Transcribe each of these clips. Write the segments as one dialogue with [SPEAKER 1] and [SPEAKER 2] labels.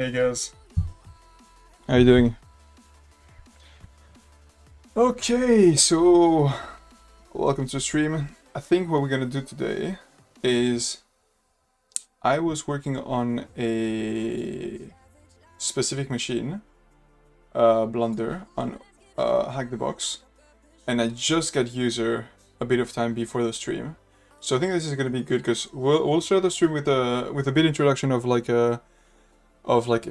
[SPEAKER 1] Hey guys, how you doing? Okay, so welcome to the stream. I think what we're gonna do today is I was working on a specific machine, BLUNDER, on HackTheBox, and I just got user a bit of time before the stream. So I think this is gonna be good because we'll start the stream with a bit introduction of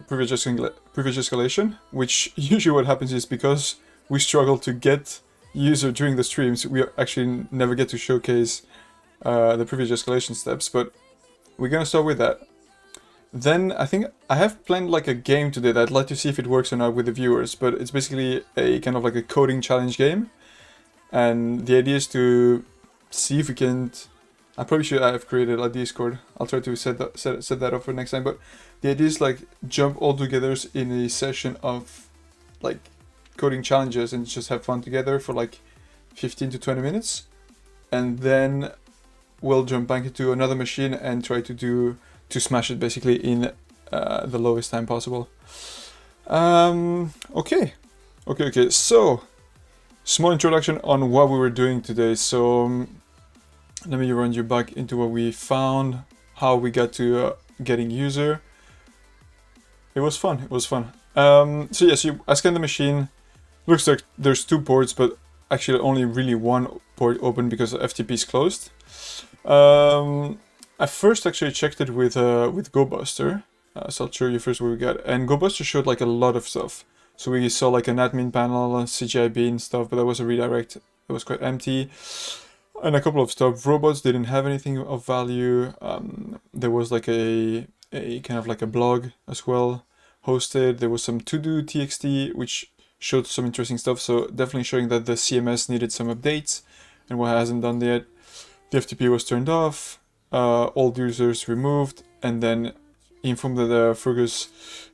[SPEAKER 1] previous escalation, which usually what happens is because we struggle to get user during the streams, we actually never get to showcase the previous escalation steps, but we're gonna start with that. Then I think I have planned like a game today that I'd like to see if it works or not with the viewers, but it's basically a kind of like a coding challenge game, and the idea is to see if we can. I probably should have created a Discord. I'll try to set that up for next time, but the idea is like jump all together in a session of like coding challenges and just have fun together for like 15 to 20 minutes, and then we'll jump back into another machine and try to smash it basically in the lowest time possible. Okay. So small introduction on what we were doing today. So let me run you back into what we found, how we got to getting user. It was fun. So yes, I scanned the machine. Looks like there's two ports, but actually only really one port open because the FTP is closed. I first actually checked it with GoBuster. So I'll show you first what we got. And GoBuster showed like a lot of stuff. So we saw like an admin panel, CGIB and stuff, but that was a redirect. It was quite empty. And a couple of stuff. Robots didn't have anything of value. There was like a kind of like a blog as well hosted. There was some to-do TXT, which showed some interesting stuff. So definitely showing that the CMS needed some updates and what hasn't done yet. The FTP was turned off, old users removed, and then informed that Fergus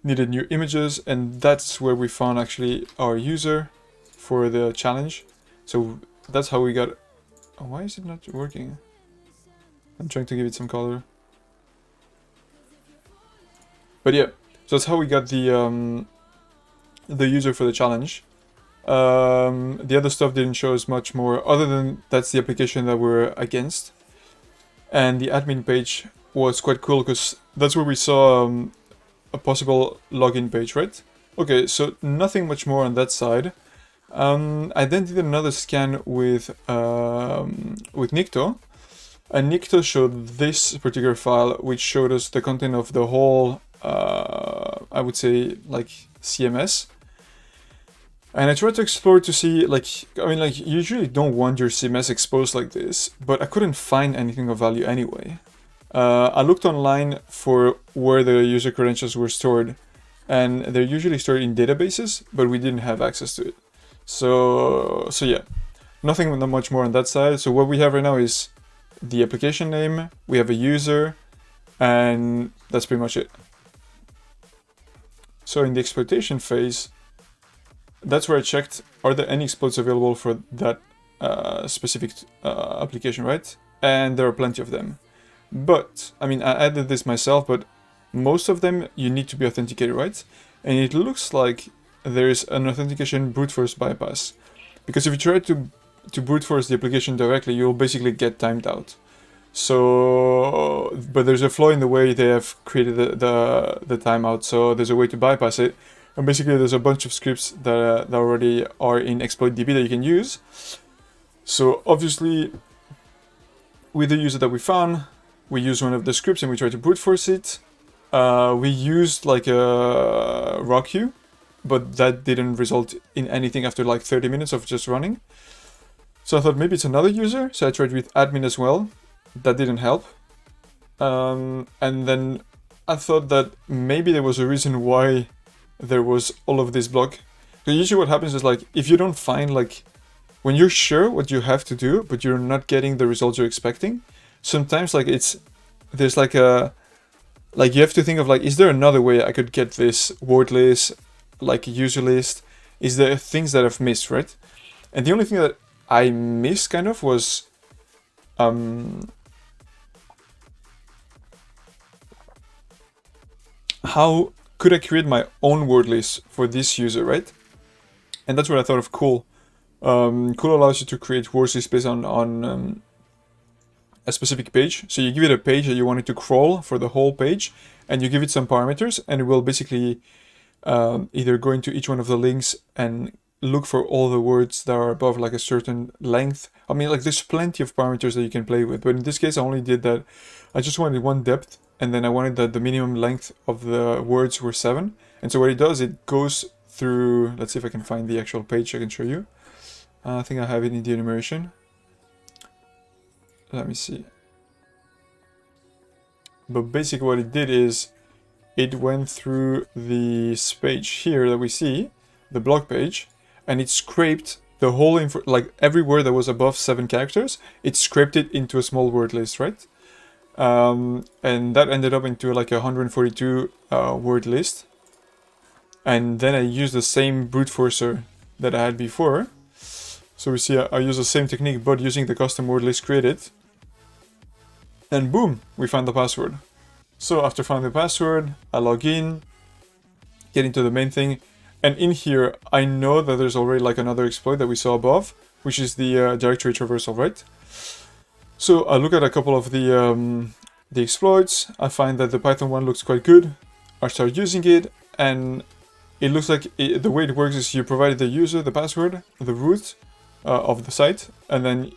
[SPEAKER 1] needed new images. And that's where we found actually our user for the challenge. So that's how we got. Oh, why is it not working? I'm trying to give it some color. But yeah, so that's how we got the user for the challenge. The other stuff didn't show us much more, other than that's the application that we're against. And the admin page was quite cool because that's where we saw a possible login page, right? Okay, so nothing much more on that side. I then did another scan with Nikto, and Nikto showed this particular file, which showed us the content of the whole, I would say, like CMS. And I tried to explore to see, you usually don't want your CMS exposed like this, but I couldn't find anything of value anyway. I looked online for where the user credentials were stored, and they're usually stored in databases, but we didn't have access to it. So yeah, nothing much more on that side. So what we have right now is the application name, we have a user, and that's pretty much it. So in the exploitation phase, that's where I checked, are there any exploits available for that specific application, right? And there are plenty of them. But, I mean, I added this myself, but most of them you need to be authenticated, right? And it looks like there's an authentication brute force bypass. Because if you try to brute force the application directly, you'll basically get timed out. So, but there's a flaw in the way they have created the timeout, so there's a way to bypass it. And basically there's a bunch of scripts that already are in exploitDB that you can use. So obviously, with the user that we found, we use one of the scripts and we try to brute force it. We used like a raw queue, but that didn't result in anything after like 30 minutes of just running. So I thought maybe it's another user, so I tried with admin as well. That didn't help. And then I thought that maybe there was a reason why there was all of this block. Because usually what happens is like, if you don't find like, when you're sure what you have to do, but you're not getting the results you're expecting, sometimes like there's like a, like you have to think of like, is there another way I could get this word list, like user list? Is there things that I've missed, right? And the only thing that I missed kind of was how could I create my own word list for this user, right? And that's what I thought of cool. Cool allows you to create word lists based on a specific page. So you give it a page that you want it to crawl for the whole page, and you give it some parameters, and it will basically either go into each one of the links and look for all the words that are above like a certain length. I mean, like there's plenty of parameters that you can play with, but in this case I only did that. I just wanted one depth, and then I wanted that the minimum length of the words were 7. And so what it does, it goes through, let's see if I can find the actual page I can show you. I think I have it in the enumeration. Let me see. But basically what it did is it went through this page here that we see, the blog page, and it scraped the whole info, like every word that was above 7 characters, it scraped it into a small word list, right? And that ended up into like a 142 word list. And then I used the same brute forcer that I had before. So we see I use the same technique, but using the custom word list created. And boom, we found the password. So after finding the password, I log in, get into the main thing. And in here, I know that there's already like another exploit that we saw above, which is the directory traversal, right? So I look at a couple of the exploits. I find that the Python one looks quite good. I start using it, and it looks like the way it works is you provide the user the password, the root of the site, and then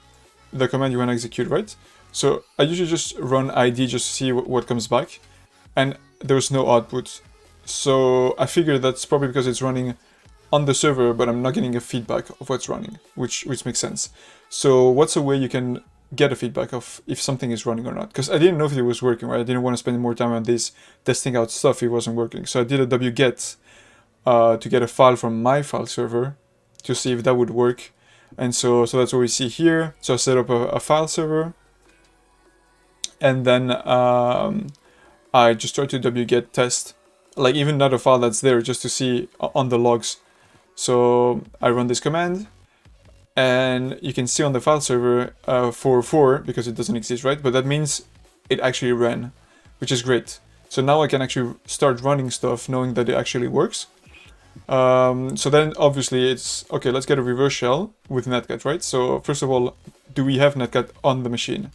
[SPEAKER 1] the command you want to execute, right? So I usually just run ID just to see what comes back, and there's no output. So I figured that's probably because it's running on the server, but I'm not getting a feedback of what's running, which makes sense. So what's a way you can get a feedback of if something is running or not? Because I didn't know if it was working, right? I didn't want to spend more time on this testing out stuff if it wasn't working. So I did a wget to get a file from my file server to see if that would work. And so that's what we see here. So I set up a file server, and then I just tried to wget test, like even not a file that's there, just to see on the logs. So I run this command, and you can see on the file server 404 because it doesn't exist, right? But that means it actually ran, which is great. So now I can actually start running stuff knowing that it actually works. So then obviously it's okay, let's get a reverse shell with netcat, right? So first of all, do we have netcat on the machine?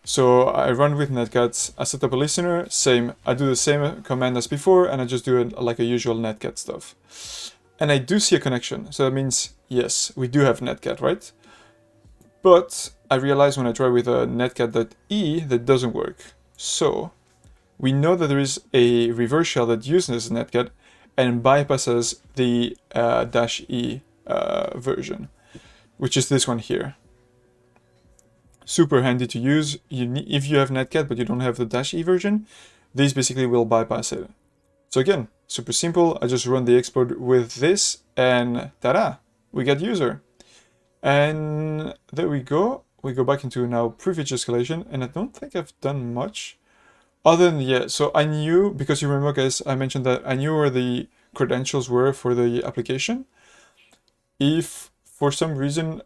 [SPEAKER 1] So I run with netcat, I set up a listener, same, I do the same command as before, and I just do it like a usual netcat stuff. And I do see a connection, so that means, yes, we do have netcat, right? But I realize when I try with a netcat.e that doesn't work. So we know that there is a reverse shell that uses netcat and bypasses the -e version, which is this one here. Super handy to use. If you have netcat but you don't have the -e version, these basically will bypass it. So again, super simple. I just run the export with this, and ta-da, we get user. And there we go. We go back into now privilege escalation, and I don't think I've done much other than, yeah, so I knew, because you remember guys, I mentioned that I knew where the credentials were for the application. If for some reason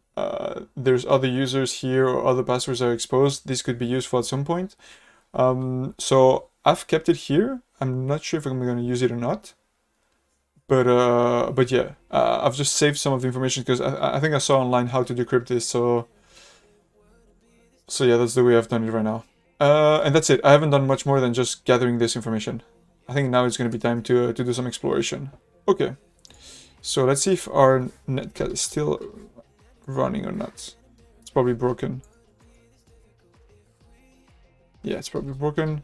[SPEAKER 1] there's other users here or other passwords are exposed, this could be useful at some point. So I've kept it here. I'm not sure if I'm going to use it or not. But yeah, I've just saved some of the information because I think I saw online how to decrypt this. So yeah, that's the way I've done it right now. And that's it. I haven't done much more than just gathering this information. I think now it's going to be time to do some exploration. Okay. So let's see if our netcat is still running or not. It's probably broken. Yeah, it's probably broken.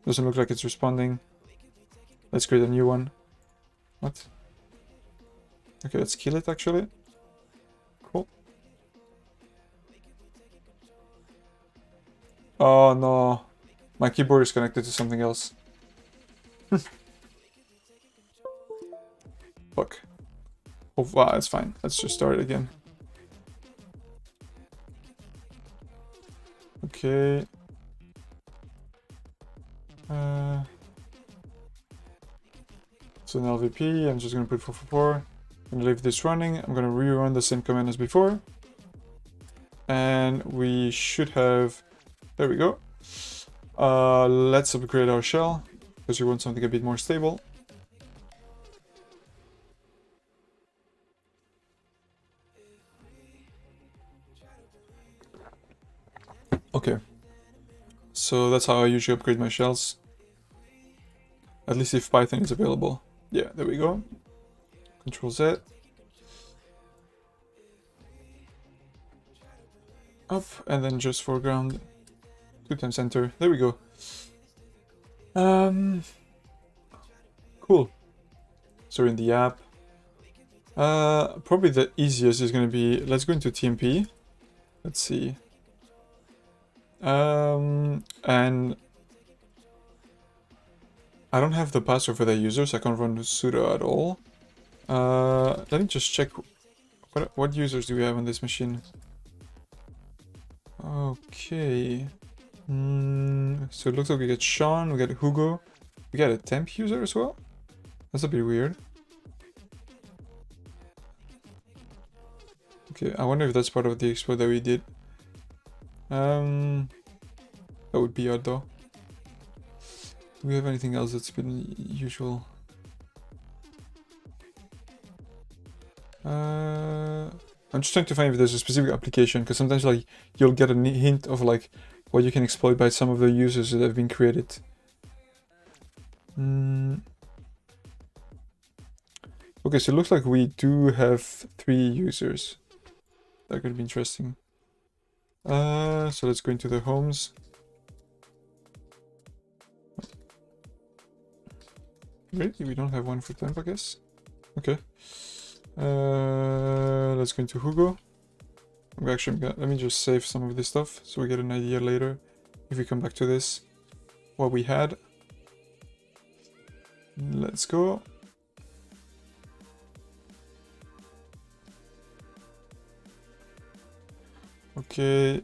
[SPEAKER 1] Doesn't look like it's responding. Let's create a new one. What? Okay, let's kill it actually. Cool. Oh no. My keyboard is connected to something else. Fuck. Oh wow, it's fine. Let's just start it again. Okay. So an LVP, I'm just gonna put 444. I'm gonna leave this running. I'm gonna rerun the same command as before. And we should have, there we go. Let's upgrade our shell. because you want something a bit more stable. Okay, so that's how I usually upgrade my shells. At least if Python is available. Yeah, there we go. Control Z. Up, and then just foreground. 2 times enter. There we go. Cool. So in the app. Probably the easiest is going to be, let's go into TMP. Let's see. And I don't have the password for the user, so I can't run sudo at all. Let me just check. What users do we have on this machine? Okay. So it looks like we get Sean, we got Hugo, we got a temp user as well. That's a bit weird. Okay, I wonder if that's part of the exploit that we did. That would be odd though. Do we have anything else that's been usual? I'm just trying to find if there's a specific application, because sometimes like you'll get a hint of like what you can exploit by some of the users that have been created. Okay, so it looks like we do have 3 users. That could be interesting. So let's go into the homes. Really? We don't have one for temp, I guess. Okay. Let's go into Hugo. Actually, let me just save some of this stuff so we get an idea later if we come back to this what we had. Let's go. Okay.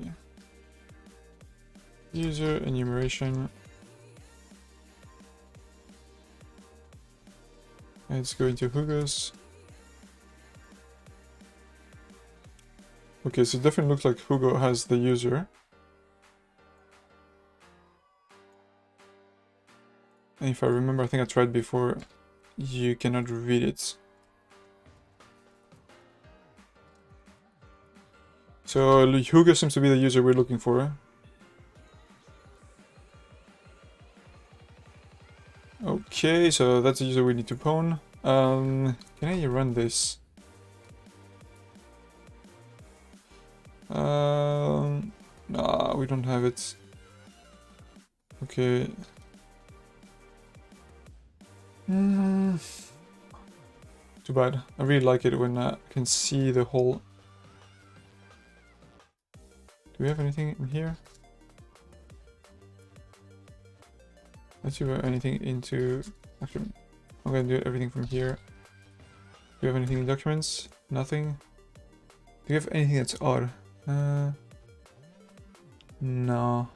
[SPEAKER 1] User enumeration. Let's go into Hugo's. Okay, so it definitely looks like Hugo has the user. And if I remember, I think I tried before, you cannot read it. So Hugo seems to be the user we're looking for. Okay, so that's the user we need to pwn. Can I run this? Nah, we don't have it. Okay. Too bad. I really like it when I can see the whole... Do we have anything in here? Let's see if we have anything into... Actually, I'm gonna do everything from here. Do we have anything in documents? Nothing. Do we have anything that's odd? No.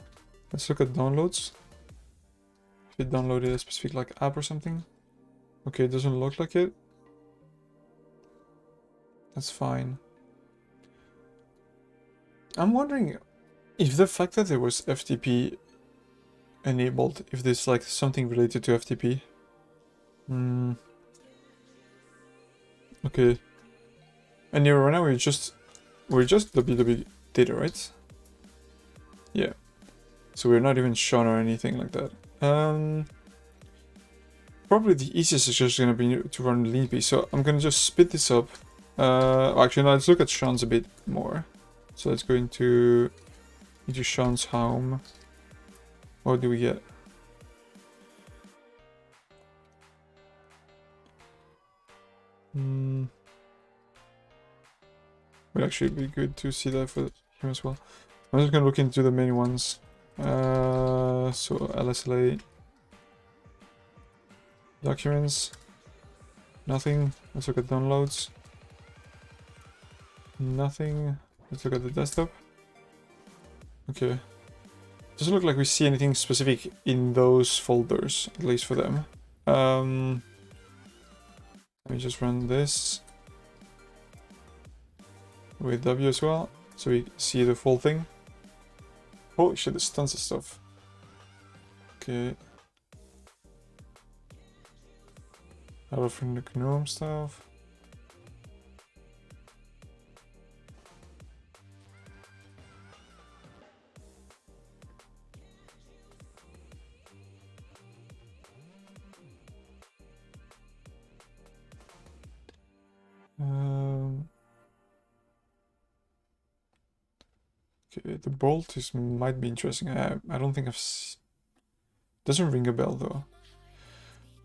[SPEAKER 1] Let's look at downloads. If it downloaded a specific like app or something. Okay, it doesn't look like it. That's fine. I'm wondering if the fact that there was FTP enabled, if there's like something related to FTP. Okay. And here right now we're just www data, right? Yeah. So we're not even shown or anything like that. Probably the easiest is just gonna be to run linpeas. So I'm gonna just spit this up. Actually, no, let's look at Sean's a bit more. So let's go into Sean's home. What do we get? Would actually be good to see that for him as well. I'm just gonna look into the main ones. So LSLA documents, nothing. Let's look at downloads. Nothing. Let's look at the desktop. Okay. Doesn't look like we see anything specific in those folders, at least for them. Let me just run this with W as well, so we see the full thing. Holy shit, there's tons of stuff. Okay. A lot of GNOME stuff. Okay, the bolt might be interesting. I don't think doesn't ring a bell though.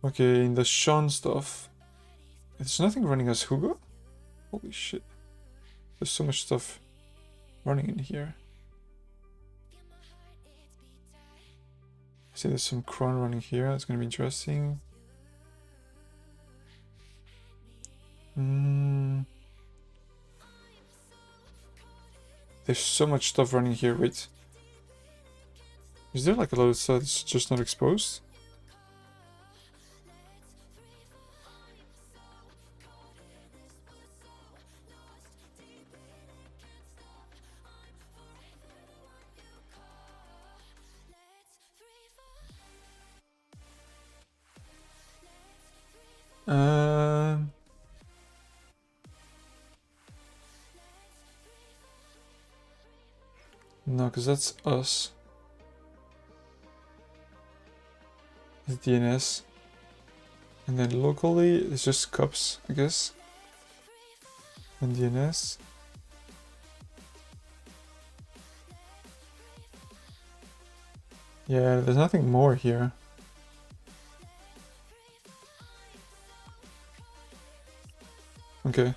[SPEAKER 1] Okay, in the Sean stuff, there's nothing running as Hugo. Holy shit! There's so much stuff running in here. I see there's some cron running here. That's gonna be interesting. There's so much stuff running here. Wait. Is there like a lot of stuff that's just not exposed? No, because that's us. It's DNS. And then locally, it's just cups, I guess. And DNS. Yeah, there's nothing more here. Okay.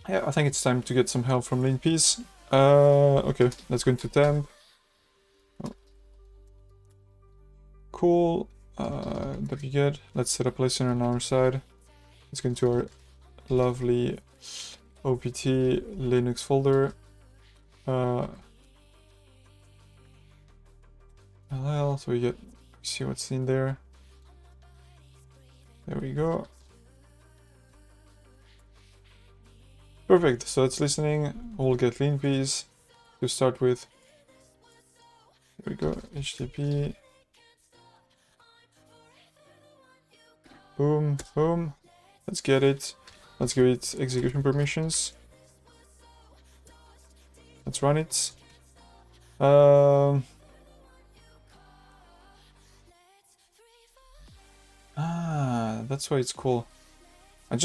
[SPEAKER 1] Yeah, I think it's time to get some help from linpeas. Okay, let's go into temp. Oh. Cool. That'd be good. Let's set up a listener on our side. Let's go into our lovely OPT Linux folder. LL, so we see what's in there. There we go. Perfect, so it's listening. We'll get linpeas to start with. There we go, HTTP. Boom, boom. Let's get it. Let's give it execution permissions. Let's run it. That's why it's cool. I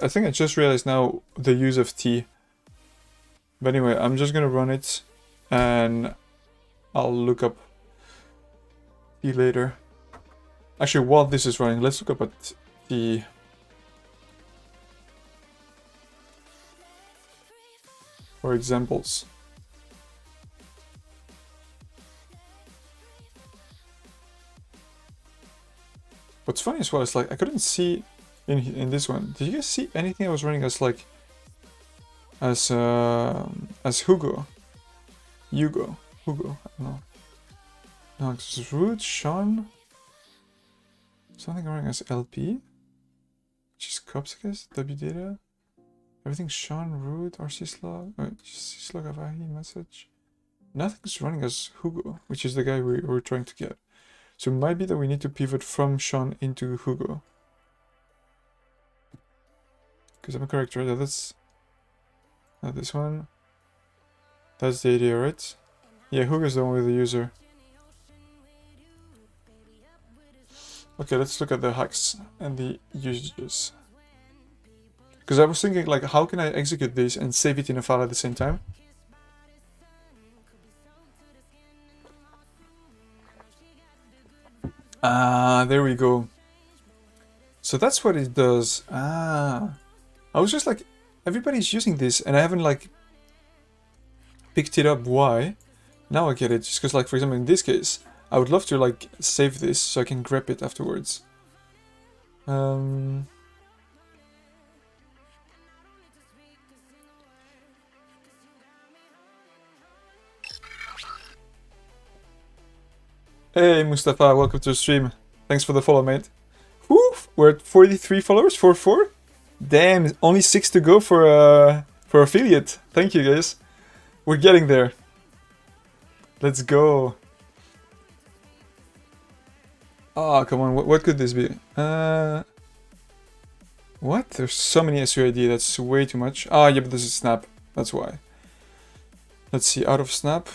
[SPEAKER 1] think I just realized now the use of T. But anyway, I'm just gonna run it and I'll look up T later. Actually, while this is running, let's look up at T. For examples. What's funny as well is like I couldn't see in this one. Did you guys see anything that was running as like as Hugo? Hugo. I don't know. No, it's root, Sean. Something running as LP. Which is cups, I guess. W data. Everything Sean, root, rcslog. Syslog avahi message. Nothing's running as Hugo, which is the guy we were trying to get. So it might be that we need to pivot from Sean into Hugo. Because I'm correct, right? That's not this one. That's the idea, right? Yeah, Hugo's the one with the user. Okay, let's look at the hacks and the usages. Because I was thinking, like, how can I execute this and save it in a file at the same time? There we go. So that's what it does. I was just like, everybody's using this and I haven't like picked it up. Why? Now I get it. Just because, like, for example, in this case, I would love to like save this so I can grab it afterwards. Hey Mustafa, welcome to the stream. Thanks for the follow, mate. Woof! We're at 43 followers, 44. Damn, only 6 to go for affiliate. Thank you, guys. We're getting there. Let's go. Oh, come on, what could this be? What? There's so many SUID, that's way too much. Ah, yeah, but this is snap, that's why. Let's see, out of snap.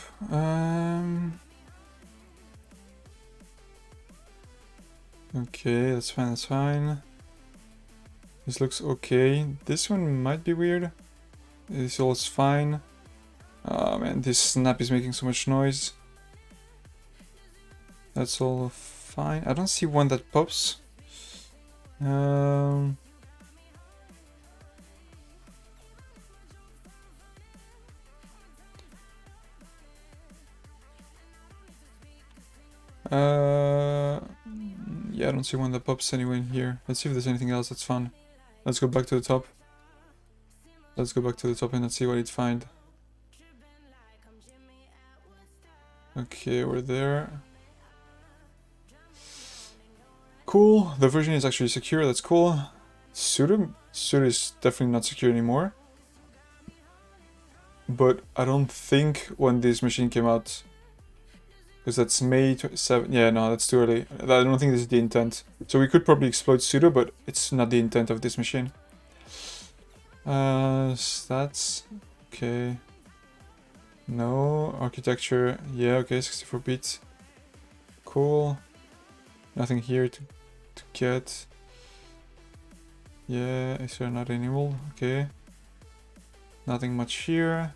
[SPEAKER 1] Okay, that's fine, that's fine. This looks okay. This one might be weird. This all is fine. Oh man, this snap is making so much noise. That's all fine. I don't see one that pops. Yeah, I don't see one that pops anywhere in here. Let's see if there's anything else that's fun. Let's go back to the top. Let's go back to the top and let's see what it find. Okay, we're there. Cool. The version is actually secure. That's cool. Sudo is definitely not secure anymore. But I don't think when this machine came out, because that's May 7. Yeah, no, that's too early. I don't think this is the intent. So we could probably exploit sudo, but it's not the intent of this machine. Stats. Okay. No. Architecture. Yeah, okay, 64-bit. Cool. Nothing here to get. Yeah, is there not enabled? Okay. Nothing much here.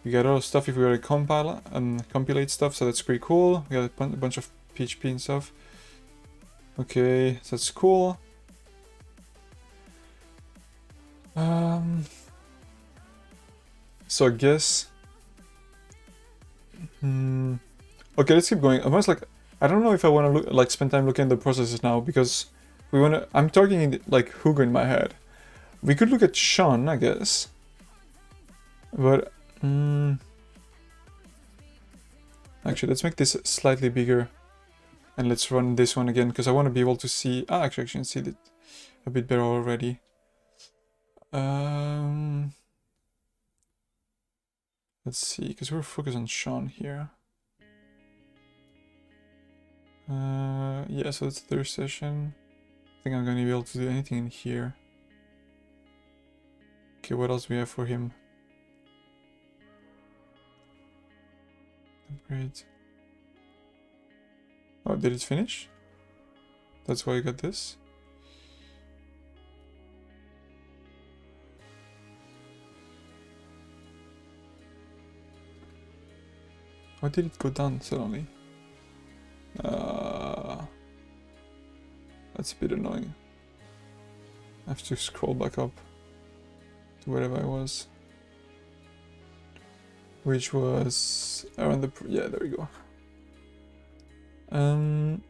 [SPEAKER 1] We got a lot of stuff if we were to compile and compilate stuff, so that's pretty cool. We got a bunch of PHP and stuff. Okay, so that's cool. So I guess. Okay, let's keep going. Almost like I don't know if I want to spend time looking at the processes now because we want to. I'm targeting like Hugo in my head. We could look at Sean, I guess, but. Actually, let's make this slightly bigger. And let's run this one again, because I want to be able to see... Ah, actually, I can see it a bit better already. Let's see, because we're focused on Sean here. Yeah, so that's the third session. I think I'm going to be able to do anything in here. Okay, what else do we have for him? Great. Oh, did it finish? That's why I got this? Why did it go down suddenly? That's a bit annoying. I have to scroll back up to wherever I was. Which was around the... Yeah, there we go. I'm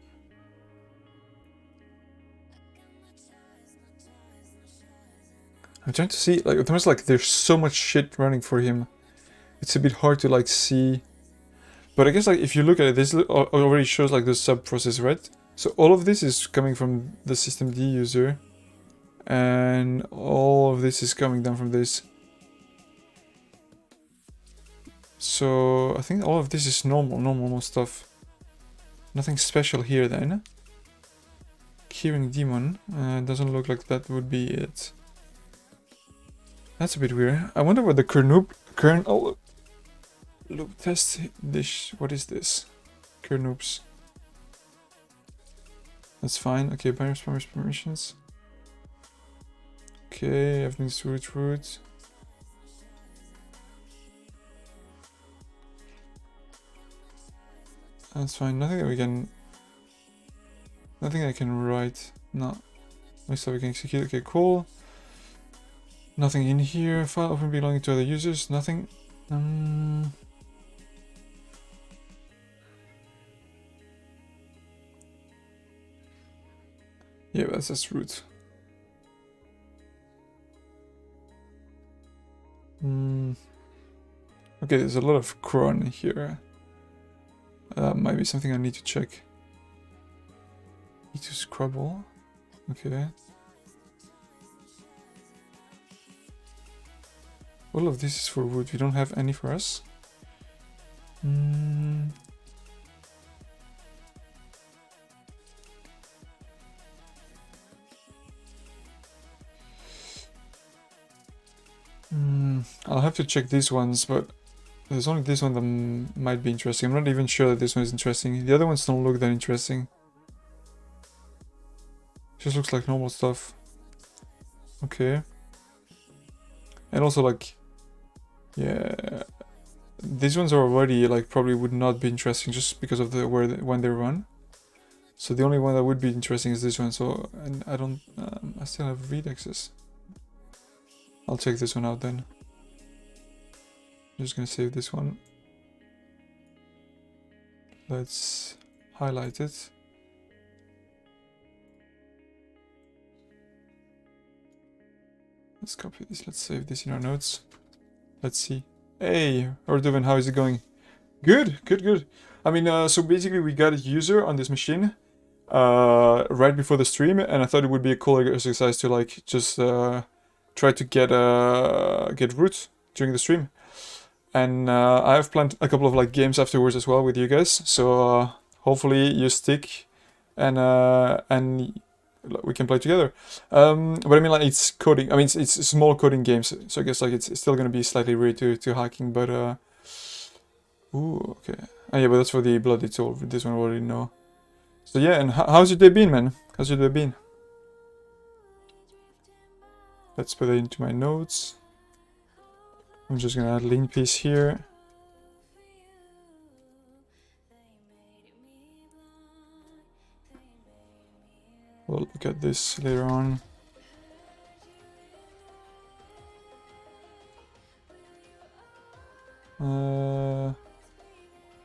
[SPEAKER 1] trying to see, like, almost like there's so much shit running for him. It's a bit hard to, like, see. But I guess, like, if you look at it, this already shows, like, the sub-process, right? So all of this is coming from the systemd user. And all of this is coming down from this. So I think all of this is normal stuff. Nothing special here then. Keyring daemon. Doesn't look like that would be it. That's a bit weird. I wonder what the kernel loop test dish. What is this? Kernoops. That's fine. Okay, binaries permissions. Okay, everything's root. That's fine. Nothing I can write. No. Next up we can execute. Okay, cool. Nothing in here. File open belonging to other users. Nothing. Yeah, that's just root. Okay, there's a lot of cron here. Might be something I need to check. Need to scrabble. Okay. All of this is for wood. We don't have any for us. I'll have to check these ones, but there's only this one that might be interesting. I'm not even sure that this one is interesting. The other ones don't look that interesting. Just looks like normal stuff. Okay. And also like, yeah, these ones are already like probably would not be interesting just because of the when they run. So the only one that would be interesting is this one. So, and I don't, I still have read access. I'll check this one out then. I'm just gonna save this one. Let's highlight it. Let's copy this. Let's save this in our notes. Let's see. Hey, Ordovan, how is it going? Good, good, good. I mean, so basically we got a user on this machine right before the stream, and I thought it would be a cool exercise to like just try to get root during the stream. And I have planned a couple of like games afterwards as well with you guys. So hopefully you stick and we can play together. But I mean, like, it's coding. I mean, it's small coding games, so I guess like it's still gonna be slightly related to hacking. But ooh, okay. Oh yeah, but that's for the bloody tool. This one I already know. So yeah, and how's your day been, man? How's your day been? Let's put it into my notes. I'm just gonna add linpeas here. We'll look at this later on.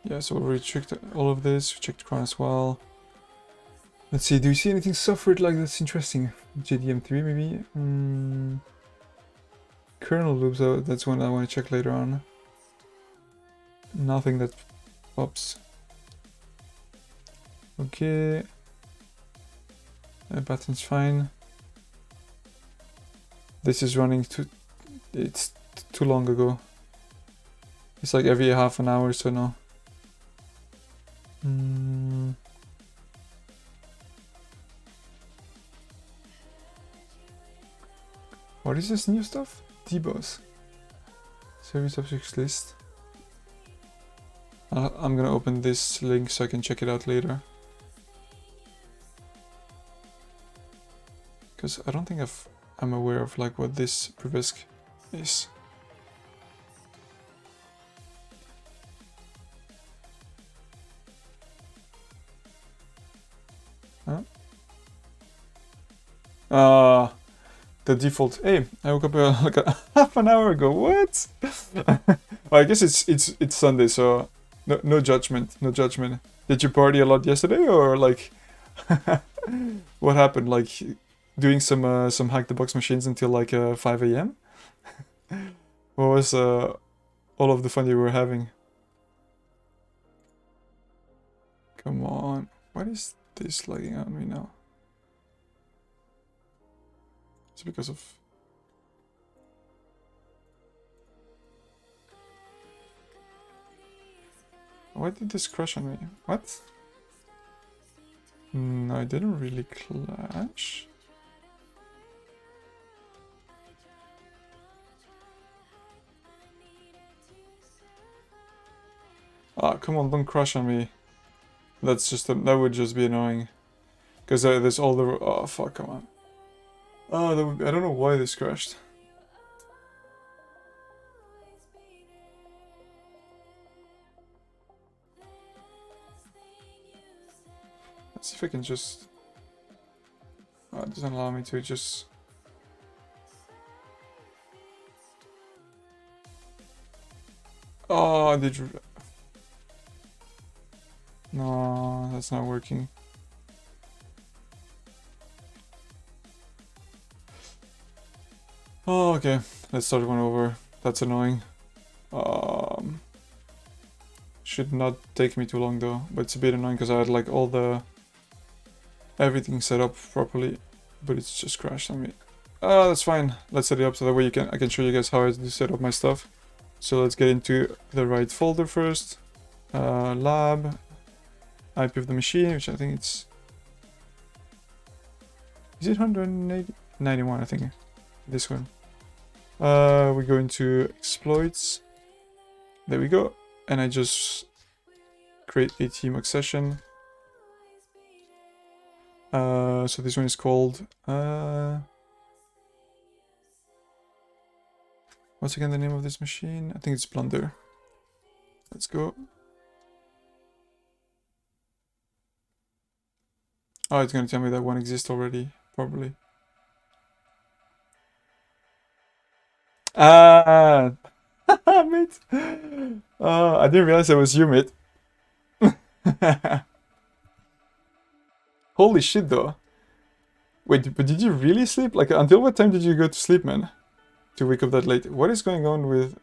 [SPEAKER 1] Yeah, so we already checked all of this. We checked Cron as well. Let's see, do you see anything suffered like that's interesting? JDM3 maybe? Kernel loops, that's one I want to check later on. Nothing that pops. Okay. Pattern's fine. This is running it's too long ago. It's like every half an hour, so no. What is this new stuff? DBoss. Service objects list. I'm gonna open this link so I can check it out later. Because I don't think I'm aware of like what this previsk is. Huh? The default. Hey, I woke up like a half an hour ago. What? Well, I guess it's Sunday, so no judgment. No judgment. Did you party a lot yesterday, or like what happened? Like doing some HackTheBox machines until like 5 a.m. What was all of the fun you were having? Come on. What is this lagging on me now? It's because of... Why did this crash on me? What? No, it didn't really clash. Ah, come on, don't crash on me. That's just that would just be annoying. Because there's all the... Oh, fuck, come on. Oh, I don't know why this crashed. Let's see if I can just... Oh, it doesn't allow me to just... Oh, I did... No, that's not working. Oh, okay. Let's start one over. That's annoying. Should not take me too long though, but it's a bit annoying because I had like all the... everything set up properly, but it's just crashed on me. That's fine. Let's set it up so that way I can show you guys how I do set up my stuff. So let's get into the right folder first. Lab. IP of the machine, which I think it's... Is it 191? I think. This one. We go into exploits. There we go. And I just create a TMUX session. So this one is called... what's again the name of this machine? I think it's BLUNDER. Let's go. Oh, it's gonna tell me that one exists already, probably. Ah, mate. I didn't realize it was you, mate. Holy shit, though. Wait, but did you really sleep? Like, until what time did you go to sleep, man? To wake up that late? What is going on with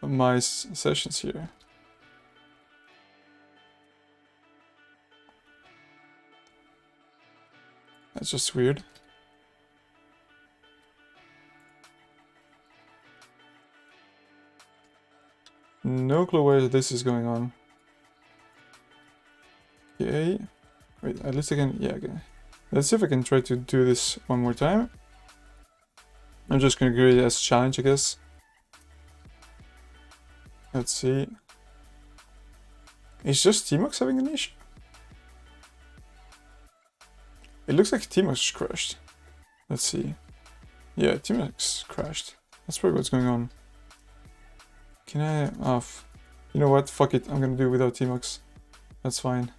[SPEAKER 1] my sessions here? That's just weird. No clue where this is going on. Okay. Wait, at least I can... Yeah, okay. Let's see if I can try to do this one more time. I'm just gonna create it as a challenge, I guess. Let's see. Is just TMUX having an issue? It looks like TMUX crashed. Let's see. Yeah, TMUX crashed. That's probably what's going on. Can I... off? You know what? Fuck it. I'm gonna do it without TMUX. That's fine.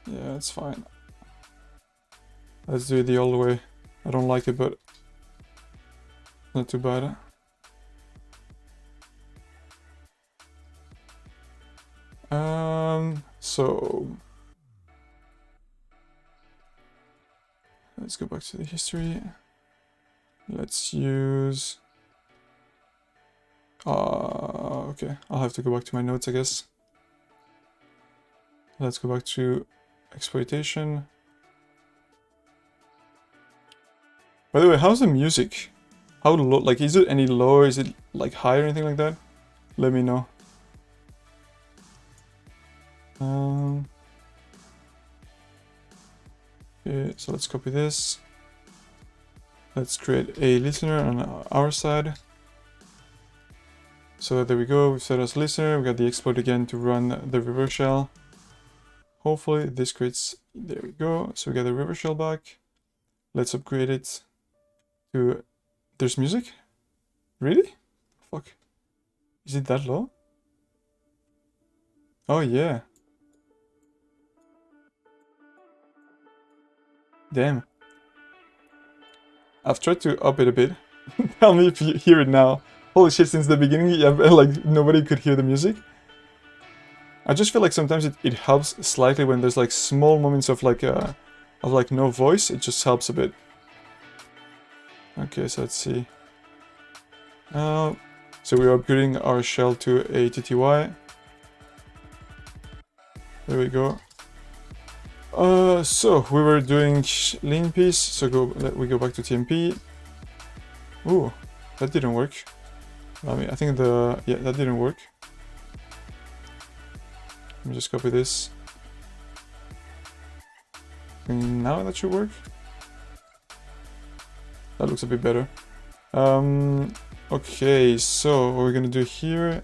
[SPEAKER 1] Yeah, that's fine. Let's do it the old way. I don't like it, but not too bad. So let's go back to the history. Let's use okay, I'll have to go back to my notes, I guess. Let's go back to exploitation. By the way, how's the music? How low? Like, is it any lower? Is it like higher or anything like that? Let me know. Okay, so let's copy this. Let's create a listener on our side. So there we go. We've set as listener. We got the exploit again to run the reverse shell. Hopefully this creates. There we go. So we got the reverse shell back. Let's upgrade it to. There's music? Really? Fuck. Is it that low? Oh yeah. Damn. I've tried to up it a bit. Tell me if you hear it now. Holy shit, since the beginning, yeah, like nobody could hear the music. I just feel like sometimes it helps slightly when there's like small moments of like no voice. It just helps a bit. Okay, so let's see. So we're upgrading our shell to a TTY. There we go. So we were doing linpeas, so we go back to TMP. Ooh, that didn't work. I mean, I think that didn't work. Let me just copy this. And now that should work. That looks a bit better. Okay, so what we're gonna do here.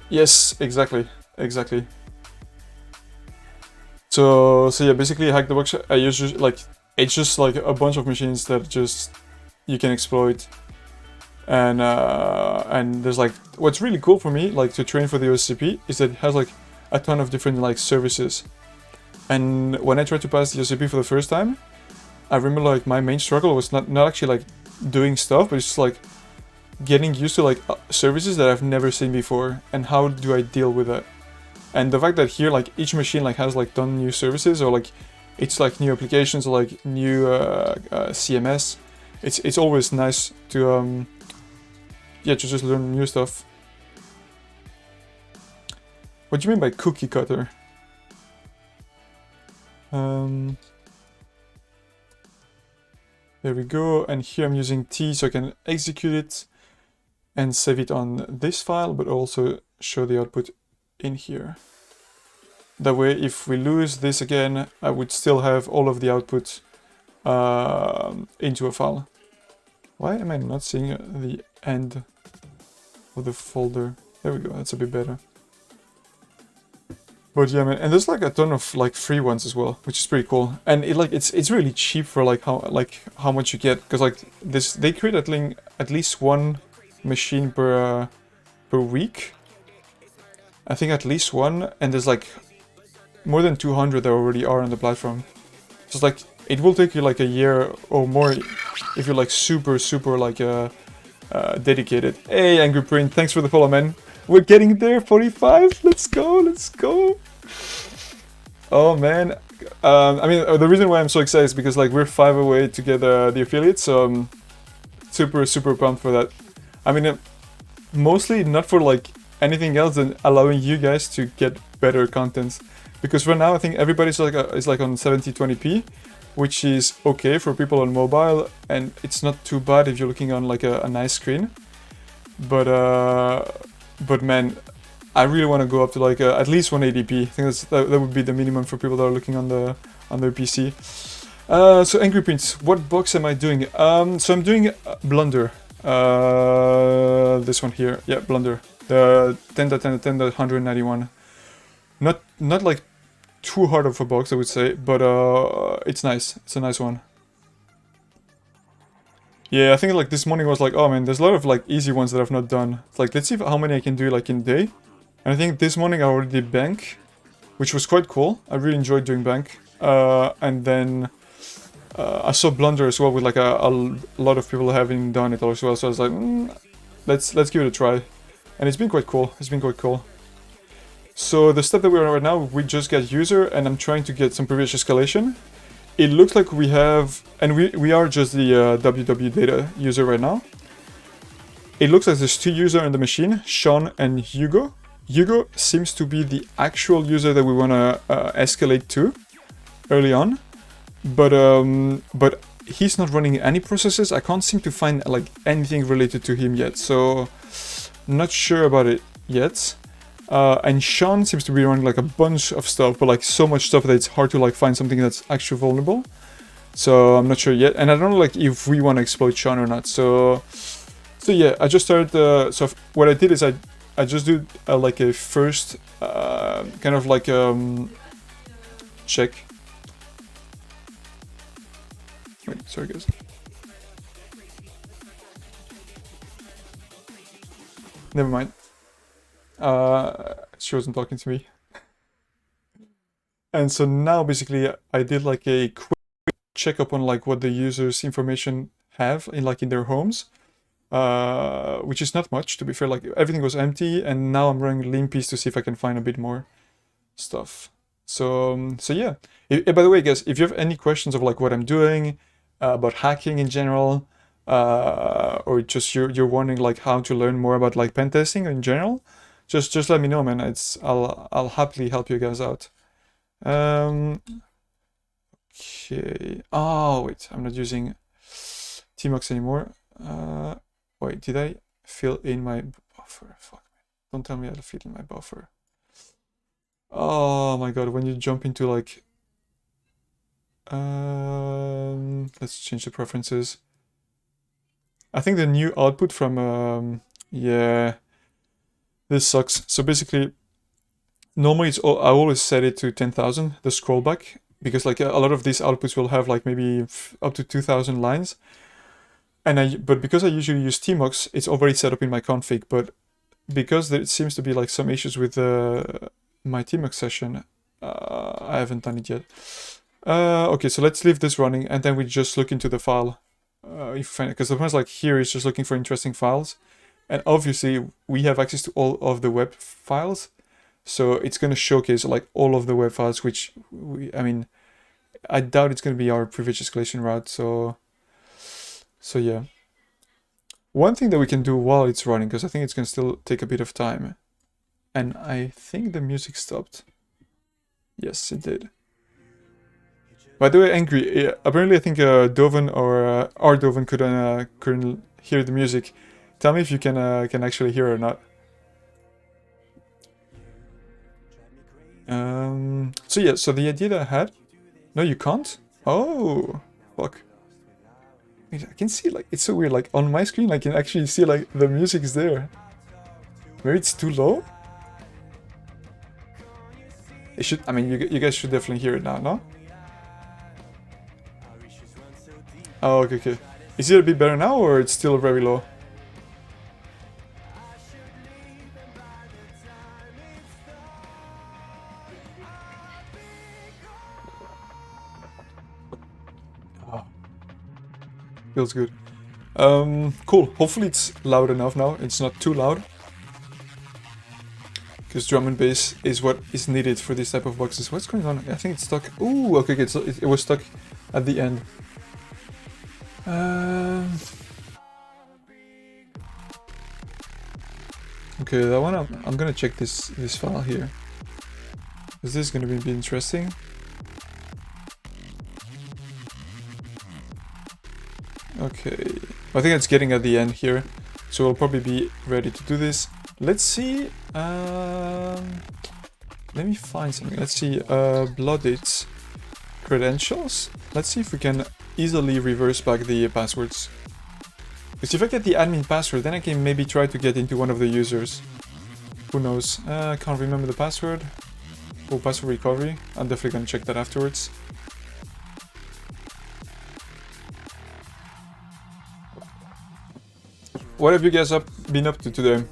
[SPEAKER 1] Yes, exactly. So yeah, basically HackTheBox, I use it's just like a bunch of machines that just you can exploit, and there's like what's really cool for me, like to train for the OSCP, is that it has like a ton of different like services. And when I tried to pass the OSCP for the first time, I remember like my main struggle was not actually like doing stuff, but it's just like getting used to like services that I've never seen before, and how do I deal with that. And the fact that here, like, each machine, like, has, like, done new services, or, like, it's, like, new applications, or, like, new CMS. It's always nice to, yeah, to just learn new stuff. What do you mean by cookie cutter? There we go, and here I'm using T so I can execute it and save it on this file, but also show the output in here. That way, if we lose this again, I would still have all of the output into a file. Why am I not seeing the end of the folder? There we go, that's a bit better. But yeah, man, and there's like a ton of like free ones as well, which is pretty cool. And it's really cheap for like how much you get, because like this they create at least one machine per week. I think at least one, and there's like more than 200 that already are on the platform. So it's like it will take you like a year or more if you're like super like dedicated. Hey, Angry Print, thanks for the follow, man. We're getting there, 45. Let's go. Oh man, I mean the reason why I'm so excited is because like we're 5 away to get the affiliate, so I'm super pumped for that. I mean, mostly not for like anything else than allowing you guys to get better content, because right now I think everybody's like is like on 7020p, which is okay for people on mobile, and it's not too bad if you're looking on like a nice screen. But man, I really want to go up to like at least 180p. I think that would be the minimum for people that are looking on their PC. So Angry Prints, what box am I doing? So I'm doing Blunder. This one here, yeah, Blunder. The 10.10.10.191. Not like too hard of a box, I would say, but it's nice. It's a nice one. Yeah, I think like this morning was like, oh man, there's a lot of like easy ones that I've not done. It's like, let's see how many I can do like in a day. And I think this morning I already did bank, which was quite cool. I really enjoyed doing bank. And then I saw Blunder as well with like a lot of people having done it as well. So I was like, let's give it a try. And it's been quite cool. So the step that we're on right now, we just get user, and I'm trying to get some privilege escalation. It looks like we have, and we are just the WW data user right now. It looks like there's 2 users on the machine, Sean and Hugo. Hugo seems to be the actual user that we want to escalate to early on, but he's not running any processes. I can't seem to find like anything related to him yet, so not sure about it yet. And Sean seems to be running like a bunch of stuff, but like so much stuff that it's hard to like find something that's actually vulnerable. So I'm not sure yet, and I don't know like if we want to exploit Sean or not. So yeah, I just started. So what I did is I just do like a first kind of like check. Wait, sorry guys. Never mind. She wasn't talking to me. And so now basically I did like a quick checkup on like what the users information have in like in their homes, which is not much to be fair. Like everything was empty, and now I'm running linpeas to see if I can find a bit more stuff. So yeah. By the way guys, if you have any questions of like what I'm doing, about hacking in general, or just you're wondering like how to learn more about like pen testing in general, just let me know, man. I'll happily help you guys out. Okay. Oh wait, I'm not using Tmux anymore. Wait, did I fill in my buffer? Fuck me. Don't tell me I fill in my buffer. Oh my god, when you jump into like let's change the preferences. I think the new output from yeah, this sucks. So basically, normally I always set it to 10,000, the scroll back, because like a lot of these outputs will have like maybe up to 2,000 lines. But because I usually use Tmux, it's already set up in my config. But because there seems to be like some issues with my Tmux session, I haven't done it yet. Okay, so let's leave this running, and then we just look into the file. Because sometimes like here it's just looking for interesting files, and obviously we have access to all of the web files, so it's going to showcase like all of the web files, which I mean, I doubt it's going to be our privilege escalation route. So yeah, one thing that we can do while it's running, because I think it's going to still take a bit of time, and I think the music stopped. Yes, it did. By the way, Angry, apparently I think Doven or Doven couldn't hear the music. Tell me if you can actually hear it or not. So yeah, so the idea that I had... No, you can't? Oh, Fuck. I can see, like, it's so weird, like, on my screen I can actually see, like, the music is there. Maybe it's too low? It should, I mean, you guys should definitely hear it now, no? Oh, okay, okay. Is it a bit better now, or it's still very low? Oh. Feels good. Cool. Hopefully it's loud enough now. It's not too loud. Because drum and bass is what is needed for this type of boxes. What's going on? I think it's stuck. Ooh, okay, okay, it was stuck at the end. Okay, that one I'm gonna check this file here. Is this gonna be interesting? Okay, I think it's getting at the end here, so we'll probably be ready to do this. Let's see. Let me find something. Let's see. Blooded credentials. Let's see if we can easily reverse back the passwords. Because if I get the admin password, then I can maybe try to get into one of the users. Who knows? I can't remember the password. Oh, password recovery. I'm definitely gonna check that afterwards. What have you guys been up to today?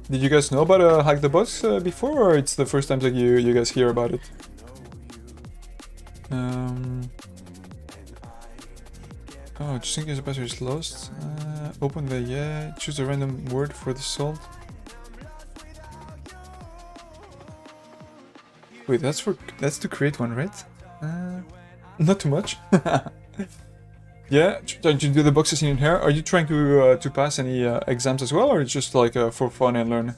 [SPEAKER 1] Did you guys know about HackTheBox before, or it's the first time that you guys hear about it? Oh, just in case the password is lost. Open the choose a random word for the salt. Wait, that's to create one, right? Not too much. Yeah, trying to do the boxes in here. Are you trying to pass any exams as well, or just like for fun and learn?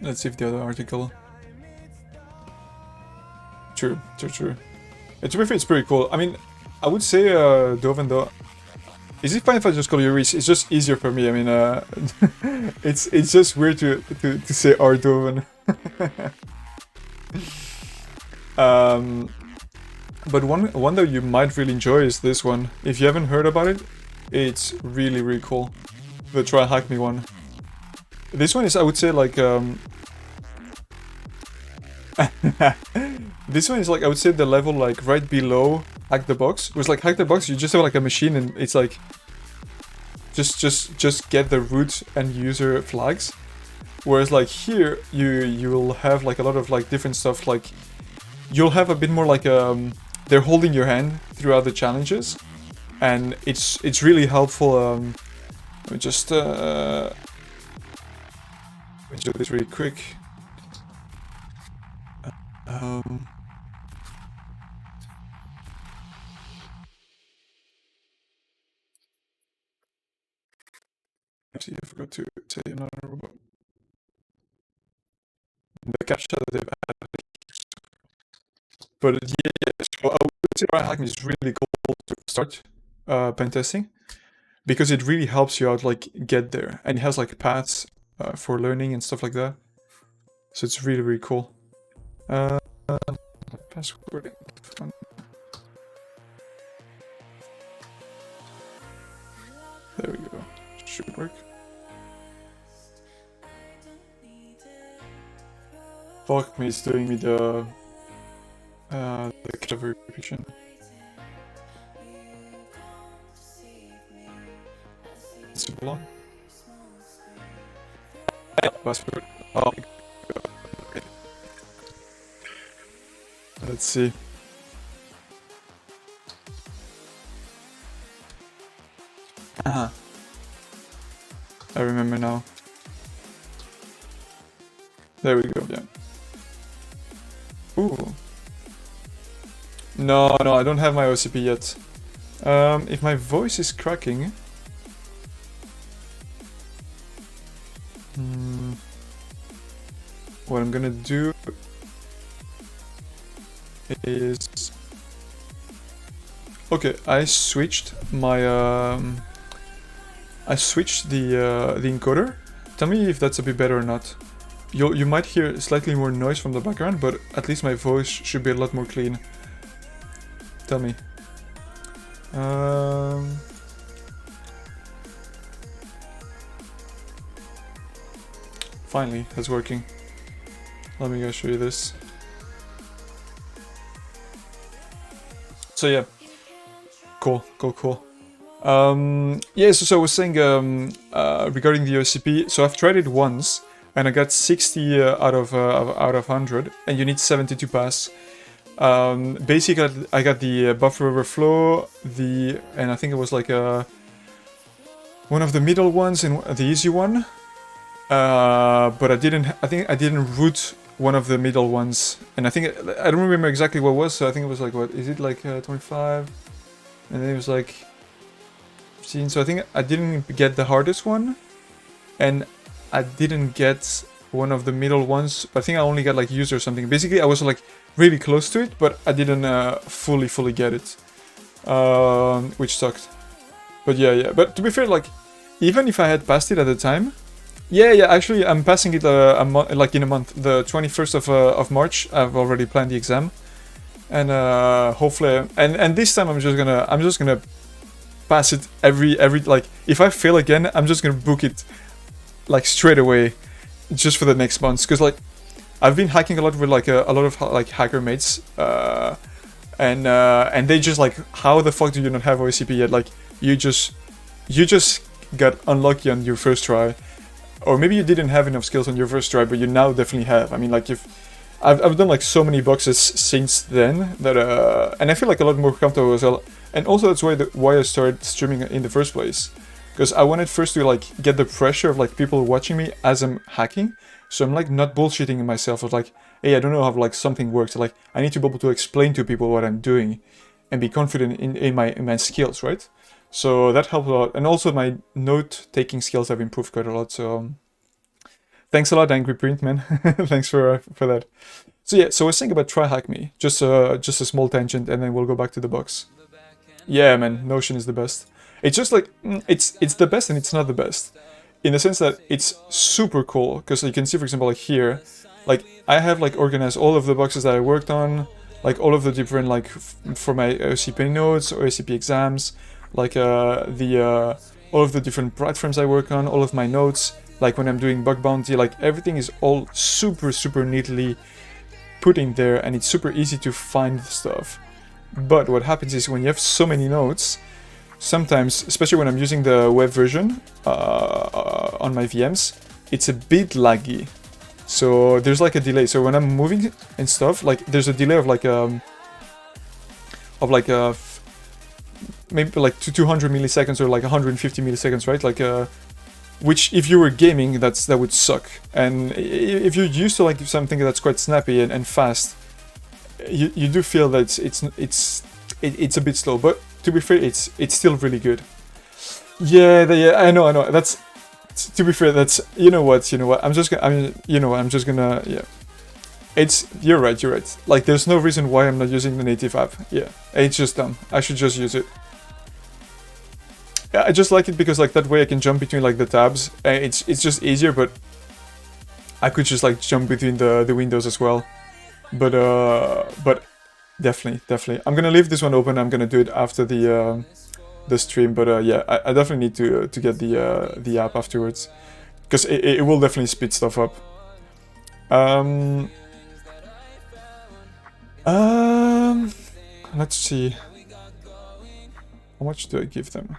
[SPEAKER 1] Let's see if the other article. True. To be fair, it's pretty cool. I mean, I would say Doven though. Is it fine if I just call you Reese? It's just easier for me. I mean, it's just weird to say Ardoven. But one that you might really enjoy is this one. If you haven't heard about it, it's really cool. The Try Hack Me one. This one is, I would say, like this one is like, I would say, the level like right below HackTheBox. It was like HackTheBox, you just have like a machine and it's like just get the root and user flags. Whereas like here you will have like a lot of like different stuff, like you'll have a bit more like they're holding your hand throughout the challenges, and it's really helpful. Let me just do this really quick. Actually, I forgot to say another robot. The captcha that they've added. But yeah, so I would say Try Hack Me is really cool to start pen testing, because it really helps you out, like, get there, and it has like paths for learning and stuff like that. So it's really cool. Password. There we go. Should work. Fuck me, it's doing me the verification. Super long. Password. Oh. Okay. Let's see. I remember now. There we go, yeah. Ooh. No, I don't have my OCP yet. If my voice is cracking... what I'm gonna do is... Okay, I switched my... I switched the encoder. Tell me if that's a bit better or not. you might hear slightly more noise from the background, but at least my voice should be a lot more clean. Tell me. Finally, it's working. Let me go show you this. So yeah, cool. Yeah, so I was saying regarding the OCP. So I've tried it once, and I got 60 out of 100, and you need 70 to pass. Basically, I got the buffer overflow, and I think it was like one of the middle ones and the easy one. But I think I didn't root one of the middle ones, and I don't remember exactly what it was. So I think it was like, what is it, like 25, and then it was like 15. So I think I didn't get the hardest one, and I didn't get one of the middle ones. But I think I only got like user or something. Basically, I was like really close to it, but I didn't fully get it, which sucked. But yeah. But to be fair, like even if I had passed it at the time. Yeah, actually, I'm passing it like in a month. The 21st of March, I've already planned the exam, and hopefully, and this time I'm just gonna pass it every like if I fail again, I'm just gonna book it like straight away, just for the next months. Because like I've been hacking a lot with like a lot of like hacker mates, and they just like, how the fuck do you not have OCP yet? Like you just got unlucky on your first try. Or maybe you didn't have enough skills on your first try, but you now definitely have. I mean, like I've done like so many boxes since then that and I feel like a lot more comfortable as well. And also that's why I started streaming in the first place, because I wanted first to like get the pressure of like people watching me as I'm hacking. So I'm like not bullshitting myself of like, hey, I don't know how like something works. Like I need to be able to explain to people what I'm doing, and be confident in my skills, right? So that helped a lot, and also my note-taking skills have improved quite a lot. So thanks a lot, Angry Print Man. Thanks for that. So yeah, so I was thinking about try hack me. Just a small tangent, and then we'll go back to the box. Yeah, man, Notion is the best. It's just like it's the best, and it's not the best, in the sense that it's super cool. Because you can see, for example, like here, like I have like organized all of the boxes that I worked on, like all of the different like for my OCP notes or OCP exams. Like all of the different platforms I work on, all of my notes, like when I'm doing bug bounty, like everything is all super neatly put in there, and it's super easy to find stuff. But what happens is when you have so many notes, sometimes, especially when I'm using the web version on my VMs, it's a bit laggy. So there's like a delay. So when I'm moving and stuff, like there's a delay of like maybe like 200 milliseconds or like 150 milliseconds, right? Like which if you were gaming, that would suck. And if you're used to like something that's quite snappy and fast, you do feel that it's a bit slow. But to be fair, it's still really good. Yeah, I know. That's, to be fair, that's, you know what, I'm just gonna, yeah. You're right. Like, there's no reason why I'm not using the native app. Yeah, it's just dumb. I should just use it. Yeah, I just like it because like that way I can jump between like the tabs. It's just easier, but I could just like jump between the windows as well. But definitely. I'm gonna leave this one open. I'm gonna do it after the stream. But yeah, I definitely need to get the app afterwards, because it will definitely speed stuff up. Let's see. How much do I give them?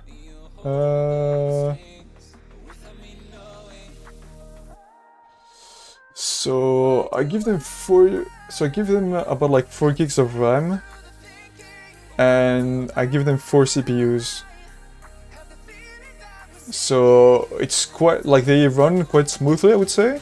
[SPEAKER 1] So I give them about like 4 gigs of RAM, and I give them 4 CPUs. So it's quite like they run quite smoothly, I would say.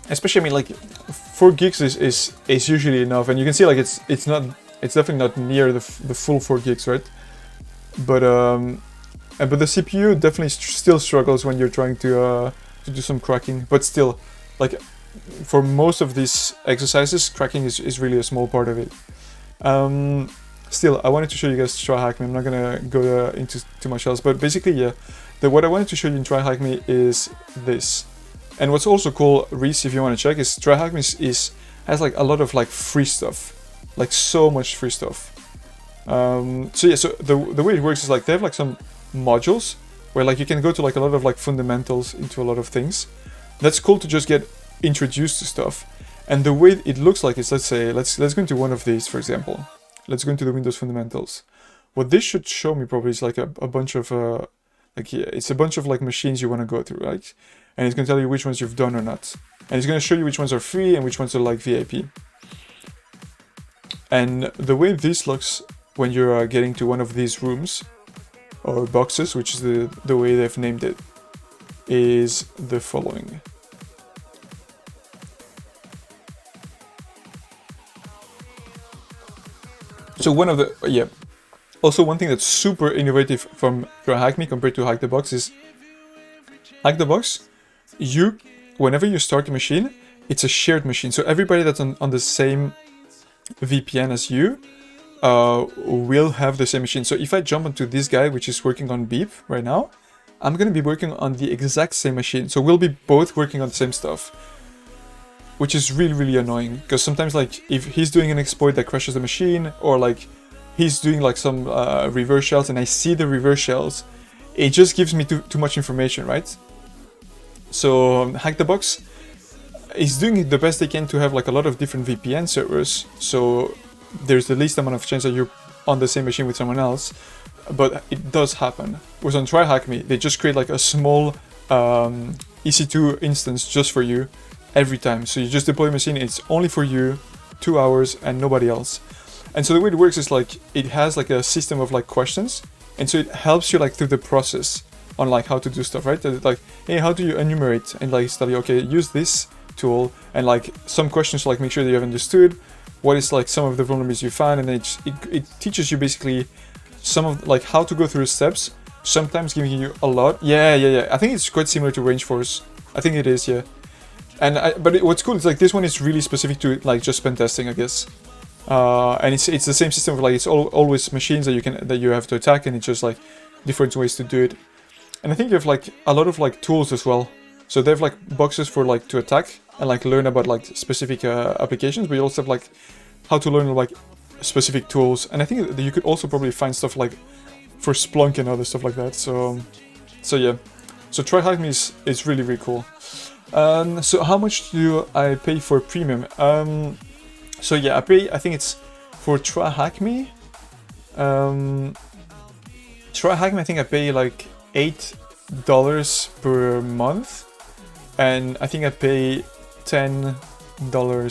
[SPEAKER 1] Especially, I mean, like 4 gigs is usually enough, and you can see like it's definitely not near the full 4 gigs, right? But the CPU definitely still struggles when you're trying to do some cracking. But still, like for most of these exercises, cracking is really a small part of it. still, I wanted to show you guys Try Hack Me. I'm not gonna go into too much else, but basically, yeah, what I wanted to show you in Try Hack Me is this. And what's also cool, Reese, if you want to check, is Try Hack Me has like a lot of like free stuff, like so much free stuff. So yeah, so the way it works is like they have like some modules where like you can go to like a lot of like fundamentals into a lot of things. That's cool to just get introduced to stuff. And the way it looks like is, let's say, let's go into one of these, for example. Let's go into the Windows fundamentals. What this should show me probably is like a bunch of like, yeah, it's a bunch of like machines you want to go through, right? And it's going to tell you which ones you've done or not. And it's going to show you which ones are free and which ones are like VIP. And the way this looks when you're getting to one of these rooms or boxes, which is the way they've named it, is the following. So one of the, yeah, also one thing that's super innovative from Hack Me compared to HackTheBox is HackTheBox, whenever you start a machine, it's a shared machine. So everybody that's on the same VPN as you will have the same machine. So if I jump onto this guy, which is working on Beep right now, I'm going to be working on the exact same machine. So we'll be both working on the same stuff, which is really, really annoying. Because sometimes like if he's doing an exploit that crashes the machine, or like he's doing like some reverse shells and I see the reverse shells, it just gives me too much information, right? So HackTheBox is doing the best they can to have like a lot of different VPN servers. So there's the least amount of chance that you're on the same machine with someone else. But it does happen. Whereas on Try Hack Me, they just create like a small EC2 instance just for you every time. So you just deploy a machine, it's only for you, 2 hours, and nobody else. And so the way it works is like, it has like a system of like questions. And so it helps you like through the process on like how to do stuff, right? Like, hey, how do you enumerate? And like study, okay, use this tool. And like some questions like make sure that you have understood what is like some of the vulnerabilities you find. And then it teaches you basically some of like how to go through steps, sometimes giving you a lot. Yeah. I think it's quite similar to Range Force. I think it is, yeah. And what's cool is like this one is really specific to like just pen testing, I guess. And it's the same system of like it's always machines that you have to attack, and it's just like different ways to do it. And I think you have like a lot of like tools as well. So they have like boxes for like to attack and like learn about like specific applications, but you also have like how to learn like specific tools. And I think that you could also probably find stuff like for Splunk and other stuff like that. So yeah. So Try Hack Me is really, really cool. So how much do I pay for premium? So yeah, I think it's for Try Hack Me. Try Hack Me, I think I pay like $8 per month. And I think I pay $10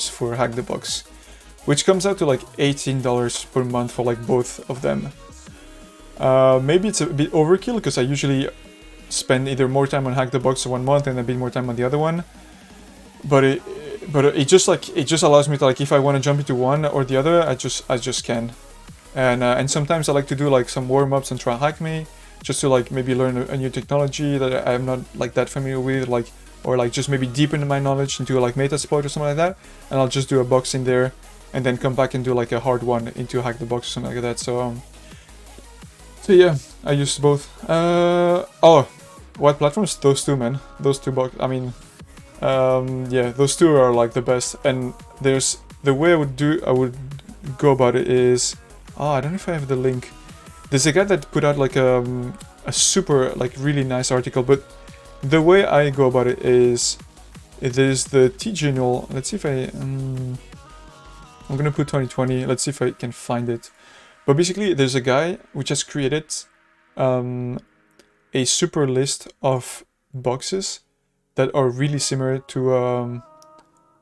[SPEAKER 1] for HackTheBox, which comes out to like $18 per month for like both of them. Maybe it's a bit overkill because I usually spend either more time on HackTheBox 1 month and a bit more time on the other one. But it just allows me to like, if I want to jump into one or the other, I just can. And sometimes I like to do like some warm-ups and Try Hack Me, just to like maybe learn a new technology that I'm not like that familiar with, like, or like just maybe deepen my knowledge into like Metasploit or something like that. And I'll just do a box in there and then come back and do like a hard one into HackTheBox or something like that. So yeah, I use both. Oh, what platforms? Those two, man. Those two box. I mean, yeah, those two are like the best. And there's the way I would go about it is, I don't know if I have the link. There's a guy that put out like a super like really nice article, but the way I go about it is there's the TGNL. Let's see if I'm gonna put 2020. Let's see if I can find it. But basically, there's a guy which has created a super list of boxes that are really similar to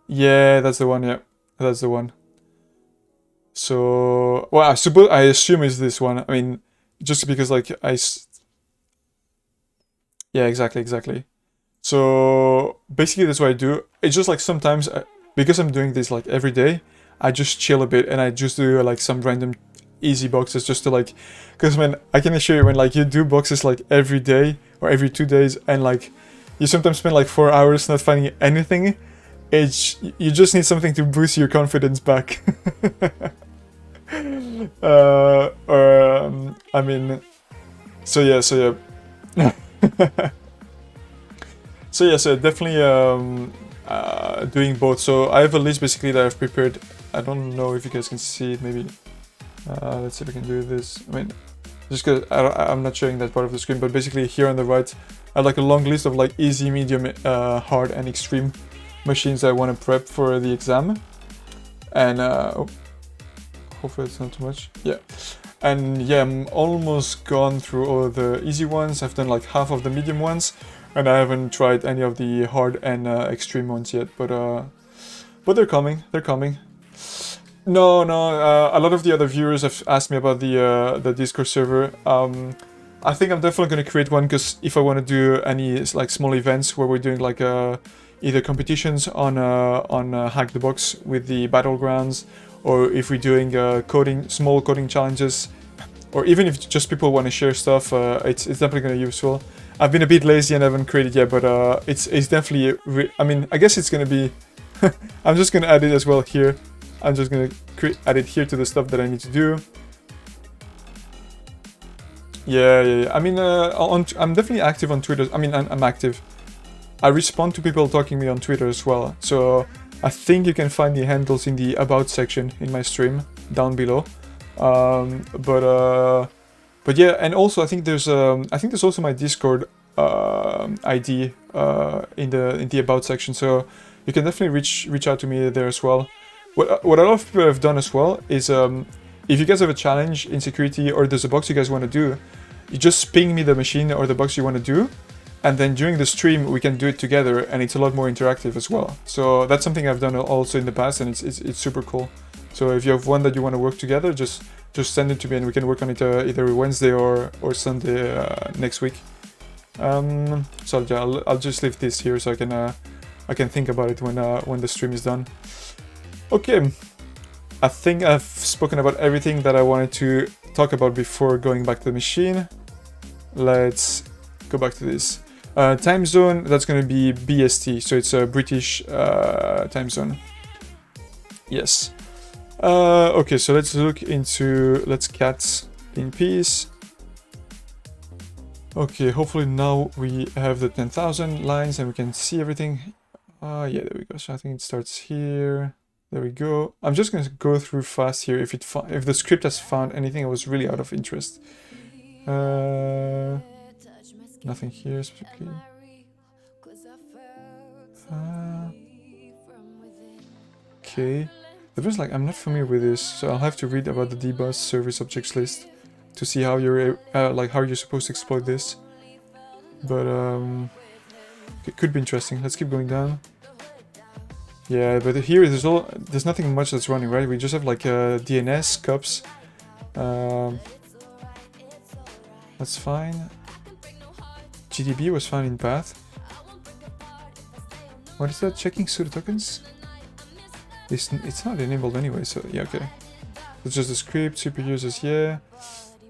[SPEAKER 1] yeah, that's the one. Yeah, that's the one. So, well, I assume it's this one. I mean, just because like yeah, exactly. So basically that's what I do. It's just like sometimes because I'm doing this like every day, I just chill a bit and I just do like some random easy boxes just to like, because man, I can assure you when like you do boxes like every day or every 2 days and like you sometimes spend like 4 hours not finding anything, you just need something to boost your confidence back. I mean, so yeah. So definitely doing both. So I have a list basically that I've prepared. I don't know if you guys can see it. Maybe let's see if I can do this. I mean, just because I'm not showing that part of the screen, but basically here on the right, I have like a long list of like easy, medium, hard, and extreme machines I want to prep for the exam. And hopefully it's not too much. Yeah. And yeah, I'm almost gone through all the easy ones. I've done like half of the medium ones, and I haven't tried any of the hard and extreme ones yet. But they're coming. They're coming. No. A lot of the other viewers have asked me about the Discord server. I think I'm definitely going to create one, because if I want to do any like small events where we're doing like either competitions on HackTheBox with the battlegrounds, or if we're doing small coding challenges, or even if just people want to share stuff, it's definitely going to be useful. I've been a bit lazy and haven't created yet, but it's definitely. I mean, I guess it's going to be. I'm just going to add it as well here. I'm just going to add it here to the stuff that I need to do. Yeah. I mean, I'm definitely active on Twitter. I mean, I'm active. I respond to people talking to me on Twitter as well. So I think you can find the handles in the About section in my stream down below. But yeah, and also I think there's also my Discord ID in the About section. So you can definitely reach out to me there as well. What a lot of people have done as well is if you guys have a challenge in security, or there's a box you guys want to do, you just ping me the machine or the box you want to do, and then during the stream we can do it together, and it's a lot more interactive as well. So that's something I've done also in the past, and it's super cool. So if you have one that you want to work together, just send it to me and we can work on it either Wednesday or Sunday next week. So yeah, I'll just leave this here so I can think about it when the stream is done. Okay, I think I've spoken about everything that I wanted to talk about before going back to the machine. Let's go back to this. Time zone, that's going to be BST, so it's a British time zone. Yes. Okay, so let's cat linpeas. Okay, hopefully now we have the 10,000 lines and we can see everything. Yeah, there we go. So I think it starts here. There we go. I'm just going to go through fast here if the script has found anything that was really out of interest. Nothing here specifically. Okay. There's like, I'm not familiar with this, so I'll have to read about the dbus service objects list to see how you're how you're supposed to exploit this. But it could be interesting. Let's keep going down. Yeah, but here there's nothing much that's running, right? We just have like DNS cups. That's fine. GDB was found in path. What is that? Checking pseudo tokens? It's not enabled anyway, so yeah, okay. It's just the script, super users, yeah.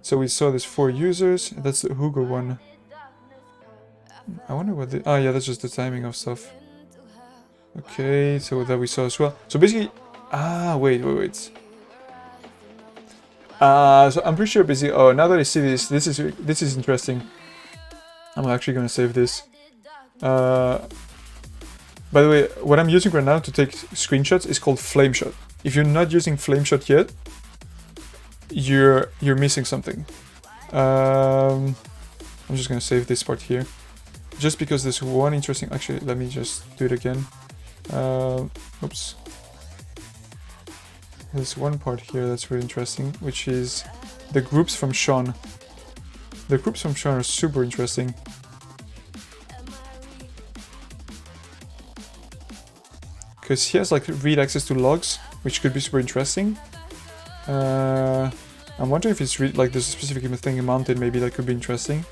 [SPEAKER 1] So we saw there's 4 users. That's the Hugo one. I wonder what oh yeah, that's just the timing of stuff. Okay, so that we saw as well. So basically, wait. So I'm pretty sure basically, oh, now that I see this is interesting. I'm actually gonna save this. By the way, what I'm using right now to take screenshots is called Flameshot. If you're not using Flameshot yet, you're missing something. I'm just gonna save this part here, just because there's one interesting. Actually, let me just do it again. Oops. There's one part here that's really interesting, which is the groups from Sean. The groups from Sean are super interesting. Because he has like read access to logs, which could be super interesting. I'm wondering if it's like there's a specific thing in Mountain, maybe that could be interesting.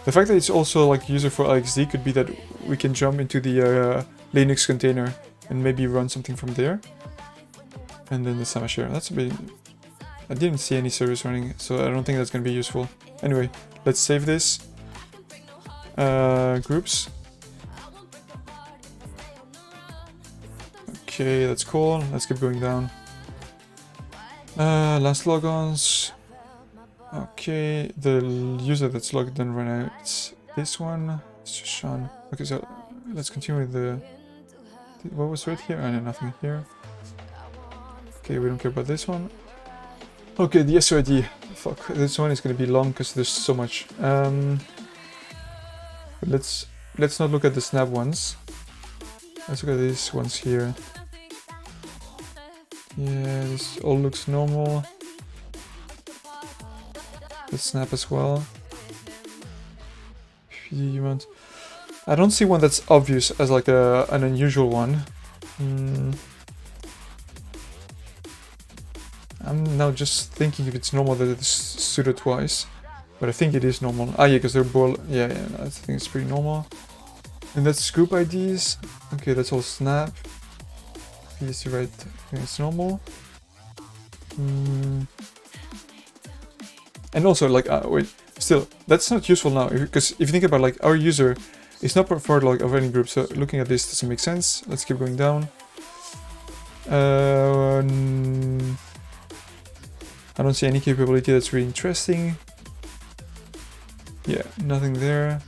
[SPEAKER 1] The fact that it's also like user for LXD could be that we can jump into the Linux container and maybe run something from there. And then the Samashare. That's a bit... I didn't see any service running, so I don't think that's going to be useful. Anyway, let's save this. Groups. Okay, that's cool. Let's keep going down. Last logons. Okay, the user that's logged in right now, it's this one. It's just Sean. Okay, so let's continue with the... What was right here? I know nothing here. Okay, we don't care about this one. Okay, the SOID. Fuck, this one is gonna be long because there's so much. Let's not look at the snap ones. Let's look at these ones here. Yeah, this all looks normal. The snap as well. I don't see one that's obvious as like an unusual one. I'm now just thinking if it's normal that it's pseudo twice. But I think it is normal. Ah, yeah, because they're both... Yeah, I think it's pretty normal. And that's group IDs. Okay, that's all snap. Yes, you're right. I think it's normal. And also, like, wait, still, that's not useful now. Because if you think about, like, our user is not part like, of any group. So looking at this doesn't make sense. Let's keep going down. I don't see any capability that's really interesting. Yeah, nothing there.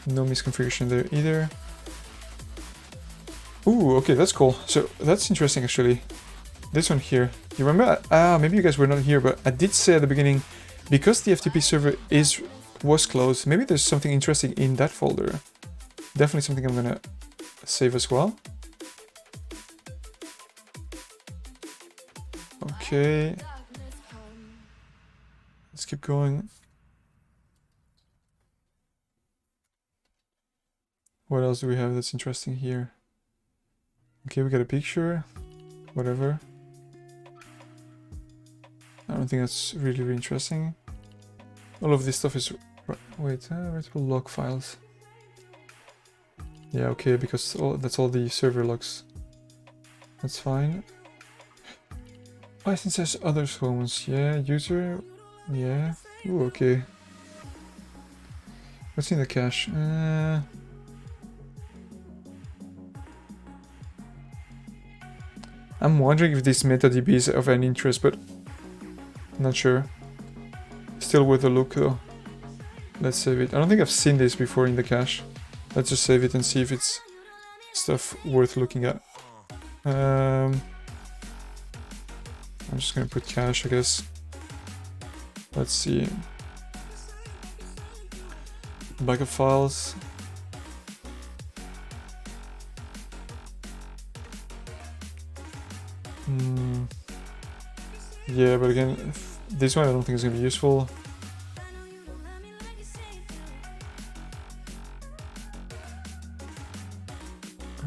[SPEAKER 1] No misconfiguration there either. Ooh, okay, that's cool. So that's interesting actually. This one here. You remember? Maybe you guys were not here, but I did say at the beginning, because the FTP server was closed, maybe there's something interesting in that folder. Definitely something I'm gonna save as well. Okay. Let's keep going. What else do we have that's interesting here? Okay, we got a picture. Whatever. I don't think that's really interesting. All of this stuff is... Wait, multiple log files. Yeah, okay, because that's all the server logs. That's fine. Licenses, other phones. Yeah, user. Yeah. Ooh, okay. What's in the cache? I'm wondering if this MetaDB is of any interest, but not sure. Still worth a look though. Let's save it. I don't think I've seen this before in the cache. Let's just save it and see if it's stuff worth looking at. I'm just gonna put cache, I guess. Let's see. Backup files. Yeah, but again, this one I don't think is gonna be useful.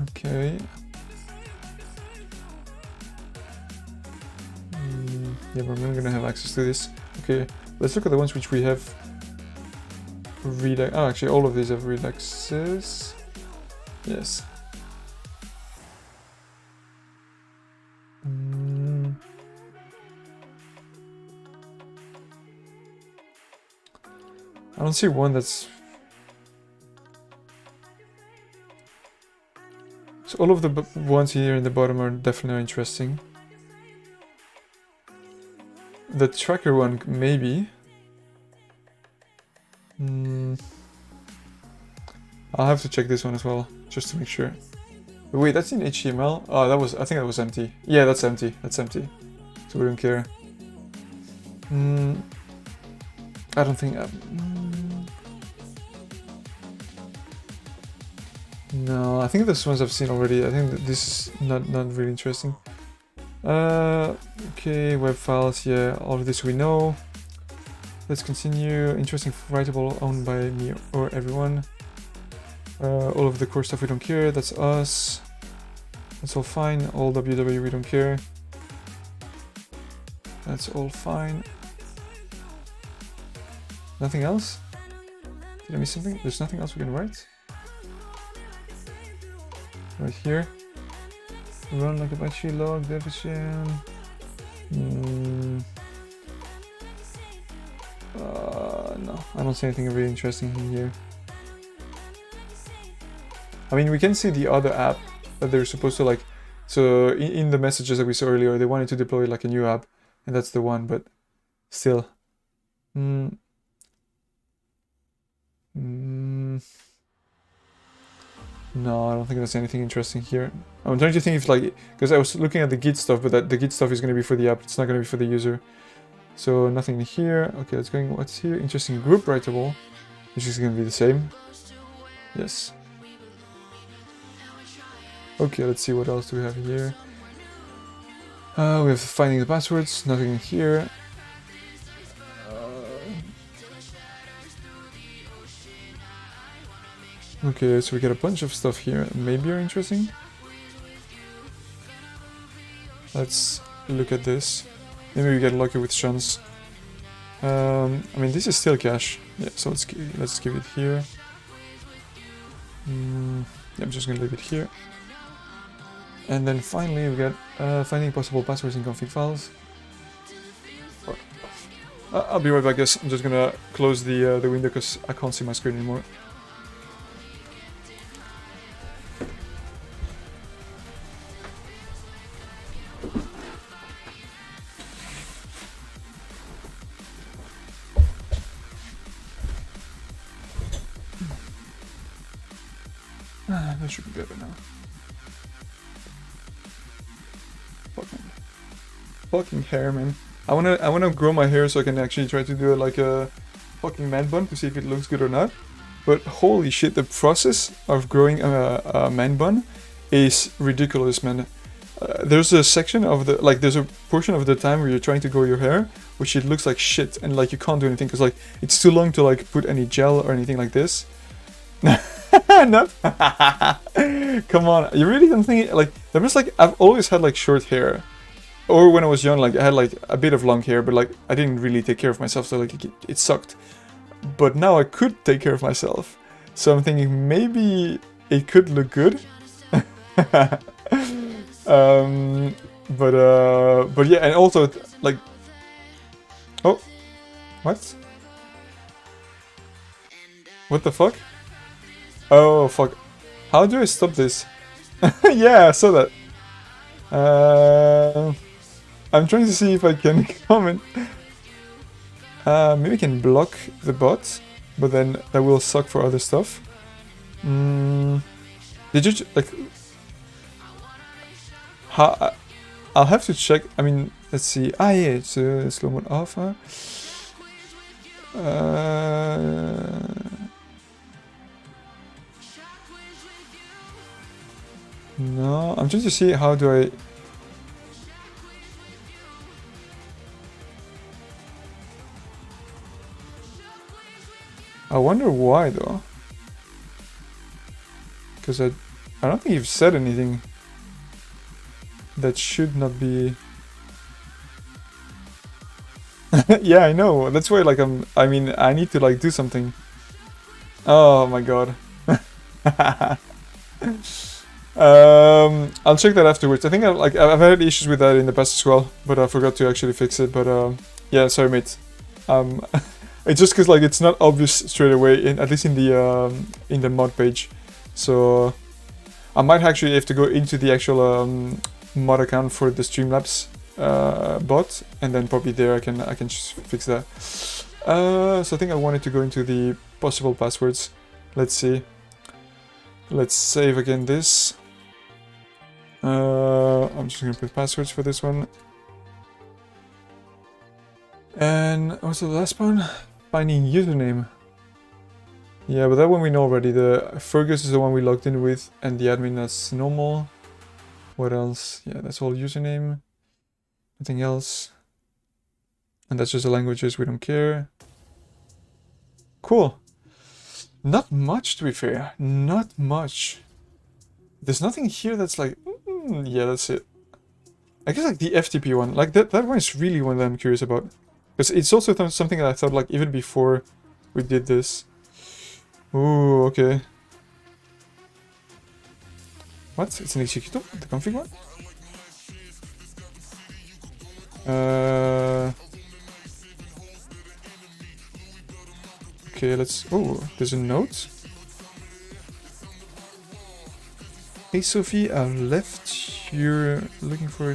[SPEAKER 1] Okay. Yeah, but we're not gonna have access to this. Okay, let's look at the ones which we have read. Oh, actually, all of these have read access. Yes. I don't see one that's... So all of the ones here in the bottom are definitely interesting. The tracker one, maybe. I'll have to check this one as well, just to make sure. But wait, that's in HTML? Oh, that was... I think that was empty. Yeah, that's empty. That's empty. So we don't care. I don't think... No, I think those ones I've seen already. I think that this is not really interesting. Okay, web files, yeah, all of this we know. Let's continue. Interesting writable owned by me or everyone. All of the core stuff we don't care, that's us. That's all fine. All WW we don't care. That's all fine. Nothing else? Did I miss something? There's nothing else we can write? Right here. Run like Apache log definition. No, I don't see anything really interesting in here. I mean, we can see the other app that they're supposed to like. So in the messages that we saw earlier, they wanted to deploy like a new app, and that's the one, but still. No, I don't think there's anything interesting here. I'm trying to think if like, because I was looking at the Git stuff, but the Git stuff is going to be for the app, it's not going to be for the user. So nothing here. Okay, let's go. What's here? Interesting group writable, which is going to be the same. Yes. Okay, let's see what else do we have here. We have finding the passwords. Nothing in here. Okay, so we get a bunch of stuff here. Maybe are interesting. Let's look at this. Maybe we get lucky with chance. I mean, this is still cache. Yeah, so let's give it here. Yeah, I'm just gonna leave it here. And then finally we get finding possible passwords in config files. I'll be right back, guys. I'm just gonna close the window because I can't see my screen anymore. That should be better now. Fucking hair, man. I wanna grow my hair so I can actually try to do like a fucking man bun to see if it looks good or not. But holy shit, the process of growing a man bun is ridiculous, man. There's a section of the there's a portion of the time where you're trying to grow your hair, which it looks like shit, and like you can't do anything because like it's too long to like put any gel or anything like this. No. Come on, you really don't think like there was like I've always had like short hair, or when I was young like I had like a bit of long hair, but like I didn't really take care of myself, so like it sucked. But now I could take care of myself, so I'm thinking maybe it could look good. But yeah, and also like, oh, what the fuck? Oh fuck, how do I stop this? Yeah, I saw that. I'm trying to see if I can comment. Maybe I can block the bot, but then that will suck for other stuff. Did you like? How? I'll have to check. I mean, let's see. Ah, yeah, it's slow mode alpha. No, I'm trying to see how do I. I wonder why though. Because I don't think you've said anything that should not be. Yeah, I know. That's why like I mean, I need to like do something. Oh my god. I'll check that afterwards. I think I've had issues with that in the past as well, but I forgot to actually fix it. But yeah, sorry, mate. It's just because like it's not obvious straight away, at least in the mod page. So I might actually have to go into the actual mod account for the Streamlabs bot, and then probably there I can just fix that. So I think I wanted to go into the possible passwords. Let's see. Let's save again this. I'm just gonna put passwords for this one. And what's the last one? Finding username. Yeah, but that one we know already. The Fergus is the one we logged in with, and the admin, that's normal. What else? Yeah, that's all username. Nothing else. And that's just the languages, we don't care. Cool. Not much, to be fair. Not much. There's nothing here that's like, yeah, that's it. I guess like the FTP one, like that one is really one that I'm curious about. Because it's also something that I thought like even before we did this. Ooh, okay. What? It's an executable? The config one? Okay, let's... Oh, there's a note. Hey Sophie, I've left. You're looking for...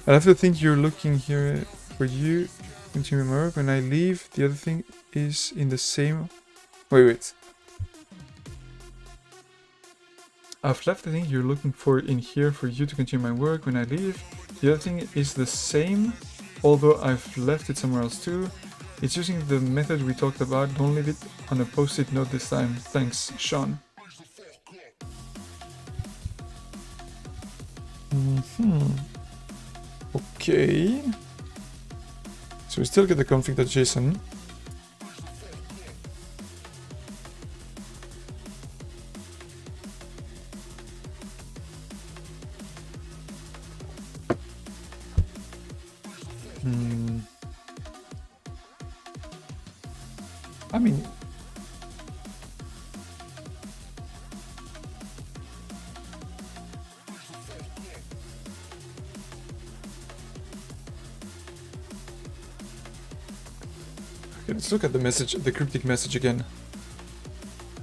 [SPEAKER 1] I have to think you're looking here for you to continue my work. When I leave, the other thing is in the same... Wait. I've left the thing you're looking for in here for you to continue my work. When I leave, the other thing is the same, although I've left it somewhere else too. It's using the method we talked about. Don't leave it on a post-it note this time. Thanks, Sean. Okay. So we still get the config.json. I mean, okay, let's look at the message, the cryptic message again.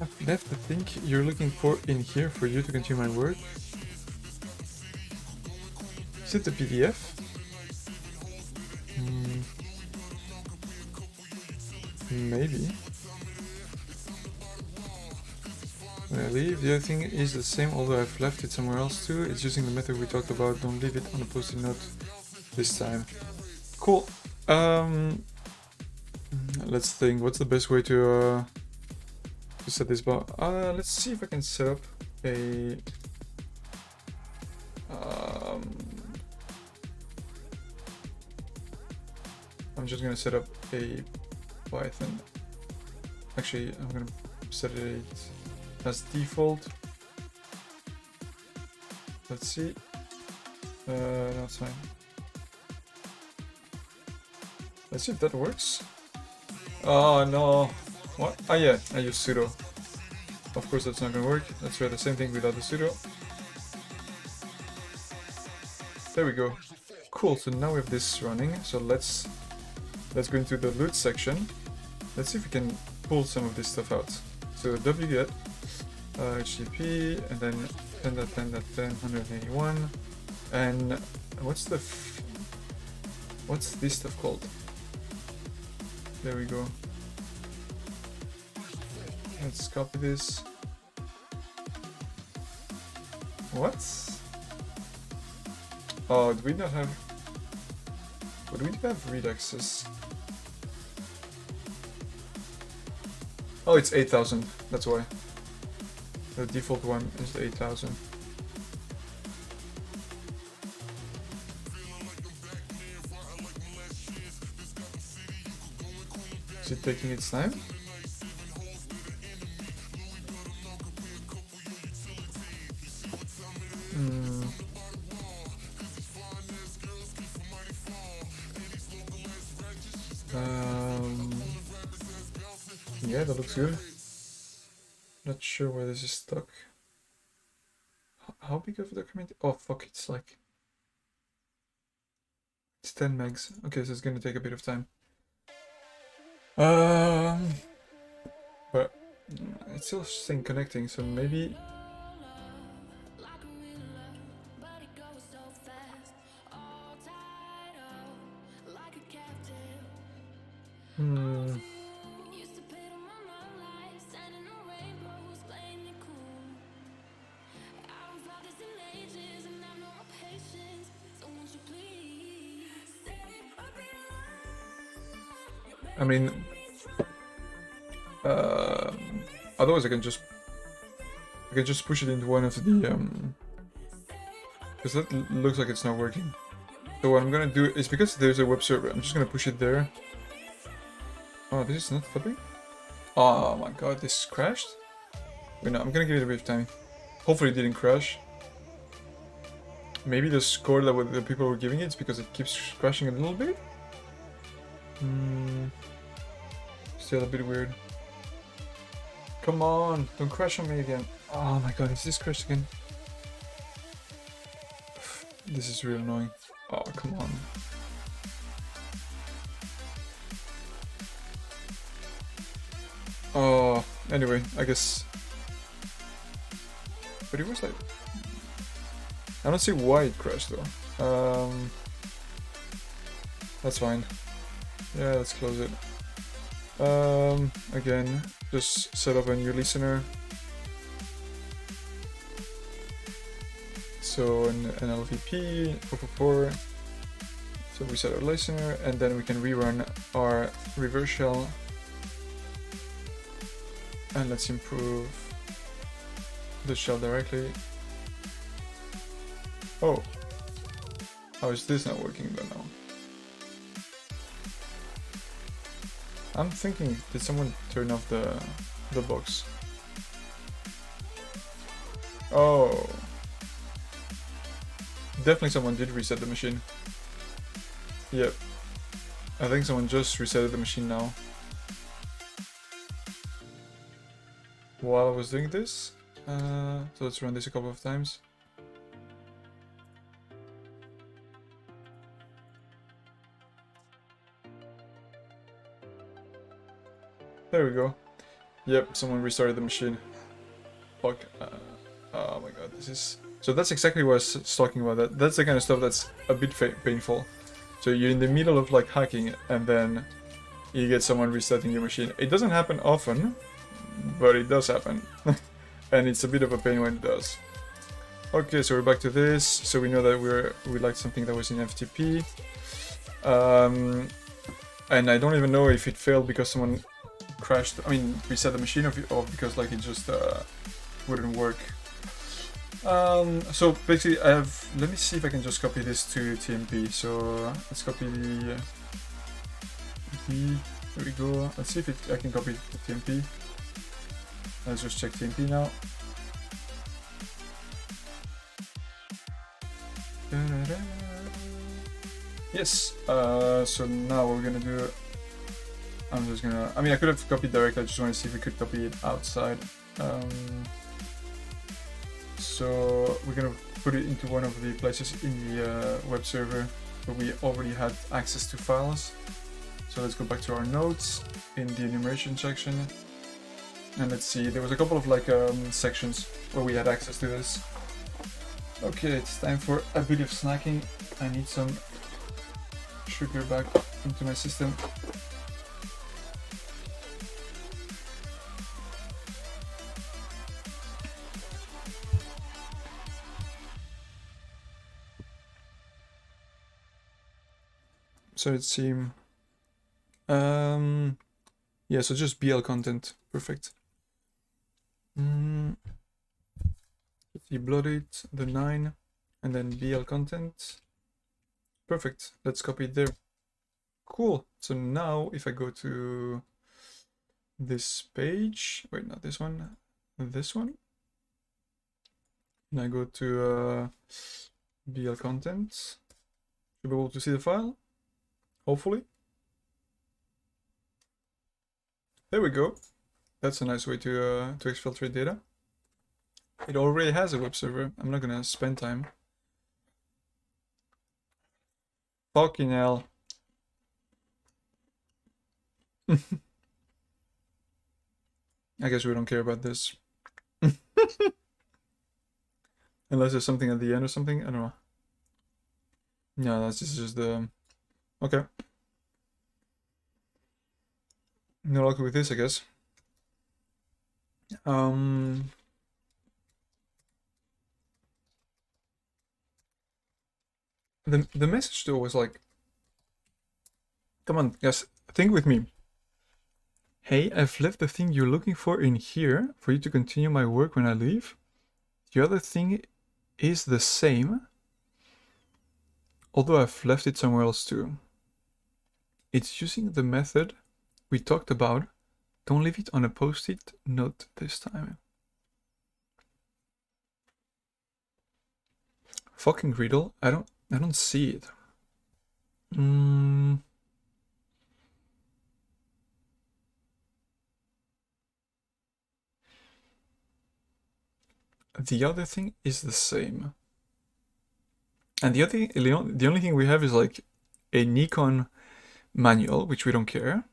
[SPEAKER 1] I've left the thing you're looking for in here for you to continue my work. Is it the PDF? Maybe. When I leave, the other thing is the same, although I've left it somewhere else too. It's using the method we talked about. Don't leave it on a post-it note this time. Cool. Let's think. What's the best way to set this bar? Let's see if I can set up a. I'm just gonna set up a Python. Actually, I'm gonna set it as default. Let's see. That's fine. Let's see if that works. Oh no. What? Oh yeah, I use sudo. Of course that's not gonna work. Let's try the same thing without the sudo. There we go. Cool, so now we have this running. So let's go into the loot section. Let's see if we can pull some of this stuff out. So wget HTTP and then 10.10.10 181 and what's this stuff called? There we go. Let's copy this. What? Oh, do we not have... What do we have read access? Oh, it's 8000. That's why. The default one is 8000. Is it taking its time? Yeah, that looks good. Not sure where this is stuck. How big of a document? Oh fuck, it's 10 megs. Okay, so it's gonna take a bit of time. But it's still saying connecting, so maybe. I mean, otherwise I can just push it into one of the because that looks like it's not working. So what I'm gonna do is, because there's a web server, I'm just gonna push it there. Oh, this is not flipping. Oh my god, this crashed. Wait, no, I'm gonna give it a bit of time. Hopefully it didn't crash. Maybe the score that the people were giving it is because it keeps crashing a little bit. Still a bit weird. Come on, don't crash on me again. Oh my god, is this crashed again? This is real annoying. Oh, come on. Oh, anyway, I guess. But it was like... I don't see why it crashed though. That's fine. Yeah, let's close it. Again, just set up a new listener. So an LVP 444. So we set our listener, and then we can rerun our reverse shell. And let's improve the shell directly. Oh, how is this not working though now? I'm thinking, did someone turn off the box? Oh, definitely someone did reset the machine. Yep, I think someone just resetted the machine now. While I was doing this, so let's run this a couple of times. There we go. Yep, someone restarted the machine. Fuck. Oh my god, this is... So that's exactly what I was talking about. That's the kind of stuff that's a bit painful. So you're in the middle of like hacking, and then you get someone resetting your machine. It doesn't happen often, but it does happen. And it's a bit of a pain when it does. Okay, so we're back to this. So we know that we liked something that was in FTP. And I don't even know if it failed because someone crashed, I mean, reset the machine, or because like it just wouldn't work. So basically let me see if I can just copy this to TMP. So let's copy the there we go. Let's see if I can copy it to TMP. Let's just check TMP now. Yes, so now what we're gonna do, I mean I could have copied directly, I just want to see if we could copy it outside. So we're gonna put it into one of the places in the web server where we already had access to files. So let's go back to our notes in the enumeration section. And let's see, there was a couple of like sections where we had access to this. Okay, it's time for a bit of snacking. I need some sugar back into my system. So let's see. Yeah, so just BL content. Perfect. Let's see, blooded, the 9, and then BL content. Perfect. Let's copy it there. Cool. So now if I go to this page, wait, not this one, this one, and I go to BL content, you'll be able to see the file, hopefully. There we go. That's a nice way to exfiltrate data. It already has a web server. I'm not gonna spend time. Fucking hell. I guess we don't care about this. Unless there's something at the end or something, I don't know. No, that's just the... Okay. No luck with this, I guess. The message though was like, come on, guys, think with me. Hey, I've left the thing you're looking for in here for you to continue my work when I leave. The other thing is the same, although I've left it somewhere else too. It's using the method we talked about. Don't leave it on a post-it note this time. Fucking riddle. I don't see it. The other thing is the same. And the only thing we have is like a Nikon manual, which we don't care.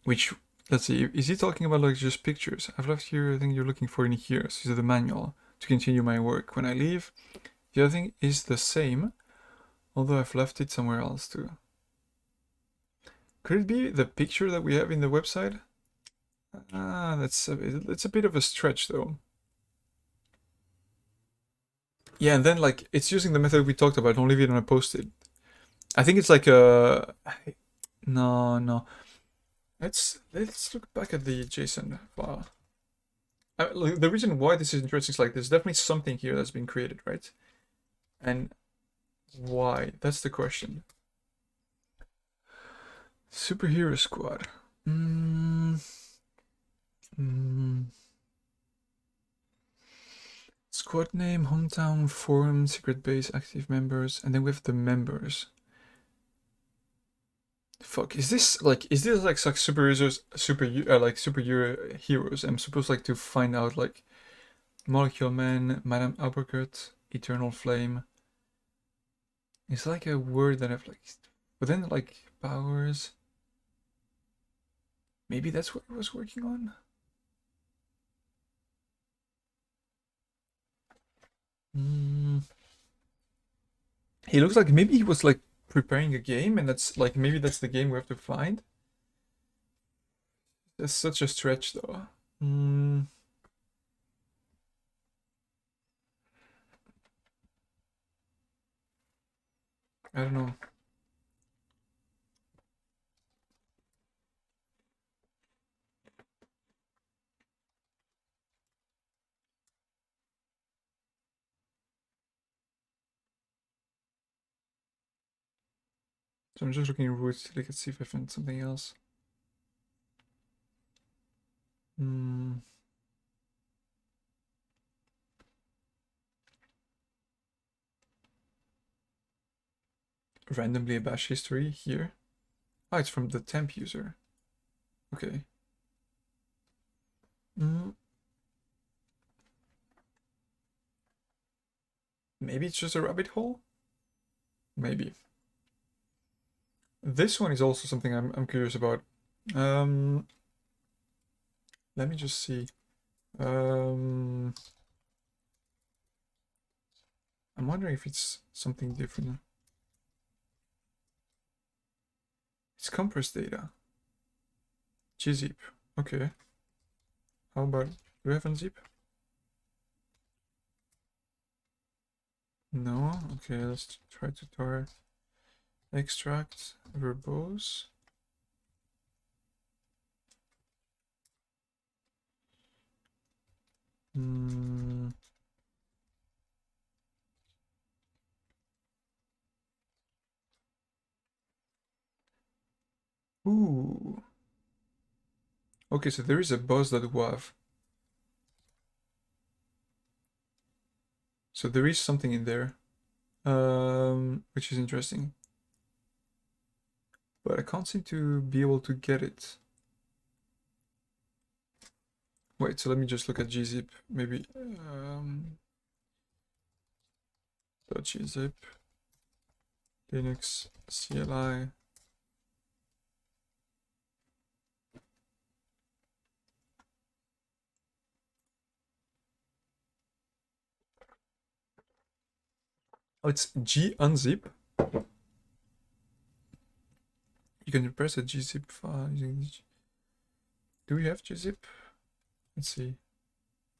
[SPEAKER 1] Which, let's see, is he talking about like just pictures? I've left here, I think you're looking for in here. So this is the manual to continue my work when I leave. The other thing is the same, although I've left it somewhere else too. Could it be the picture that we have in the website? It's a bit of a stretch though. Yeah, and then like it's using the method we talked about. Don't leave it on a post-it. I think it's like a no. Let's look back at the JSON file. Like, the reason why this is interesting is like there's definitely something here that's been created, right? And why? That's the question. Superhero squad. Squad name, hometown, forum, secret base, active members, and then we have the members. Fuck, is this like superhero heroes? I'm supposed like to find out like Molecule Man, Madame Uppercut, Eternal Flame. It's like a word that I've like, but then like powers. Maybe that's what I was working on. He looks like maybe he was like preparing a game, and that's like maybe that's the game we have to find. That's such a stretch, though. I don't know. So I'm just looking at roots. Let's see if I find something else. Randomly a bash history here. Oh, it's from the temp user. Okay. Maybe it's just a rabbit hole? Maybe. This one is also something I'm curious about. Let me just see. I'm wondering if it's something different. It's compressed data. gzip. Okay. How about, do we have unzip? No? Okay, let's try to tar extract verbose. Ooh. Okay, so there is a buzz.wav. So there is something in there, which is interesting. But I can't seem to be able to get it. Wait, so let me just look at gzip, maybe. .gzip, Linux, CLI. Oh, it'sgunzip. You can press a gzip file using. Do we have gzip? Let's see.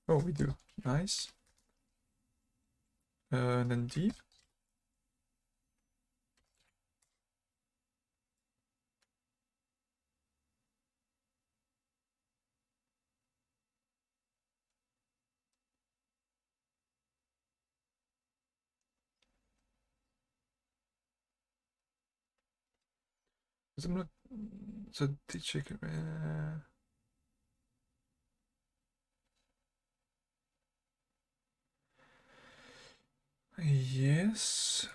[SPEAKER 1] Oh, we do. Nice. And then d. I'm not. So did check. Yes.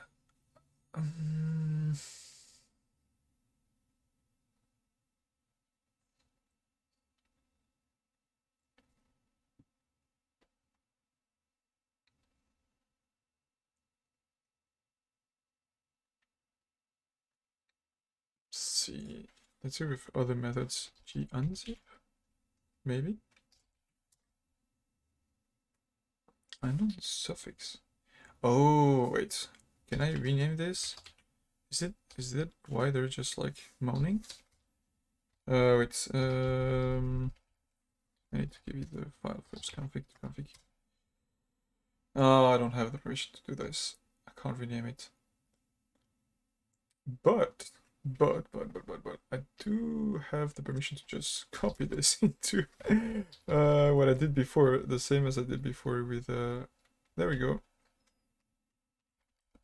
[SPEAKER 1] See. Let's see with other methods.Gunzip? Maybe? I know the suffix. Oh, wait. Can I rename this? Is that why they're just like moaning? Wait. I need to give you the file first. Config. Oh, I don't have the permission to do this. I can't rename it. But I do have the permission to just copy this into what I did before, the same as I did before with there we go.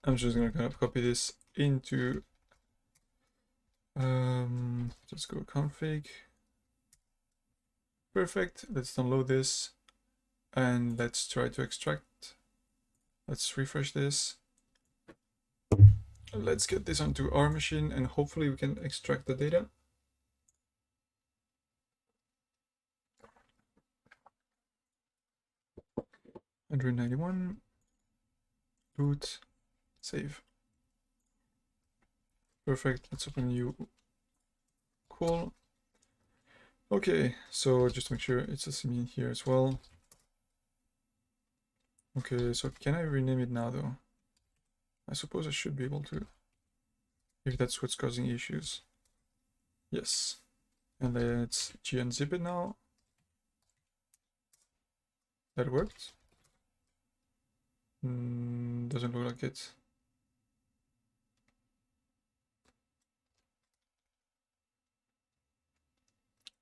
[SPEAKER 1] I'm just gonna kind of copy this into let's go config. Perfect. Let's download this and let's try to extract. Let's refresh this. Let's get this onto our machine and hopefully we can extract the data. $191, boot, save. Perfect. Let's open a new call. Okay, so just to make sure it's a semi here as well. Okay, so can I rename it now though? I suppose I should be able to, if that's what's causing issues. Yes. And let's unzip it now. That worked. Doesn't look like it.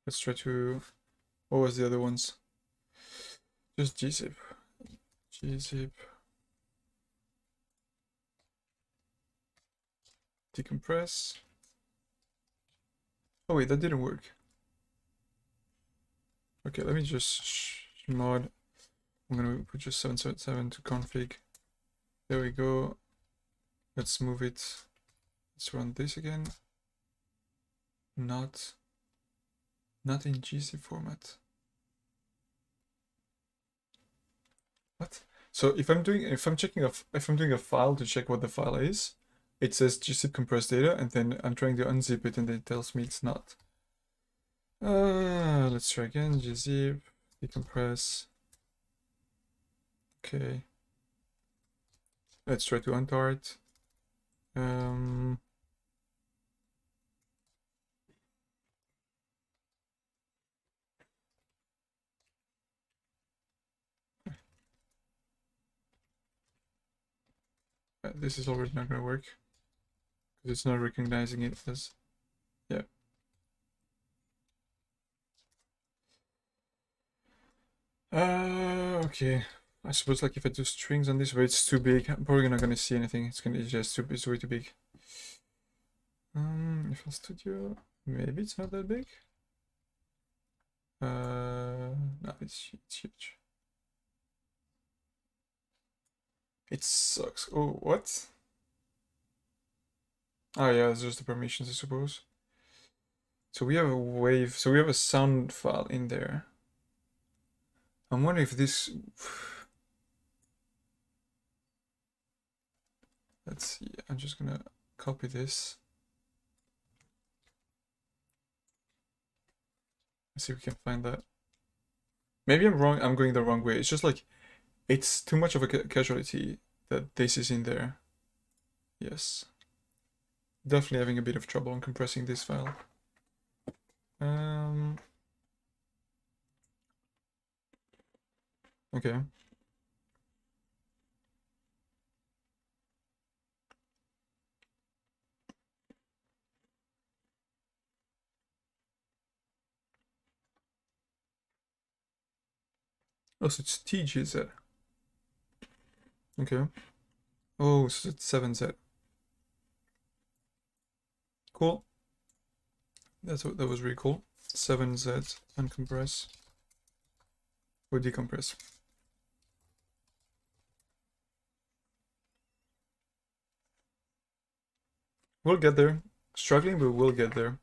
[SPEAKER 1] Let's try to, what was the other ones? Just gzip. Decompress. Oh wait, that didn't work. Okay, let me just mod. I'm gonna put just 777 to config. There we go. Let's move it. Let's run this again. Not in gzip format. What? So if I'm doing a file to check what the file is, it says gzip compress data, and then I'm trying to unzip it, and then it tells me it's not. Let's try again. Gzip decompress. Okay. Let's try to untar it. This is already not going to work because it's not recognizing it as, yeah. Okay. I suppose like if I do strings on this, but it's too big, I'm probably not going to see anything. It's just too, it's way too big. FL Studio, maybe it's not that big. No, it's huge. It sucks. Oh, what? Oh yeah, it's just the permissions, I suppose. So we have a wave, so we have a sound file in there. I'm wondering if this... Let's see, I'm just gonna copy this. Let's see if we can find that. Maybe I'm wrong, I'm going the wrong way. It's just like, it's too much of a casualty that this is in there. Yes. Definitely having a bit of trouble on compressing this file. Okay. Oh, so it's TGZ. Okay. Oh, so it's 7Z. Cool. That was really cool. 7Z uncompress or decompress. We'll get there. Struggling, but we'll get there.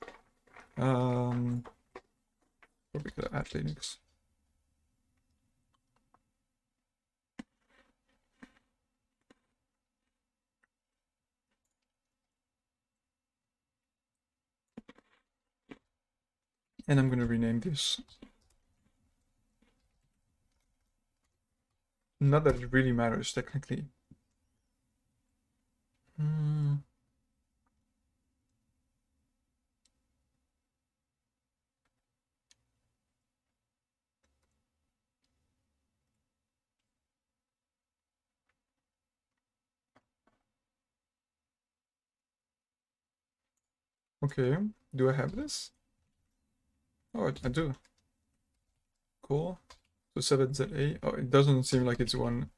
[SPEAKER 1] Probably gonna add Linux. And I'm gonna rename this. Not that it really matters technically. Okay, do I have this? Oh, I do. Cool. So 7ZA. Oh, it doesn't seem like it's one.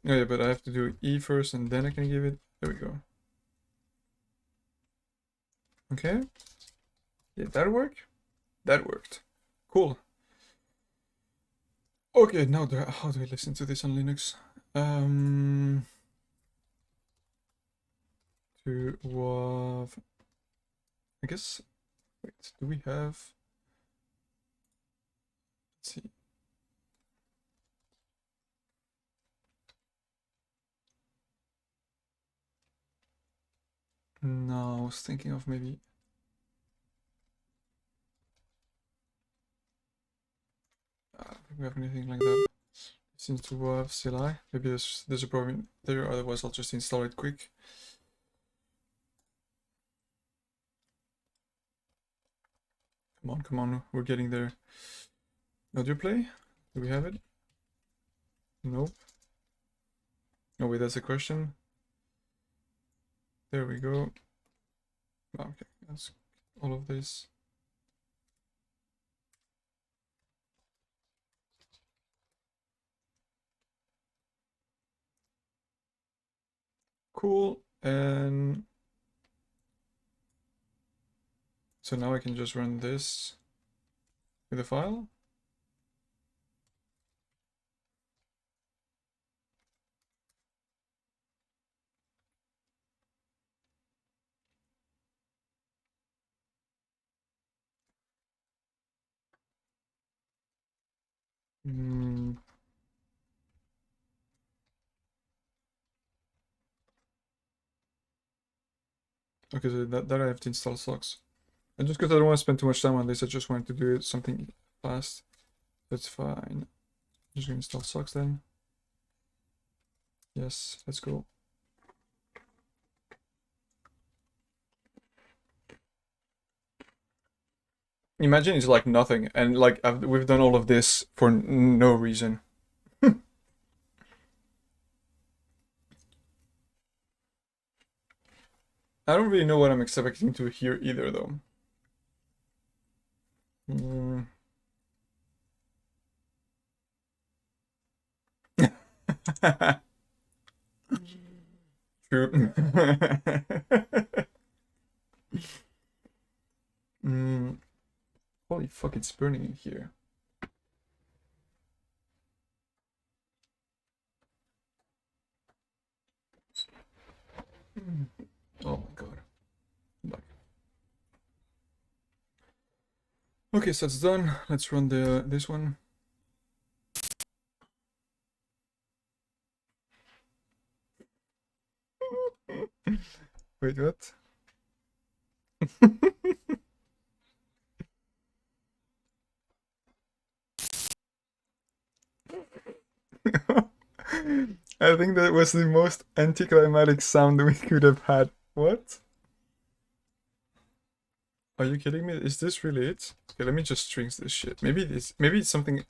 [SPEAKER 1] Oh yeah, but I have to do E first and then I can give it. There we go. Okay. Did that work? That worked. Cool. Okay, now how do I listen to this on Linux? To WAV. I guess. Wait, do we have? Let's see. No, I was thinking of maybe. Do we have anything like that? Seems to WAV CLI. Maybe there's a problem there. Otherwise, I'll just install it quick. Come on, we're getting there. Audio play? Do we have it? Nope. Oh wait, that's a question. There we go. Okay, that's all of this. Cool, and so now I can just run this with a file. Okay, so that I have to install socks. And just because I don't want to spend too much time on this, I just wanted to do something fast. That's fine. Just gonna install socks then. Yes, let's go. Imagine it's like nothing, and like we've done all of this for no reason. I don't really know what I'm expecting to hear either, though. True. Holy fuck, it's burning in here. Oh my god. Back. Okay, so it's done. Let's run this one. Wait, what? I think that was the most anticlimactic sound we could have had. What? Are you kidding me? Is this really it? Okay, let me just strings this shit. Maybe it's something.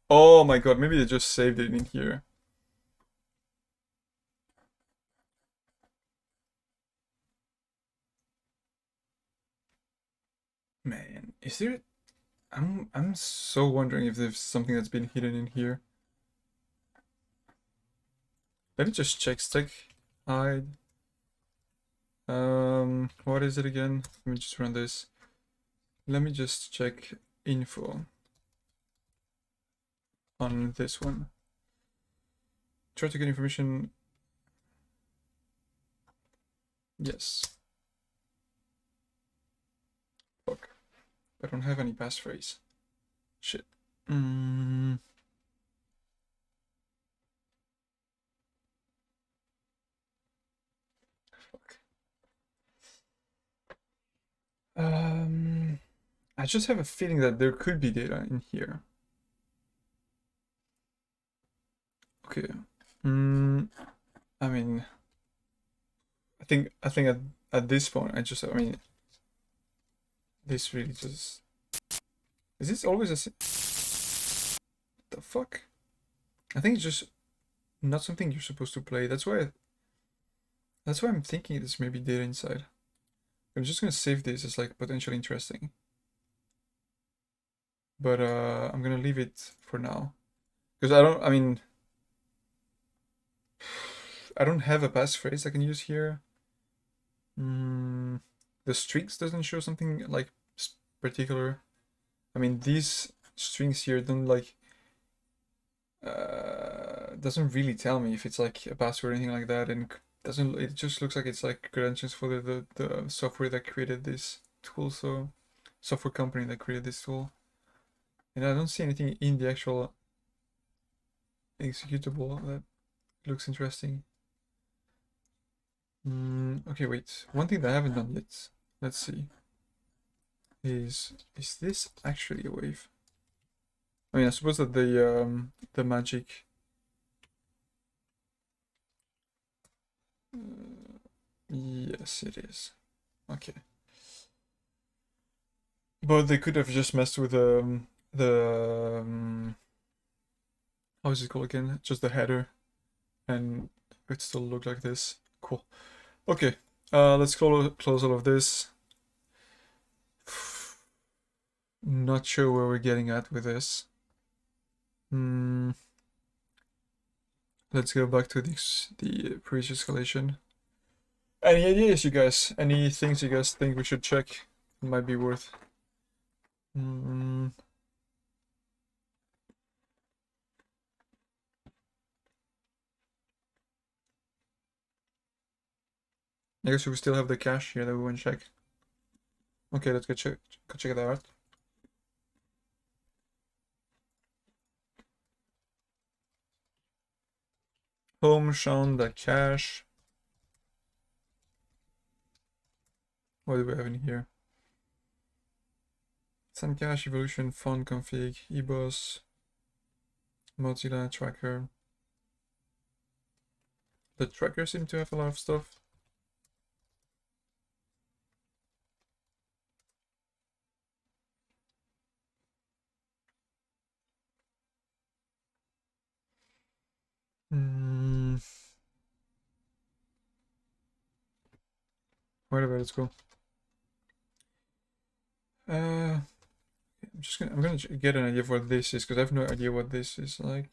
[SPEAKER 1] Oh my god, maybe they just saved it in here. Man, is there? I'm so wondering if there's something that's been hidden in here. Let me just check stack hide. What is it again? Let me just run this. Let me just check info on this one. Try to get information. Yes. Fuck. I don't have any passphrase. Shit. Fuck. I just have a feeling that there could be data in here. Okay. I mean, I think at this point, I mean, this really just. Is this always a? What the fuck? I think it's just not something you're supposed to play. That's why I'm thinking there's maybe data inside. I'm just gonna save this as like potentially interesting. But I'm gonna leave it for now. Because I mean, I don't have a passphrase I can use here. The strings doesn't show something like particular. I mean, these strings here don't like, doesn't really tell me if it's like a password or anything like that, and doesn't, it just looks like it's like credentials for the software that created this tool, so software company that created this tool. And I don't see anything in the actual executable that looks interesting. Okay, wait. One thing that I haven't done yet, let's see, is this actually a wave? I mean, I suppose that the magic. Yes, it is. Okay. But they could have just messed with the how is it called again? Just the header, and it still look like this. Cool. Okay. Let's close all of this. Not sure where we're getting at with this. Let's go back to the previous escalation. Any ideas, you guys? Any things you guys think we should check? Might be worth. I guess we still have the cache here that we want to check. Okay, let's go check that out. Home shown the cache. What do we have in here? Send cache, evolution, font config, ebos, Mozilla tracker. The tracker seems to have a lot of stuff. Whatever, let's go. I'm gonna get an idea of what this is, because I have no idea what this is like.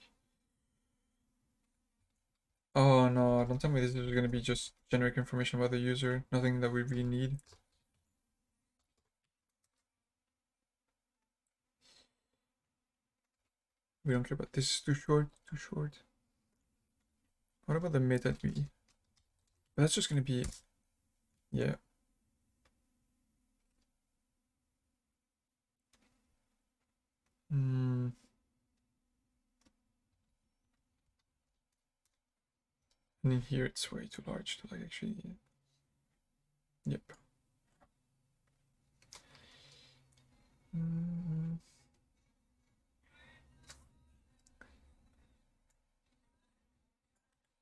[SPEAKER 1] Oh no, don't tell me this is gonna be just generic information about the user, nothing that we really need. We don't care about this, is too short, too short. What about the meta-d? That's just gonna be, yeah. And in here it's way too large to like actually, yep.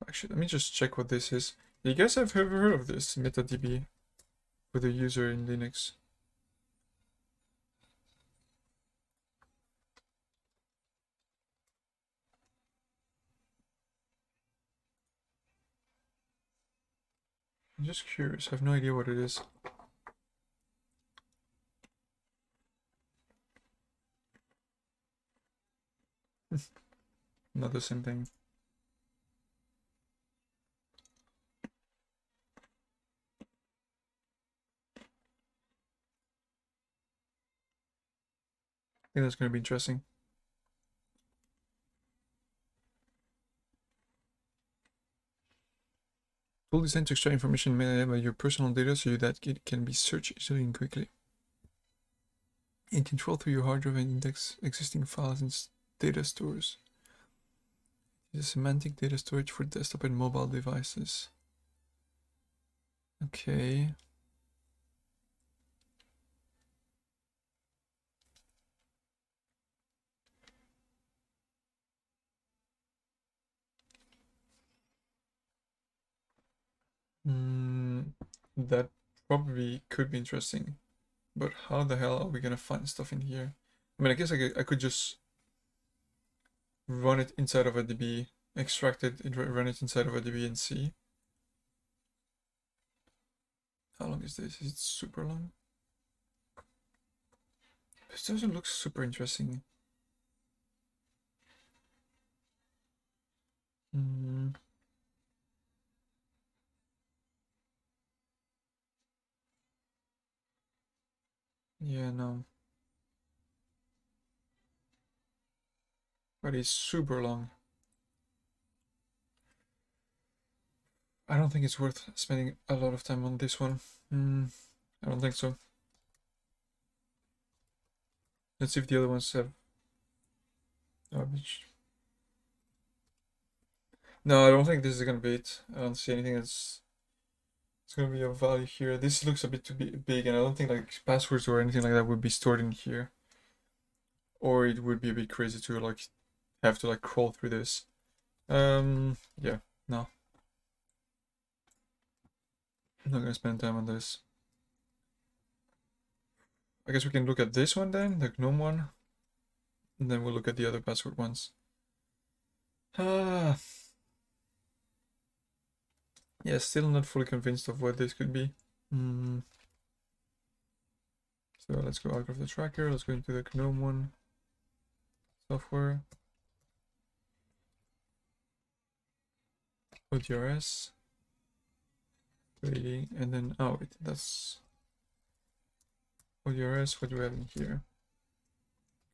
[SPEAKER 1] Actually, let me just check what this is. You guys have ever heard of this meta-d with a user in Linux? I'm just curious, I have no idea what it is. Not the same thing. I think that's going to be interesting. Tool designed to extract information made about your personal data so that it can be searched easily and quickly. And control through your hard drive and index existing files and data stores. It is semantic data storage for desktop and mobile devices. Okay. That probably could be interesting, but how the hell are we gonna find stuff in here? I mean, I guess I could just run it inside of a DB, extract it, run it inside of a DB and see. How long is this? Is it super long? This doesn't look super interesting. Yeah, no. But it's super long. I don't think it's worth spending a lot of time on this one. I don't think so. Let's see if the other ones have garbage. No, I don't think this is gonna be it. I don't see anything that's gonna be of value here. This looks a bit too big, and I don't think like passwords or anything like that would be stored in here. Or it would be a bit crazy to like have to like crawl through this. Yeah, no. I'm not gonna spend time on this. I guess we can look at this one then, the GNOME one. And then we'll look at the other password ones. Yeah, still not fully convinced of what this could be. So let's go out of the tracker, let's go into the GNOME one. Software. ODRS. Trading, and then, oh wait, that's ODRS, what do we have in here?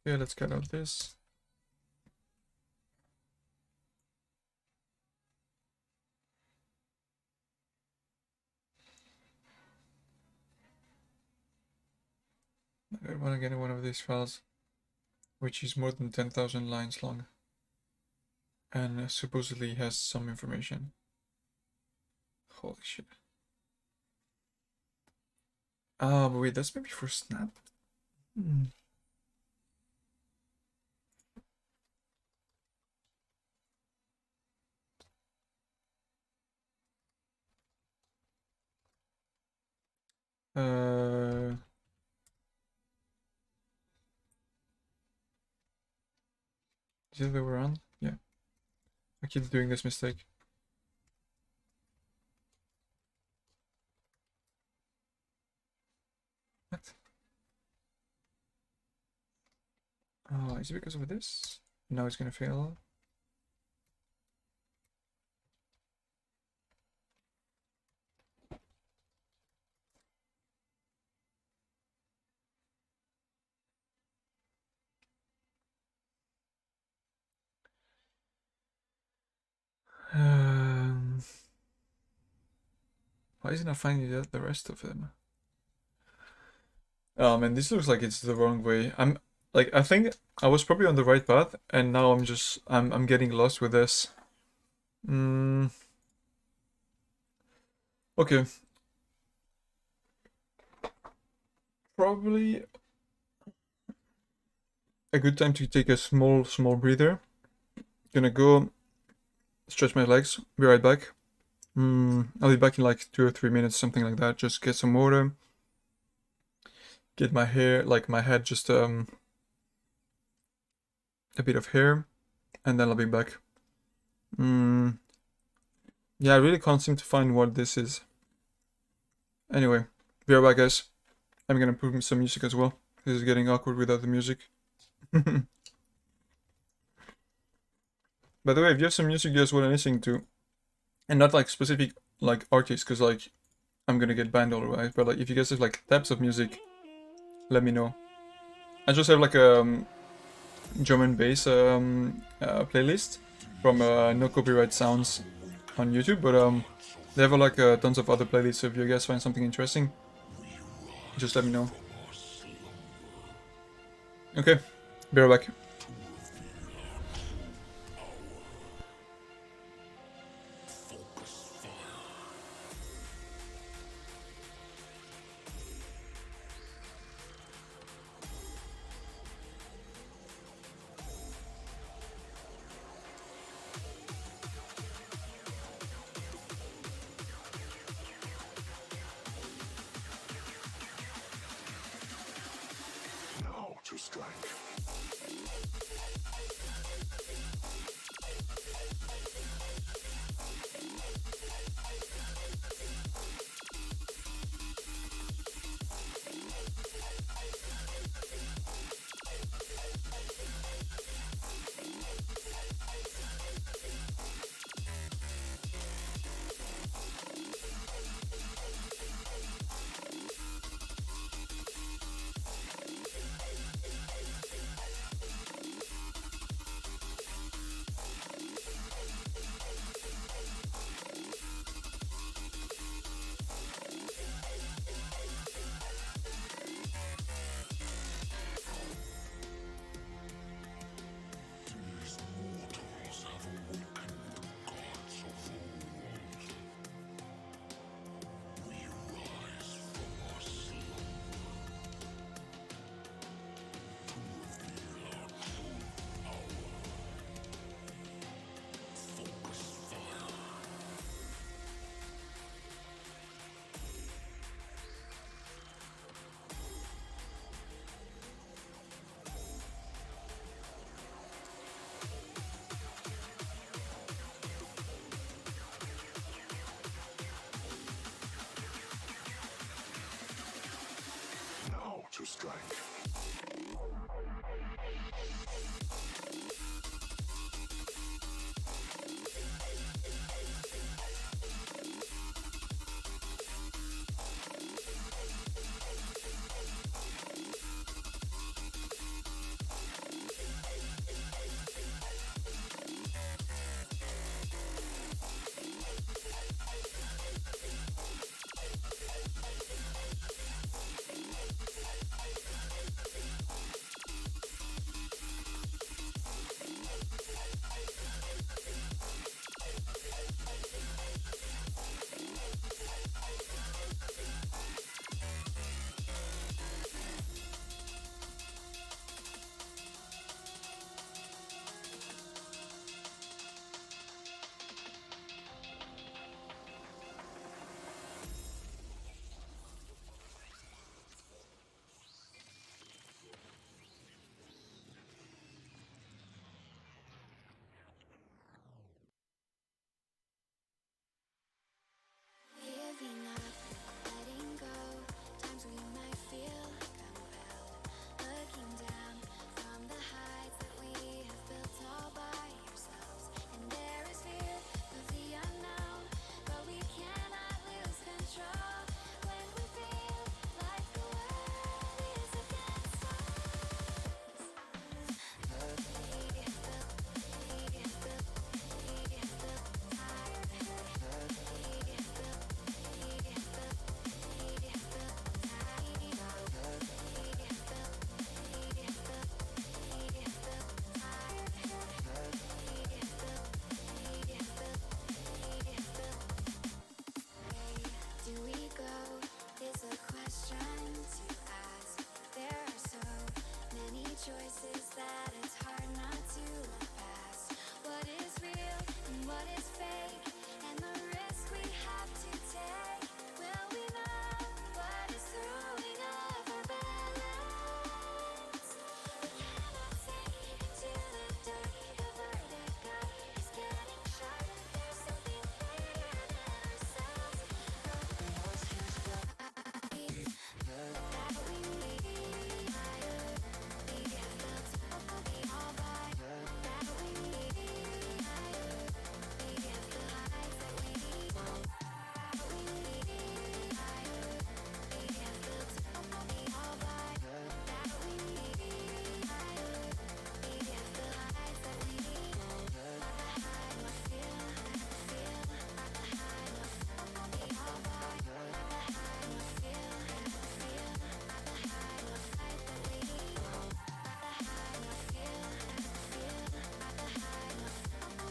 [SPEAKER 1] Okay, let's cut out this. I want to get one of these files, which is more than 10,000 lines long, and supposedly has some information. Holy shit. Ah, but wait, that's maybe for Snap? Is it the other way around? Yeah. I keep doing this mistake. What? Oh, is it because of this? Now it's gonna fail. Why is it not finding the rest of them? Oh man, this looks like it's the wrong way. I think I was probably on the right path, and now I'm getting lost with this. Okay. Probably a good time to take a small breather. Gonna go stretch my legs, be right back. I'll be back in like 2 or 3 minutes, something like that. Just get some water. Get my hair, like my head, just a bit of hair, and then I'll be back. Yeah, I really can't seem to find what this is. Anyway, be right back, guys. I'm gonna put some music as well. This is getting awkward without the music. By the way, if you have some music you guys want to listen to, and not like specific like artists, because like I'm gonna get banned otherwise, but like if you guys have like types of music, let me know. I just have like a drum and bass playlist from No Copyright Sounds on YouTube, but they have like tons of other playlists, so if you guys find something interesting, just let me know. Okay, be right back.
[SPEAKER 2] Now to strike.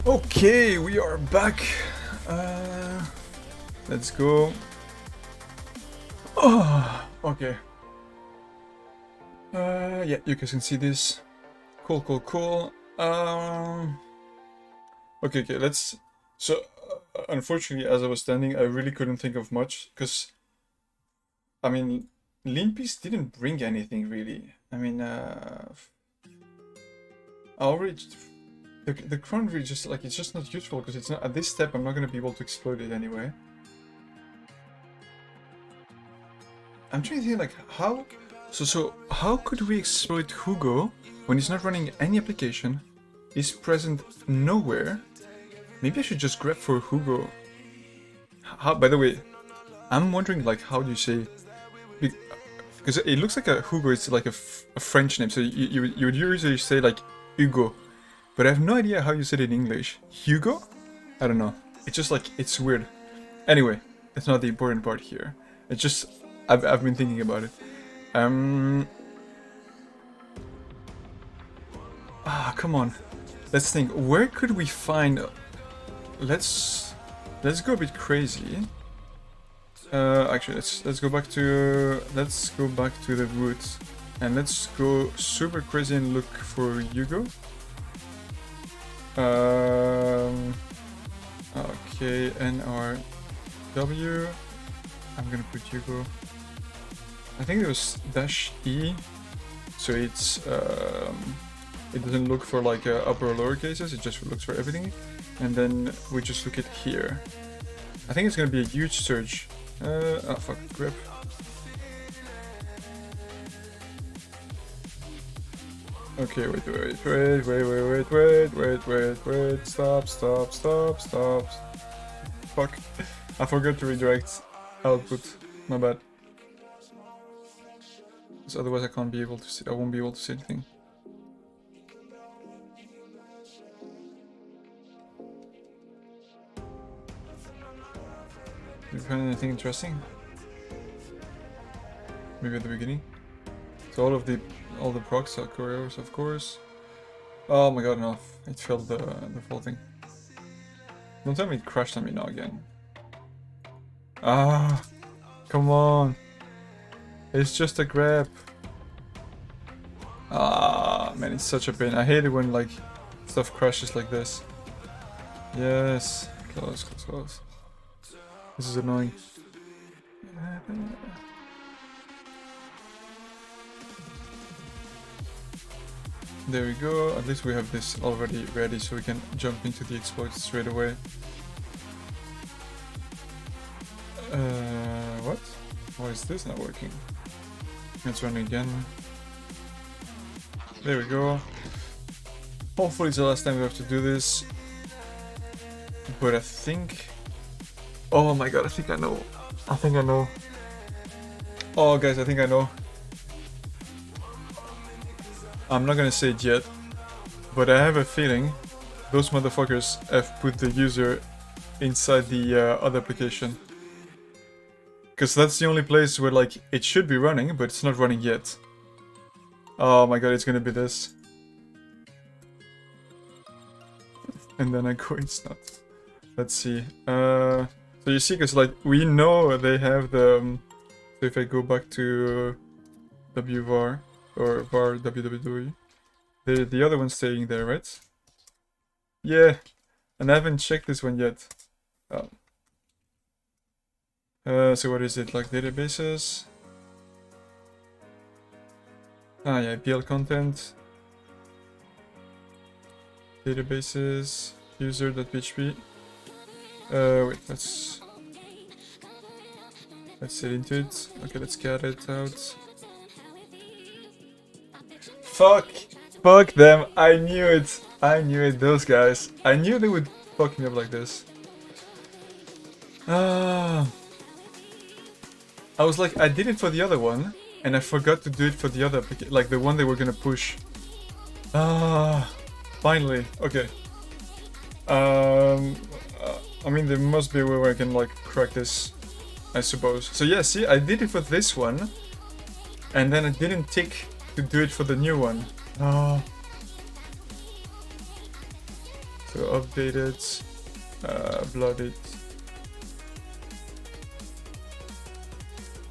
[SPEAKER 1] Okay, we are back. Let's go. Oh, okay. Yeah, you guys can see this. Cool, cool, cool. Okay, let's... So, unfortunately, as I was standing, I really couldn't think of much, because, I mean, linpeas didn't bring anything, really. I mean, I already... The cron really just, like, it's just not useful, because it's not... At this step, I'm not going to be able to exploit it anyway. I'm trying to think, like, how... So how could we exploit Hugo when he's not running any application, is present nowhere? Maybe I should just grab for Hugo. How, by the way, I'm wondering, like, how do you say... Because it looks like a Hugo is like a French name, so you would usually say, like, Hugo. But I have no idea how you said it in English. Hugo? I don't know. It's just, like, it's weird. Anyway, that's not the important part here. It's just... I've been thinking about it. Come on. Let's think. Where could we find... Let's go a bit crazy. Actually, let's go back to the roots, and let's go super crazy and look for Hugo. Okay, NRW. I'm gonna put Hugo. I think it was -E, so it's it doesn't look for like upper or lower cases, it just looks for everything, and then we just look at here. I think it's gonna be a huge surge. Oh fuck, grip. Okay, wait, stop. Fuck, I forgot to redirect output, my bad. Because otherwise I won't be able to see anything. Did you find anything interesting? Maybe at the beginning? So all the procs are couriers, of course. Oh my god, no. It failed the full thing. Don't tell me it crashed on me now again. Ah, come on. It's just a grab. Ah, man, it's such a pain. I hate it when, like, stuff crashes like this. Yes. Close. This is annoying. There we go. At least we have this already ready, so we can jump into the exploits straight away. What? Why is this not working? Let's run again. There we go. Hopefully it's the last time we have to do this. But I think... Oh my god, I think I know. Oh guys, I think I know. I'm not gonna say it yet, but I have a feeling those motherfuckers have put the user inside the other application. Because that's the only place where, like, it should be running, but it's not running yet. Oh my god, it's gonna be this. And then I go, it's not. Let's see. So you see, because, like, we know they have the... so if I go back to WVAR, or VAR WWE, the other one's staying there, right? Yeah, and I haven't checked this one yet. Oh. So what is it, like databases? Ah yeah, BL content. Databases, user.php. Wait, let's set into it. Okay, let's get it out. Fuck them, I knew it, those guys. I knew they would fuck me up like this. I was like, I did it for the other one, and I forgot to do it for the other, like the one they were gonna push. Finally, okay. I mean, there must be a way where I can, like, crack this, I suppose. So yeah, see, I did it for this one, and then I didn't tick to do it for the new one. So update it, blood it,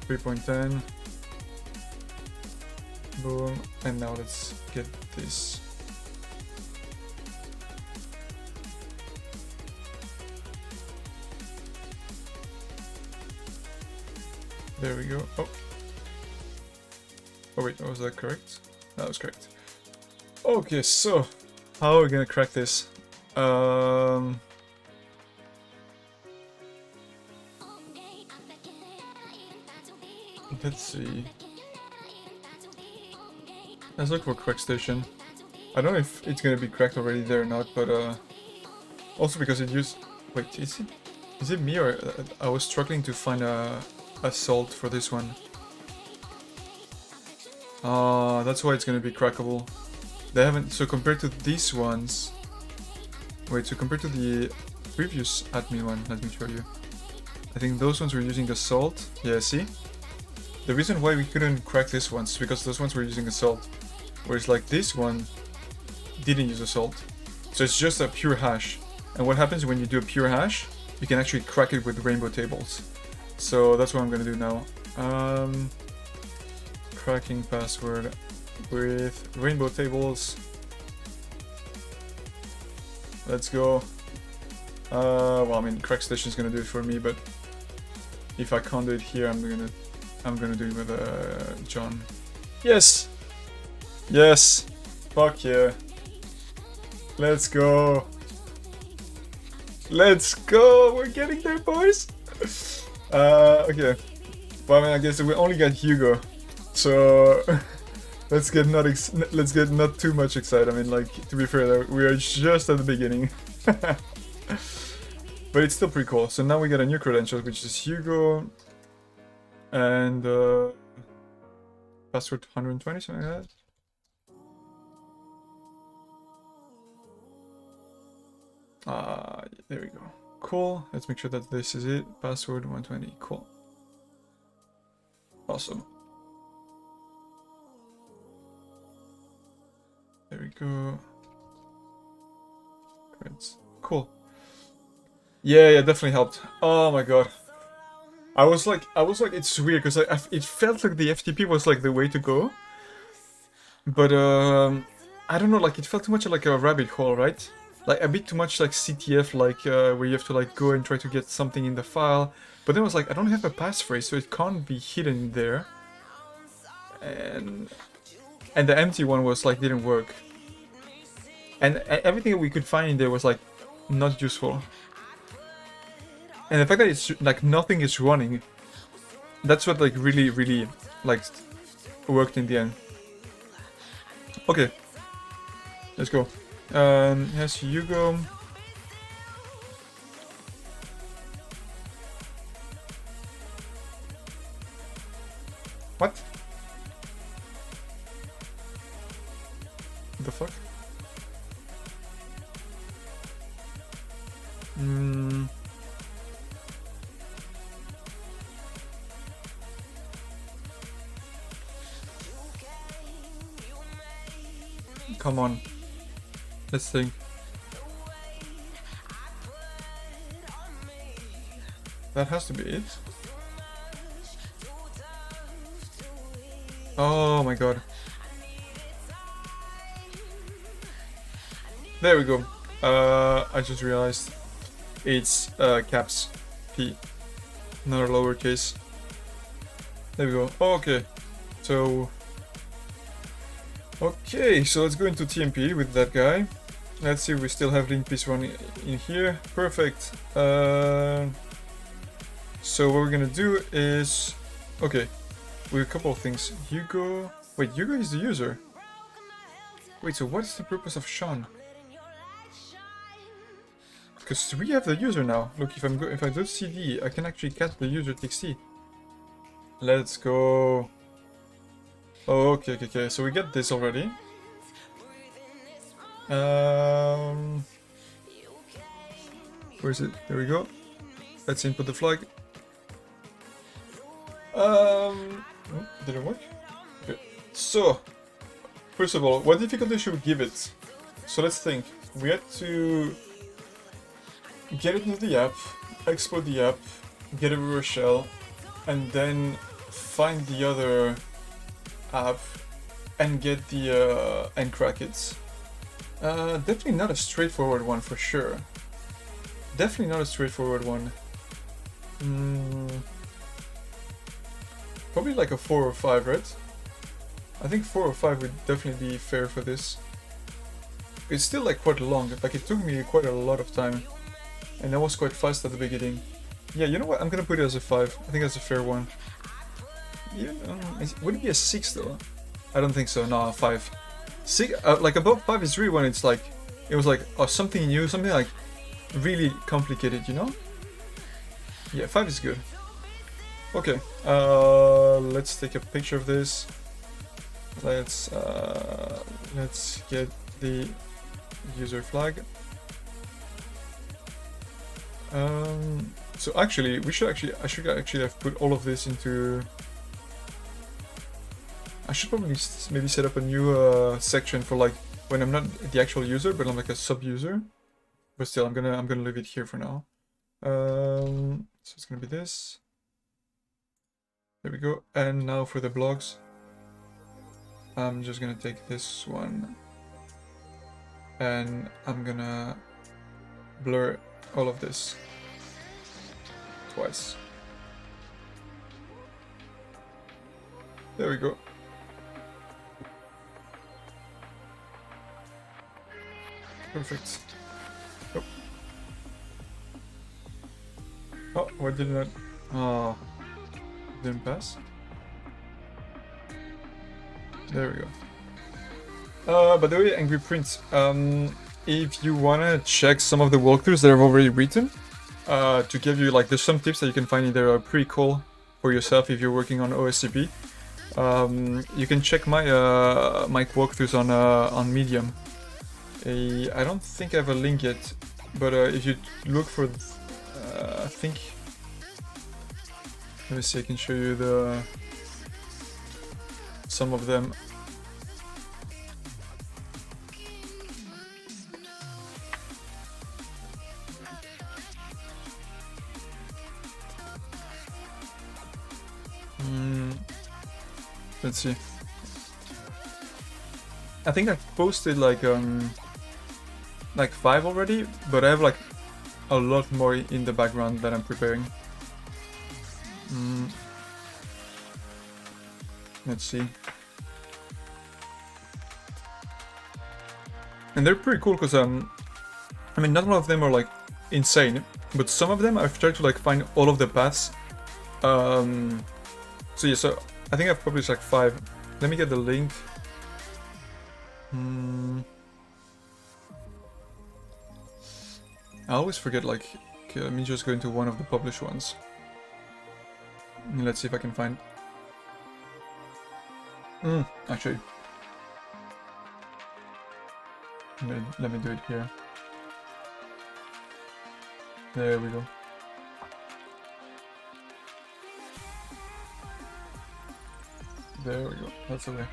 [SPEAKER 1] 3.10, boom, and now let's get this. There we go. Oh wait, was that correct? That was correct. Okay, so how are we gonna crack this? Let's see. Let's look for crack station. I don't know if it's gonna be cracked already there or not, but also because it used. Wait, is it me or I was struggling to find a salt for this one? That's why it's gonna be crackable. They haven't. So compared to these ones. Wait, so compared to the previous admin one, let me show you. I think those ones were using the salt. Yeah, see? The reason why we couldn't crack this one is because those ones were using a salt. Whereas like this one didn't use a salt. So it's just a pure hash. And what happens when you do a pure hash, you can actually crack it with rainbow tables. So that's what I'm gonna do now. Cracking password with rainbow tables. Let's go. Well, I mean, crack station is gonna do it for me, but if I can't do it here, I'm gonna do it with John. Yes, yes, fuck yeah. Let's go. Let's go. We're getting there, boys. Okay. Well, I mean, I guess we only got Hugo, so let's get not too much excited. I mean, like, to be fair, we are just at the beginning. But it's still pretty cool. So now we got a new credential, which is Hugo and password 120, something like that. There we go. Cool. Let's make sure that this is it. Password 120. Cool. Awesome. There we go. Great. Cool. Yeah, definitely helped. Oh my god. I was like, it's weird because it felt like the FTP was like the way to go, but I don't know, like it felt too much like a rabbit hole, right? Like a bit too much like CTF, like where you have to like go and try to get something in the file. But then I was like, I don't have a passphrase, so it can't be hidden there. And the empty one was like didn't work. And everything that we could find in there was like not useful. And the fact that it's like nothing is running, that's what like really like worked in the end. Okay, let's go. Yes, Hugo. What? The fuck? Come on. Let's think. That has to be it. Oh my god. There we go. I just realized it's caps P, not a lowercase. There we go. Oh, okay. So let's go into TMP with that guy. Let's see if we still have linpeas running in here. Perfect. So what we're gonna do is, okay, with a couple of things. Hugo. Wait, Hugo is the user. Wait, so what is the purpose of Sean? Because we have the user now. Look, if I do CD, I can actually catch the user TXT. Let's go. Oh, okay. So we get this already. Where is it? There we go. Let's input the flag. Didn't work. Okay. So, first of all, what difficulty should we give it? So let's think. We had to get it into the app, export the app, get a reverse shell, and then find the other app and get the and crack it. Definitely not a straightforward one for sure. Definitely not a straightforward one. Probably like a 4 or 5, right? I think 4 or 5 would definitely be fair for this. It's still like quite long, like it took me quite a lot of time. And I was quite fast at the beginning. Yeah, you know what? I'm gonna put it as a 5. I think that's a fair one. Yeah, would it be a 6 though? I don't think so. No, 5. 6, like above 5 is really when it's like, it was like something new, something like really complicated, you know? Yeah, 5 is good. Okay, let's take a picture of this. Let's get the user flag. So actually, I should actually have put all of this into. I should probably maybe set up a new section for like when I'm not the actual user, but I'm like a sub-user. But still, I'm gonna leave it here for now. So it's gonna be this. There we go. And now for the blogs, I'm just gonna take this one, and I'm gonna blur all of this twice. There we go. Perfect. Oh, oh, why did not? Oh, didn't pass. There we go. By the way, Angry Prince, if you wanna check some of the walkthroughs that I've already written, to give you like, there's some tips that you can find in there are pretty cool for yourself if you're working on OSCP. You can check my my walkthroughs on Medium. I don't think I have a link yet, but if you look for, I think, let me see, I can show you some of them. Let's see. I think I've posted like 5 already, but I have like a lot more in the background that I'm preparing. Let's see. And they're pretty cool because I mean, not all of them are like insane, but some of them I've tried to like find all of the paths. So yeah, so I think I've published like 5. Let me get the link. I always forget, like, okay, let me just go into one of the published ones. And let's see if I can find. Actually. Let me do it here. There we go. There we go. That's the way.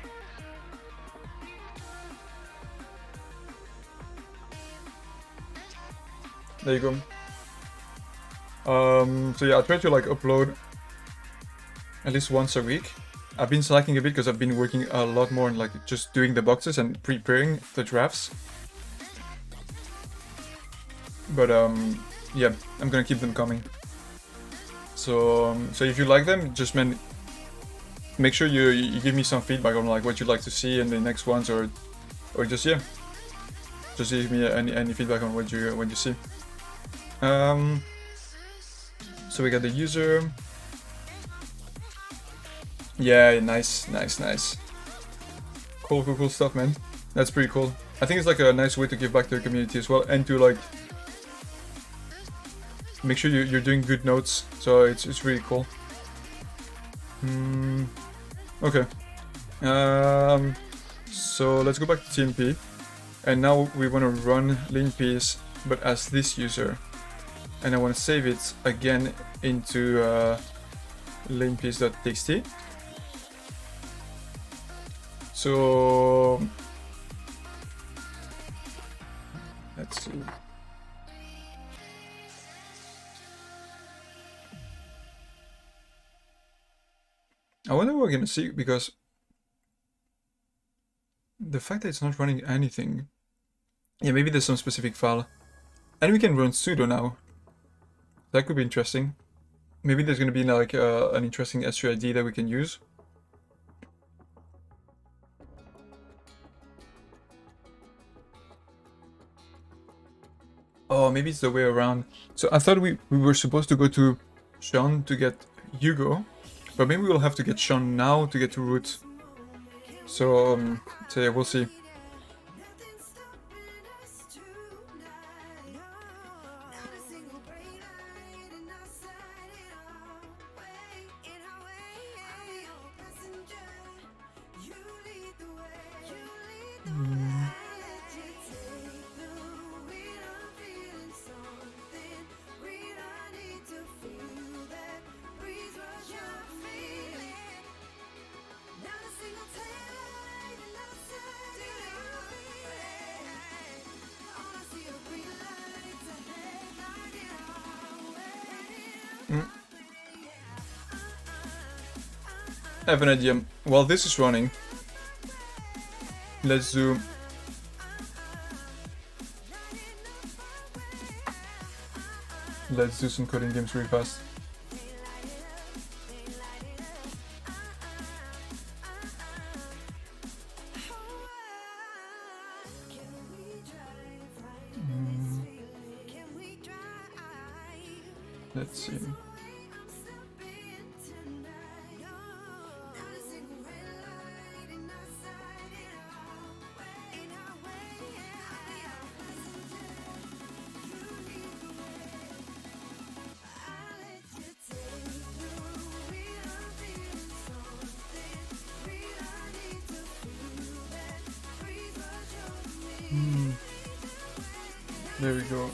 [SPEAKER 1] There you go. So yeah, I try to like upload at least once a week. I've been slacking a bit because I've been working a lot more on like just doing the boxes and preparing the drafts. But yeah, I'm gonna keep them coming. So so if you like them, just make sure you give me some feedback on like what you'd like to see in the next ones, or just yeah, just give me any feedback on what you see. So we got the user. Yeah, nice. Cool stuff, man. That's pretty cool. I think it's like a nice way to give back to the community as well, and to like make sure you're doing good notes. So it's really cool. Okay. So let's go back to TMP, and now we want to run linpeas, but as this user, and I want to save it again into linpeas.txt. So let's see. I wonder what we're gonna see, because the fact that it's not running anything. Yeah, maybe there's some specific file. And we can run sudo now. That could be interesting. Maybe there's gonna be like an interesting S3 ID that we can use. Oh, maybe it's the way around. So I thought we were supposed to go to Sean to get Hugo, but maybe we'll have to get Sean now to get to root. So yeah, we'll see. I have an idea. While this is running, let's do... Let's do some coding games really fast. Let's see. There we go.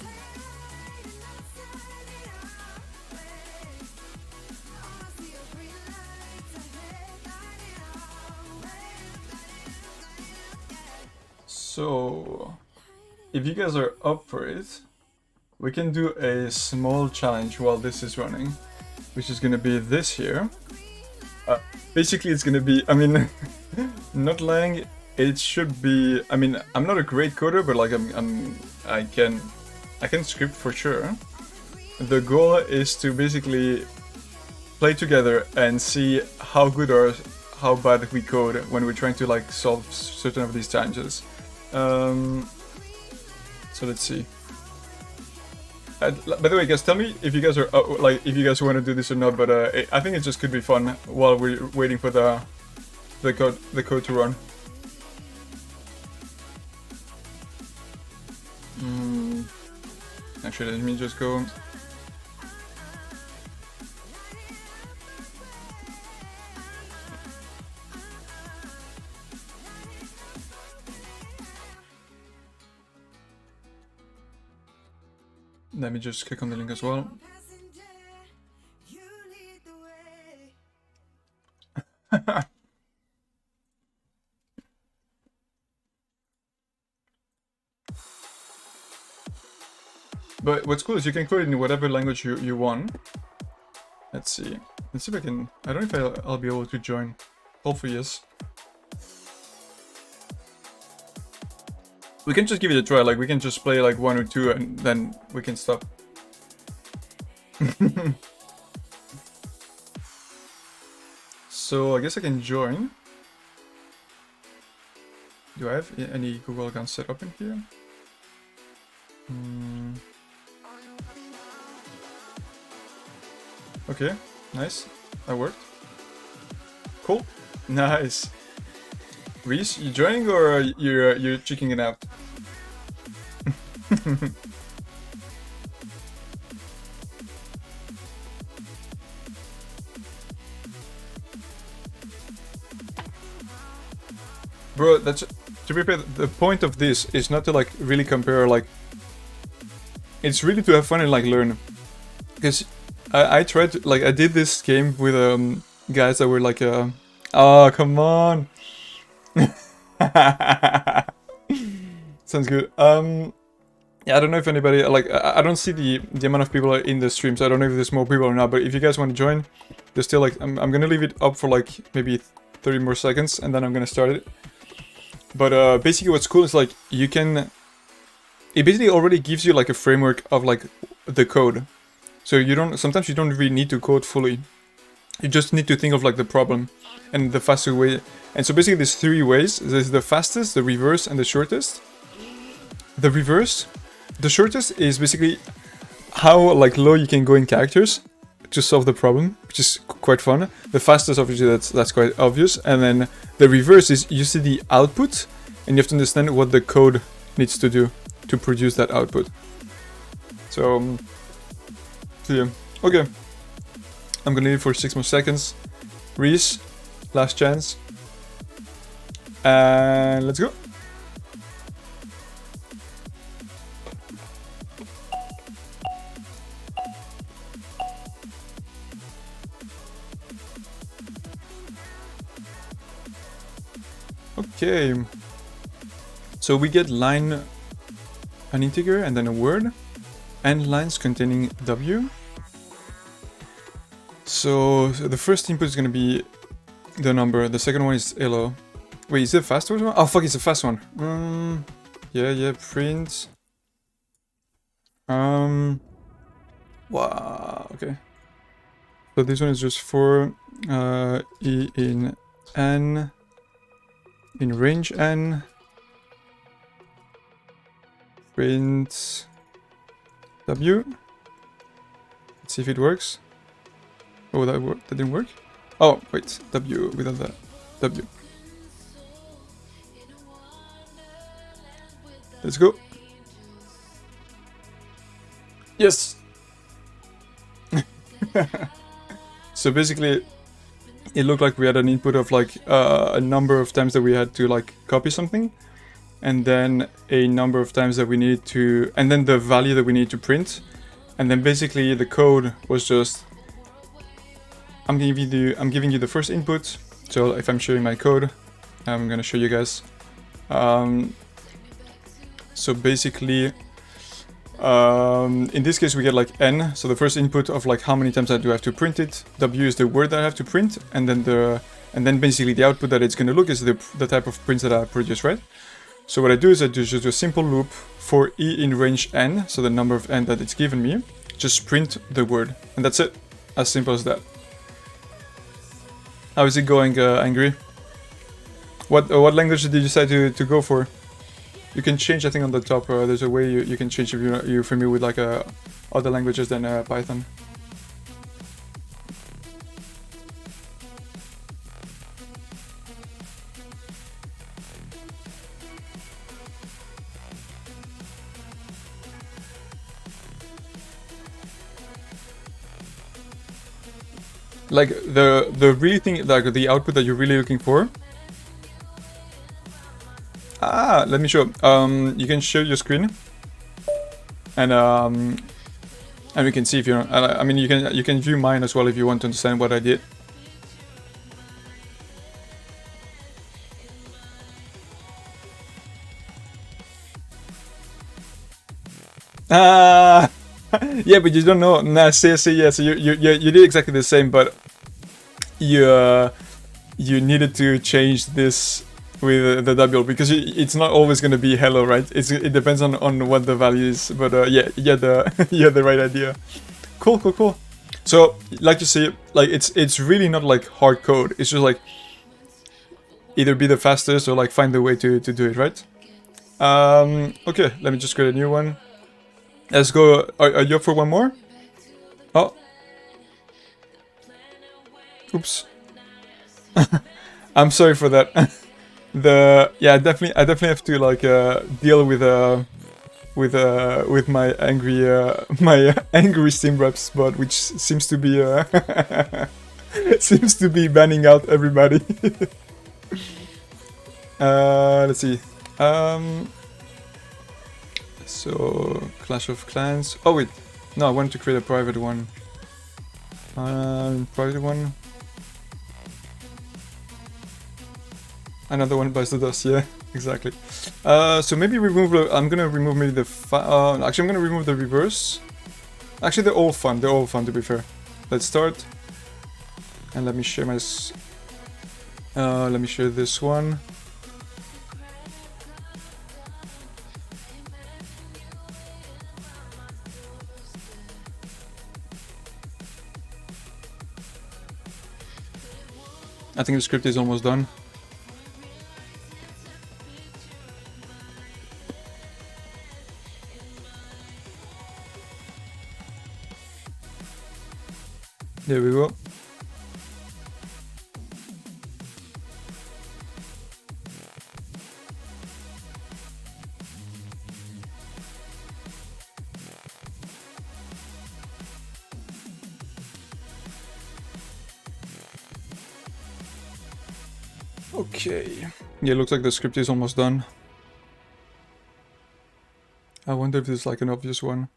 [SPEAKER 1] So, if you guys are up for it, we can do a small challenge while this is running, which is gonna be this here. Basically, it's gonna be, I mean, not lying, it should be, I mean, I'm not a great coder, but like I can script for sure. The goal is to basically play together and see how good or how bad we code when we're trying to like solve certain of these challenges. So let's see. By the way, guys, tell me if you guys are like if you guys want to do this or not. But I think it just could be fun while we're waiting for the code to run. Actually, let me just go. Let me just click on the link as well. But what's cool is you can code it in whatever language you want. Let's see. Let's see if I can... I don't know if I'll be able to join. Hopefully, yes. We can just give it a try, like we can just play like 1 or 2 and then we can stop. So I guess I can join. Do I have any Google accounts set up in here? Okay, nice. That worked. Cool. Nice. Reese, you joining or you're checking it out? Bro, that's to be fair, the point of this is not to like really compare, like it's really to have fun and like learn. Because I tried to, like I did this game with guys that were like oh come on. Sounds good. Yeah, I don't know if anybody, like, I don't see the amount of people in the stream, so I don't know if there's more people or not, but if you guys want to join, there's still, like, I'm gonna leave it up for, like, maybe 30 more seconds, and then I'm gonna start it. But basically what's cool is, like, you can... It basically already gives you, like, a framework of, like, the code. So you don't... Sometimes you don't really need to code fully. You just need to think of, like, the problem and the faster way. And so basically there's 3 ways. There's the fastest, the reverse, and the shortest. The reverse... The shortest is basically how, like, low you can go in characters to solve the problem, which is quite fun. The fastest, obviously, that's quite obvious. And then the reverse is you see the output, and you have to understand what the code needs to do to produce that output. So yeah. Okay. I'm gonna leave for 6 more seconds. Reese, last chance. And let's go. Okay, so we get line, an integer, and then a word, and lines containing W. So the first input is going to be the number, the second one is hello. Wait, is it a fast one? Oh fuck, it's a fast one. Yeah, print. Wow, okay. So this one is just for E in N. In range N, print W. Let's see if it works. Oh, that didn't work. Oh, wait, W without that. W. Let's go. Yes. So basically, it looked like we had an input of like a number of times that we had to like copy something, and then a number of times that we needed to, and then the value that we need to print, and then basically the code was just I'm giving you the first input. So if I'm showing my code, I'm gonna show you guys. So basically, in this case we get like N, so the first input of like how many times I do have to print it. W is the word that I have to print, and then basically the output that it's going to look is the type of prints that I produce, right? So what I do is I do just a simple loop for E in range N, so the number of N that it's given me, just print the word, and that's it. As simple as that. How is it going, Angry? What language did you decide to go for? You can change, I think, on the top. There's a way you can change if you're familiar with like other languages than Python. Like the really thing, like the output that you're really looking for. Ah, let me show. You can share your screen, and we can see if you. I mean, you can view mine as well if you want to understand what I did. Ah, yeah, but you don't know. Nah, see, yeah. So you did exactly the same, but you needed to change this with the W, because it's not always going to be hello, right? It depends on what the value is, but yeah, you had the right idea. Cool. So like you see, like it's really not like hard code. It's just like either be the fastest or like find the way to do it, right? Okay, let me just create a new one. Let's go. Are you up for one more? Oh, oops. I'm sorry for that. I definitely have to like deal with my angry Steam Reps bot, which seems to be seems to be banning out everybody. Let's see. So Clash of Clans. Oh wait, no, I wanted to create a private one. Private one. Another one bites the dust, yeah, exactly. So maybe remove, I'm gonna remove maybe the, actually I'm gonna remove the reverse. Actually they're all fun to be fair. Let's start. And let me share my, let me share this one. I think the script is almost done. There we go. Okay. Yeah, looks like the script is almost done. I wonder if there's like an obvious one.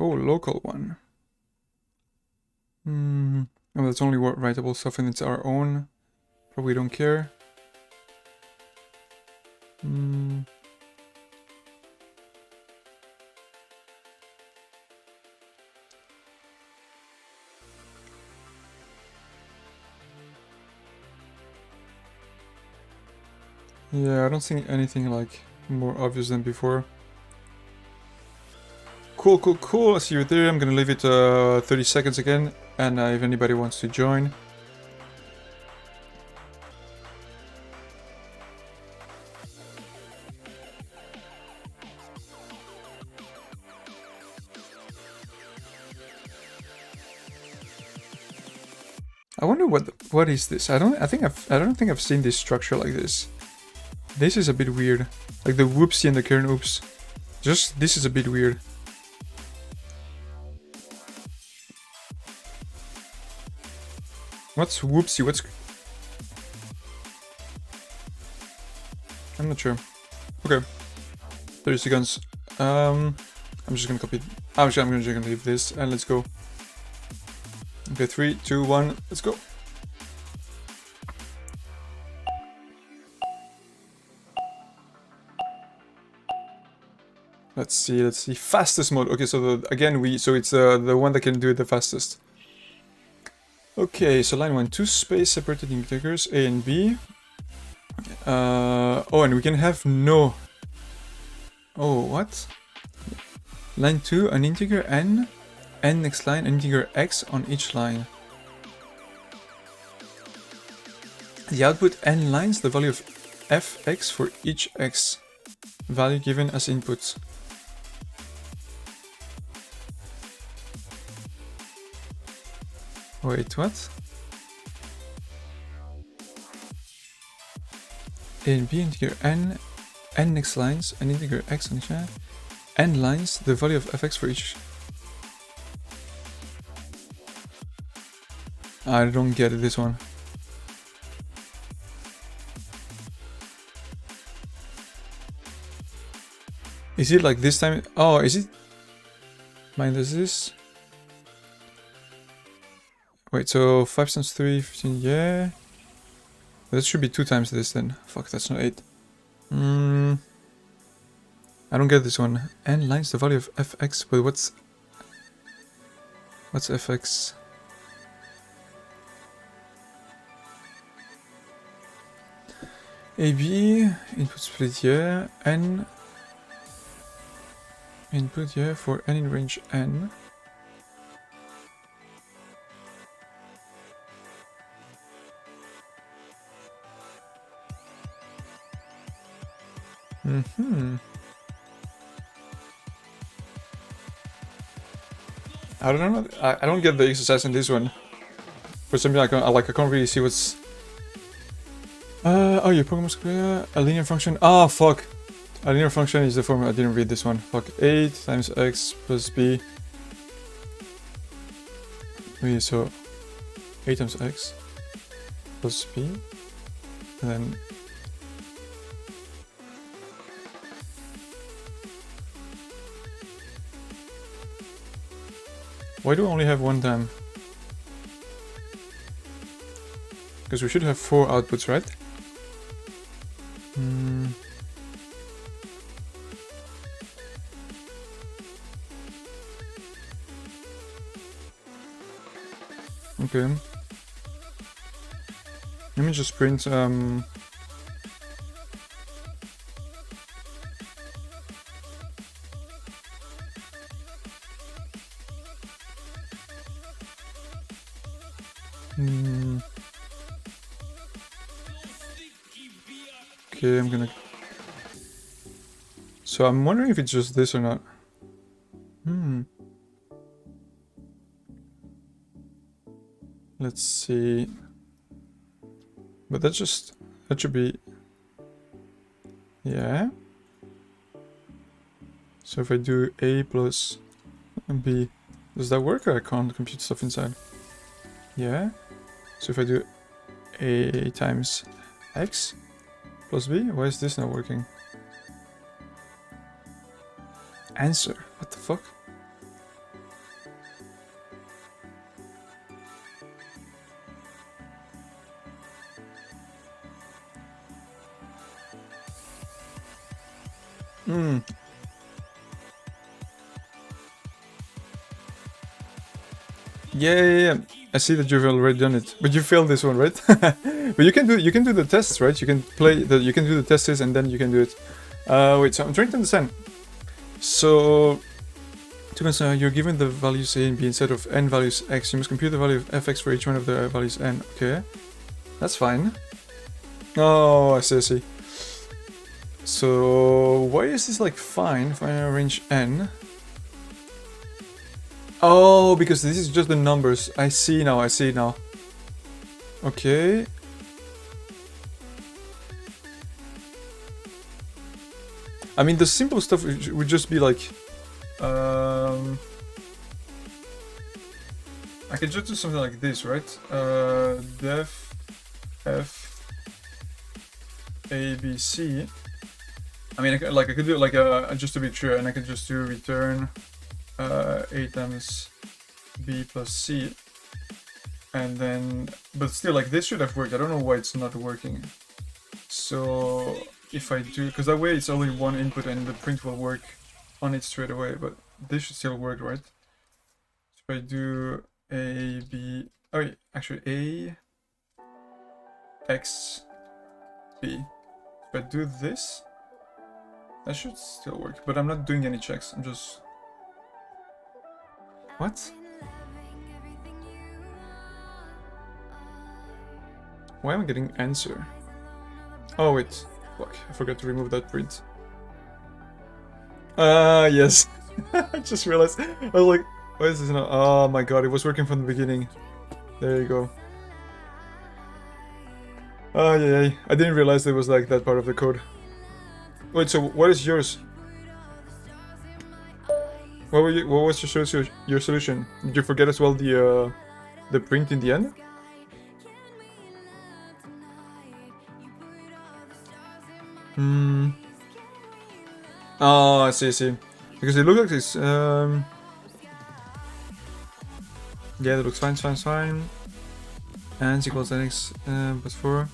[SPEAKER 1] Oh, local one. Oh, that's only writable stuff and it's our own. Probably don't care. Yeah, I don't think anything like more obvious than before. Cool, cool, cool. I see you there. I'm gonna leave it 30 seconds again. And if anybody wants to join. I wonder what is this? I don't think I've seen this structure like this. This is a bit weird. Like the whoopsie and the current oops. Just this is a bit weird. What's whoopsie? What's... I'm not sure. Okay. 30 seconds. I'm just gonna copy. Actually, I'm just gonna leave this and let's go. Okay, 3, 2, 1, let's go. Let's see. Fastest mode. Okay, so again, so it's the one that can do it the fastest. Okay, so line 1, 2 space separated integers A and B. Oh, and we can have no. Oh, what? Line 2, an integer n next line, an integer x on each line. The output n lines, the value of fx for each x value given as input. Wait, what? A and B, integer n next lines, an integer x on each line, n lines, the value of fx for each. I don't get it, this one. Is it like this time? Oh, is it minus this? Wait, so 5 times 3, 15, yeah. That should be 2 times this then. Fuck, that's not 8. I don't get this one. N lines, the value of fx, but what's fx? AB, input split, yeah. N, input, yeah, for n in range n. I don't know. I don't get the exercise in this one. For some reason, I can't really see what's. Oh, your program was clear. A linear function. Ah, fuck. A linear function is the formula. I didn't read this one. Fuck. 8 times x plus b. Okay, so 8 times x plus b, and then. Why do I only have one time? because we should have 4 outputs, right? Okay. Let me just print okay, I'm gonna... So I'm wondering if it's just this or not. Let's see. But that should be... Yeah. So if I do A plus B, does that work, or I can't compute stuff inside? Yeah. So if I do A times X plus B, why is this not working? Answer. What the fuck? Yeah. I see that you've already done it, but you failed this one, right? But you can do the tests, right? You can you can do the tests and then you can do it. Wait, so I'm trying to understand. So, you're given the values A and B instead of n values x. You must compute the value of fx for each one of the values n. Okay, that's fine. Oh, I see. So why is this like fine if I arrange n? Oh, because this is just the numbers. I see now. Okay. I mean, the simple stuff would just be like... I could just do something like this, right? Def f a b c. I mean, I could do it like just to be true, and I could just do return a times b plus c, and then, but still, like, this should have worked. I don't know why it's not working. So if I do, because that way it's only one input and the print will work on it straight away, but this should still work, right? So if I do a b, oh wait, actually a x b, if I do this, that should still work, but I'm not doing any checks. I'm just... What? Why am I getting answer? Oh wait, fuck, I forgot to remove that print. Yes. I just realized. I was like, why is this not? Oh my god, it was working from the beginning. There you go. Oh yeah, I didn't realize there was like that part of the code. Wait, so what is yours? What was your solution? Did you forget as well the print in the end? Oh, I see. Because it looks like this. Yeah, that looks fine. And equals nx plus 4.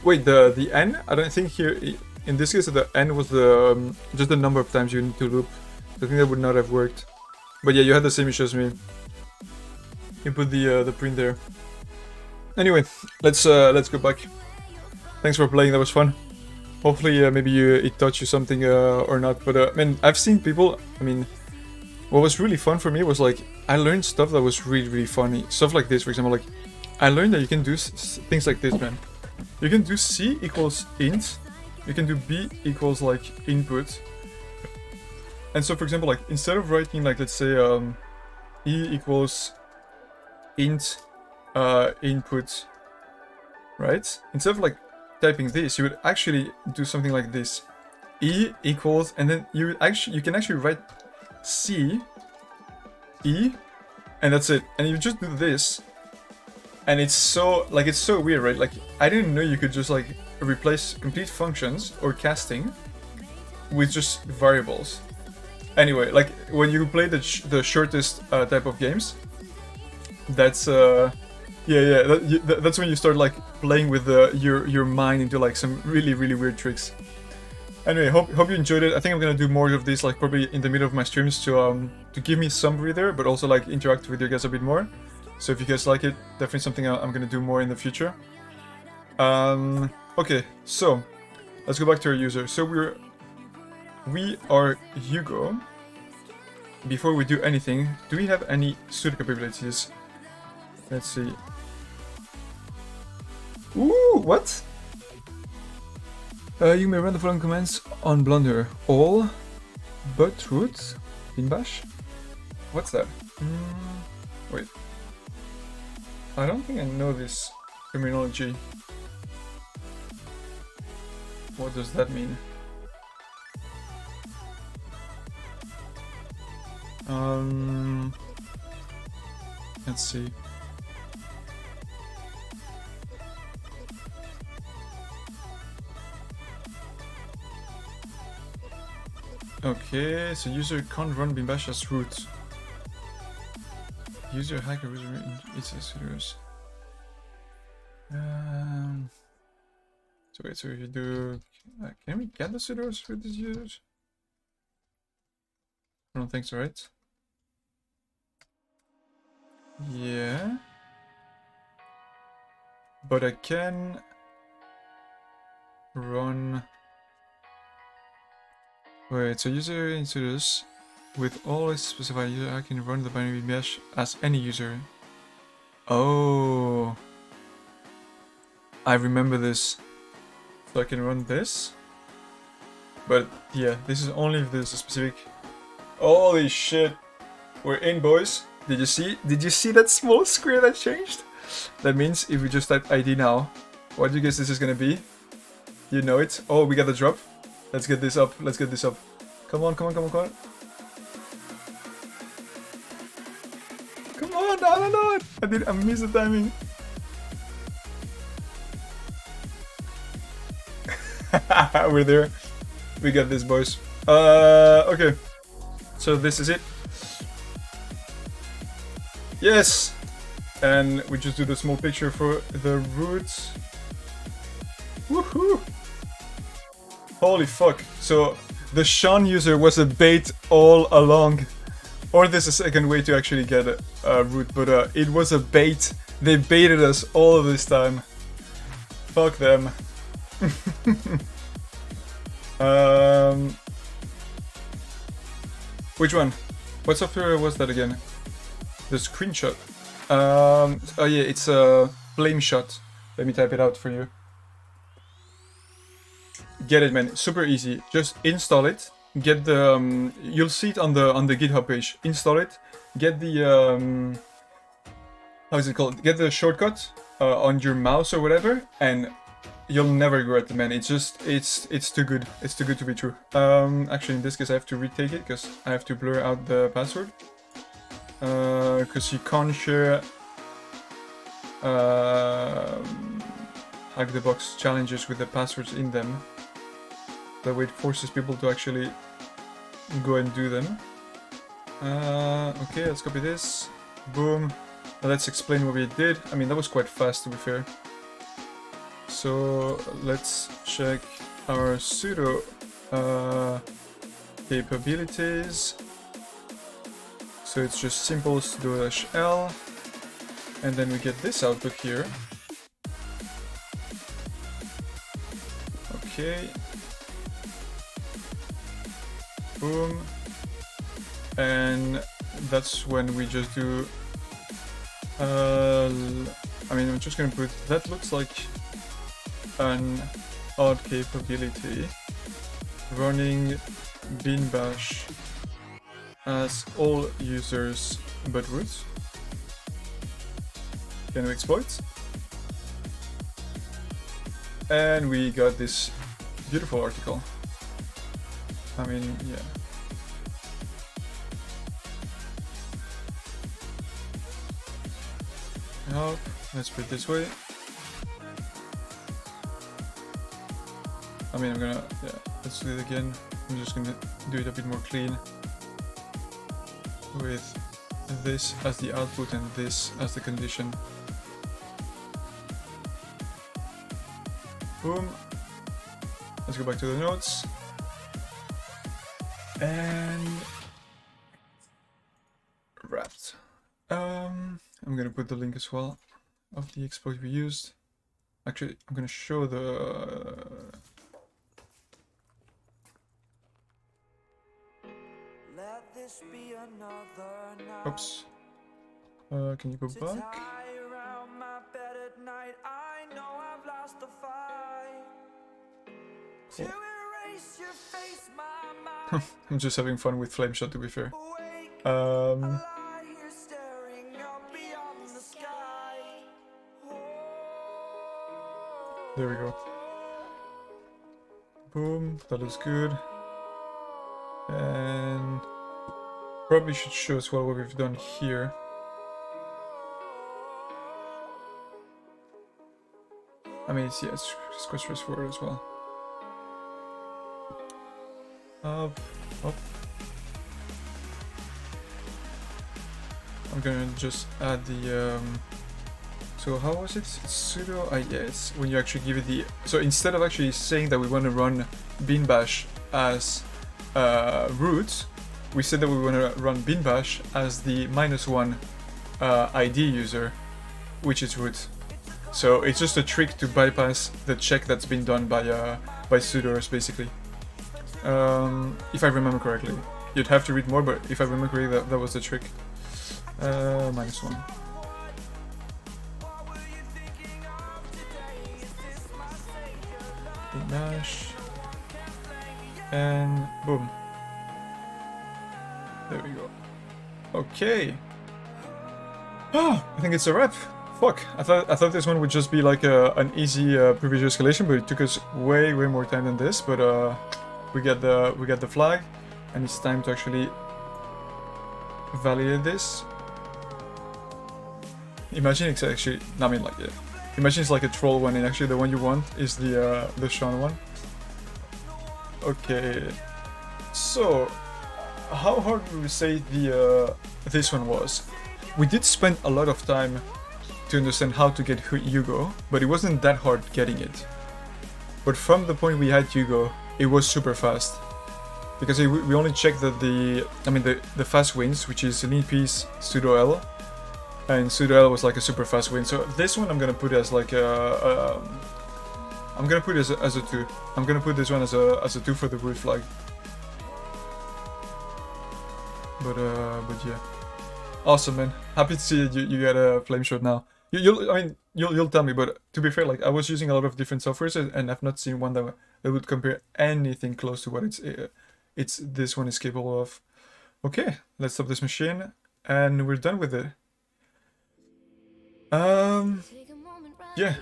[SPEAKER 1] Wait, the n? I don't think here. In this case, the n was the just the number of times you need to loop. I think that would not have worked. But yeah, you had the same issue as me. You put the print there. Anyway, let's go back. Thanks for playing. That was fun. Hopefully, maybe it taught you something or not. But I mean, I've seen people. I mean, what was really fun for me was like I learned stuff that was really funny. Stuff like this, for example. Like I learned that you can do things like this, man. You can do c equals int. You can do b equals like input. And so, for example, like instead of writing like, let's say e equals int input, right? Instead of like typing this, you would actually do something like this: e equals, and then you can actually write c e, and that's it. And you just do this, and it's so weird, right? Like I didn't know you could just like replace complete functions or casting with just variables. Anyway, like when you play the shortest type of games, that's Yeah. That's when you start like playing with your mind into like some really weird tricks. Anyway, hope you enjoyed it. I think I'm gonna do more of these, like probably in the middle of my streams to give me some breather, but also like interact with you guys a bit more. So if you guys like it, definitely something I'm gonna do more in the future. Okay, so let's go back to our user. So we are Hugo. Before we do anything, do we have any sudo capabilities? Let's see. Ooh, what? You may run the following commands on Blunder. All, but root, binbash. What's that? Wait. I don't think I know this terminology. What does that mean? Let's see. Okay, so user can't run binbash as root. User hacker user it's sudoers. So wait, so if you do, can we get the sudoers with these users? I don't think so, right? Yeah. But I can run. Wait, so user in sudoers with always specified user, I can run the binary mesh as any user. Oh, I remember this. So I can run this. But yeah, this is only if there's a specific. Holy shit, we're in, boys. Did you see that small square that changed? That means if we just type ID now, what do you guess this is gonna be? You know it. Oh, we got the drop. Let's get this up. Let's get this up. Come on. Come on, no. I missed the timing. We're there. We got this, boys. Okay. So this is it. Yes! And we just do the small picture for the roots. Woohoo! Holy fuck. So the Sean user was a bait all along. Or there's a second way to actually get a root, but it was a bait. They baited us all of this time. Fuck them. Which one? What software was that again? The screenshot. Oh yeah, it's a flame shot. Let me type it out for you. Get it, man. Super easy. Just install it. Get the you'll see it on the GitHub page. Install it. Get the how is it called? Get the shortcut on your mouse or whatever, and you'll never regret it, man. It's just it's too good. It's too good to be true. Actually, in this case, I have to retake it because I have to blur out the password. Because you can't share HackTheBox challenges with the passwords in them. That way it forces people to actually go and do them. Okay, let's copy this. Boom. Now let's explain what we did. I mean, that was quite fast, to be fair. So let's check our sudo capabilities. So it's just simple sudo-l, and then we get this output here. Okay. Boom. And that's when we just do... I mean, I'm just gonna put... That looks like an odd capability. Running binbash as all users but root. Can we exploit? And we got this beautiful article. I mean, yeah. Now, let's put it this way. I mean, I'm gonna, yeah, let's do it again. I'm just gonna do it a bit more clean. With this as the output and this as the condition. Boom. Let's go back to the notes. And wrapped. I'm gonna put the link as well of the exploit we used. Actually, I'm gonna show the oops. Can you go back? Cool. I'm just having fun with flame shot, to be fair. There we go. Boom, that looks good. And probably should show as well what we've done here. I mean, yeah, it's quite straightforward as well. Up. I'm gonna just add the so how was it? It's sudo? Yeah, it's when you actually give it the... So instead of actually saying that we want to run bin bash as root, we said that we want to run bin bash as the -1 ID user, which is root. So it's just a trick to bypass the check that's been done by sudoers, basically. If I remember correctly. You'd have to read more, but if I remember correctly, that was the trick. -1. Dash. And boom. There we go. Okay. Oh, I think it's a wrap. Fuck. I thought this one would just be like an easy privilege escalation, but it took us way more time than this. But we got the flag, and it's time to actually validate this. Imagine it's actually, I mean, like, yeah. Imagine it's like a troll one, and actually the one you want is the Sean one. Okay, so how hard would we say this one was? We did spend a lot of time to understand how to get Hugo, but it wasn't that hard getting it. But from the point we had Hugo, it was super fast, because we only checked that the fast wins, which is linpeas sudo L. And sudo L was like a super fast win. So this one I'm gonna put as like I'm gonna put it as a 2. I'm gonna put this one as a 2 for the root flag. But yeah, awesome, man. Happy to see you got a flame shot now. You'll tell me, but to be fair, like I was using a lot of different softwares and I've not seen one that would compare anything close to what this one is capable of. Okay, let's stop this machine and we're done with it. Yeah,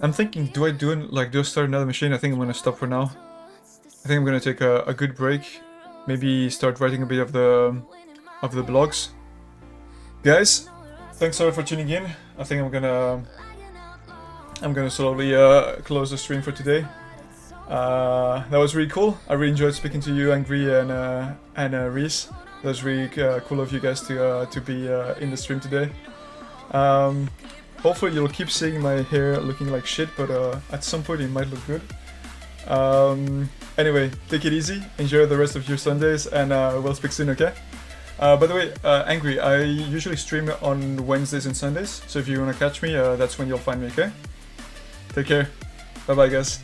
[SPEAKER 1] I'm thinking, do I start another machine? I think I'm gonna stop for now. I think I'm gonna take a good break. Maybe start writing a bit of the blogs. Guys, thanks a lot for tuning in. I think I'm gonna slowly close the stream for today. That was really cool. I really enjoyed speaking to you, Angry and Reese. That was really cool of you guys to be in the stream today. Hopefully you'll keep seeing my hair looking like shit, but at some point it might look good. Anyway, take it easy, enjoy the rest of your Sundays, and we'll speak soon, okay? By the way, Angry, I usually stream on Wednesdays and Sundays, so if you want to catch me, that's when you'll find me, okay? Take care. Bye-bye, guys.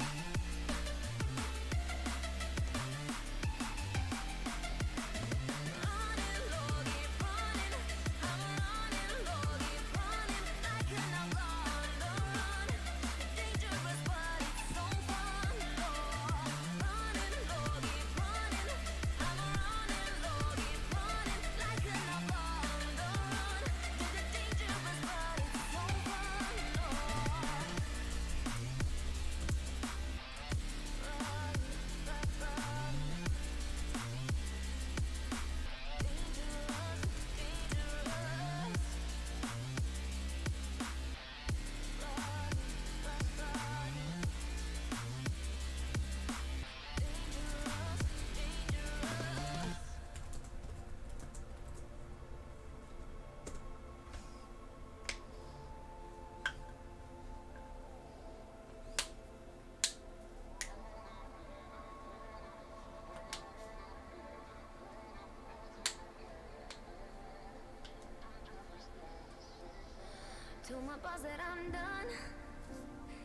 [SPEAKER 2] my boss that I'm done.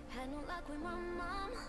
[SPEAKER 2] Had no luck with my mom.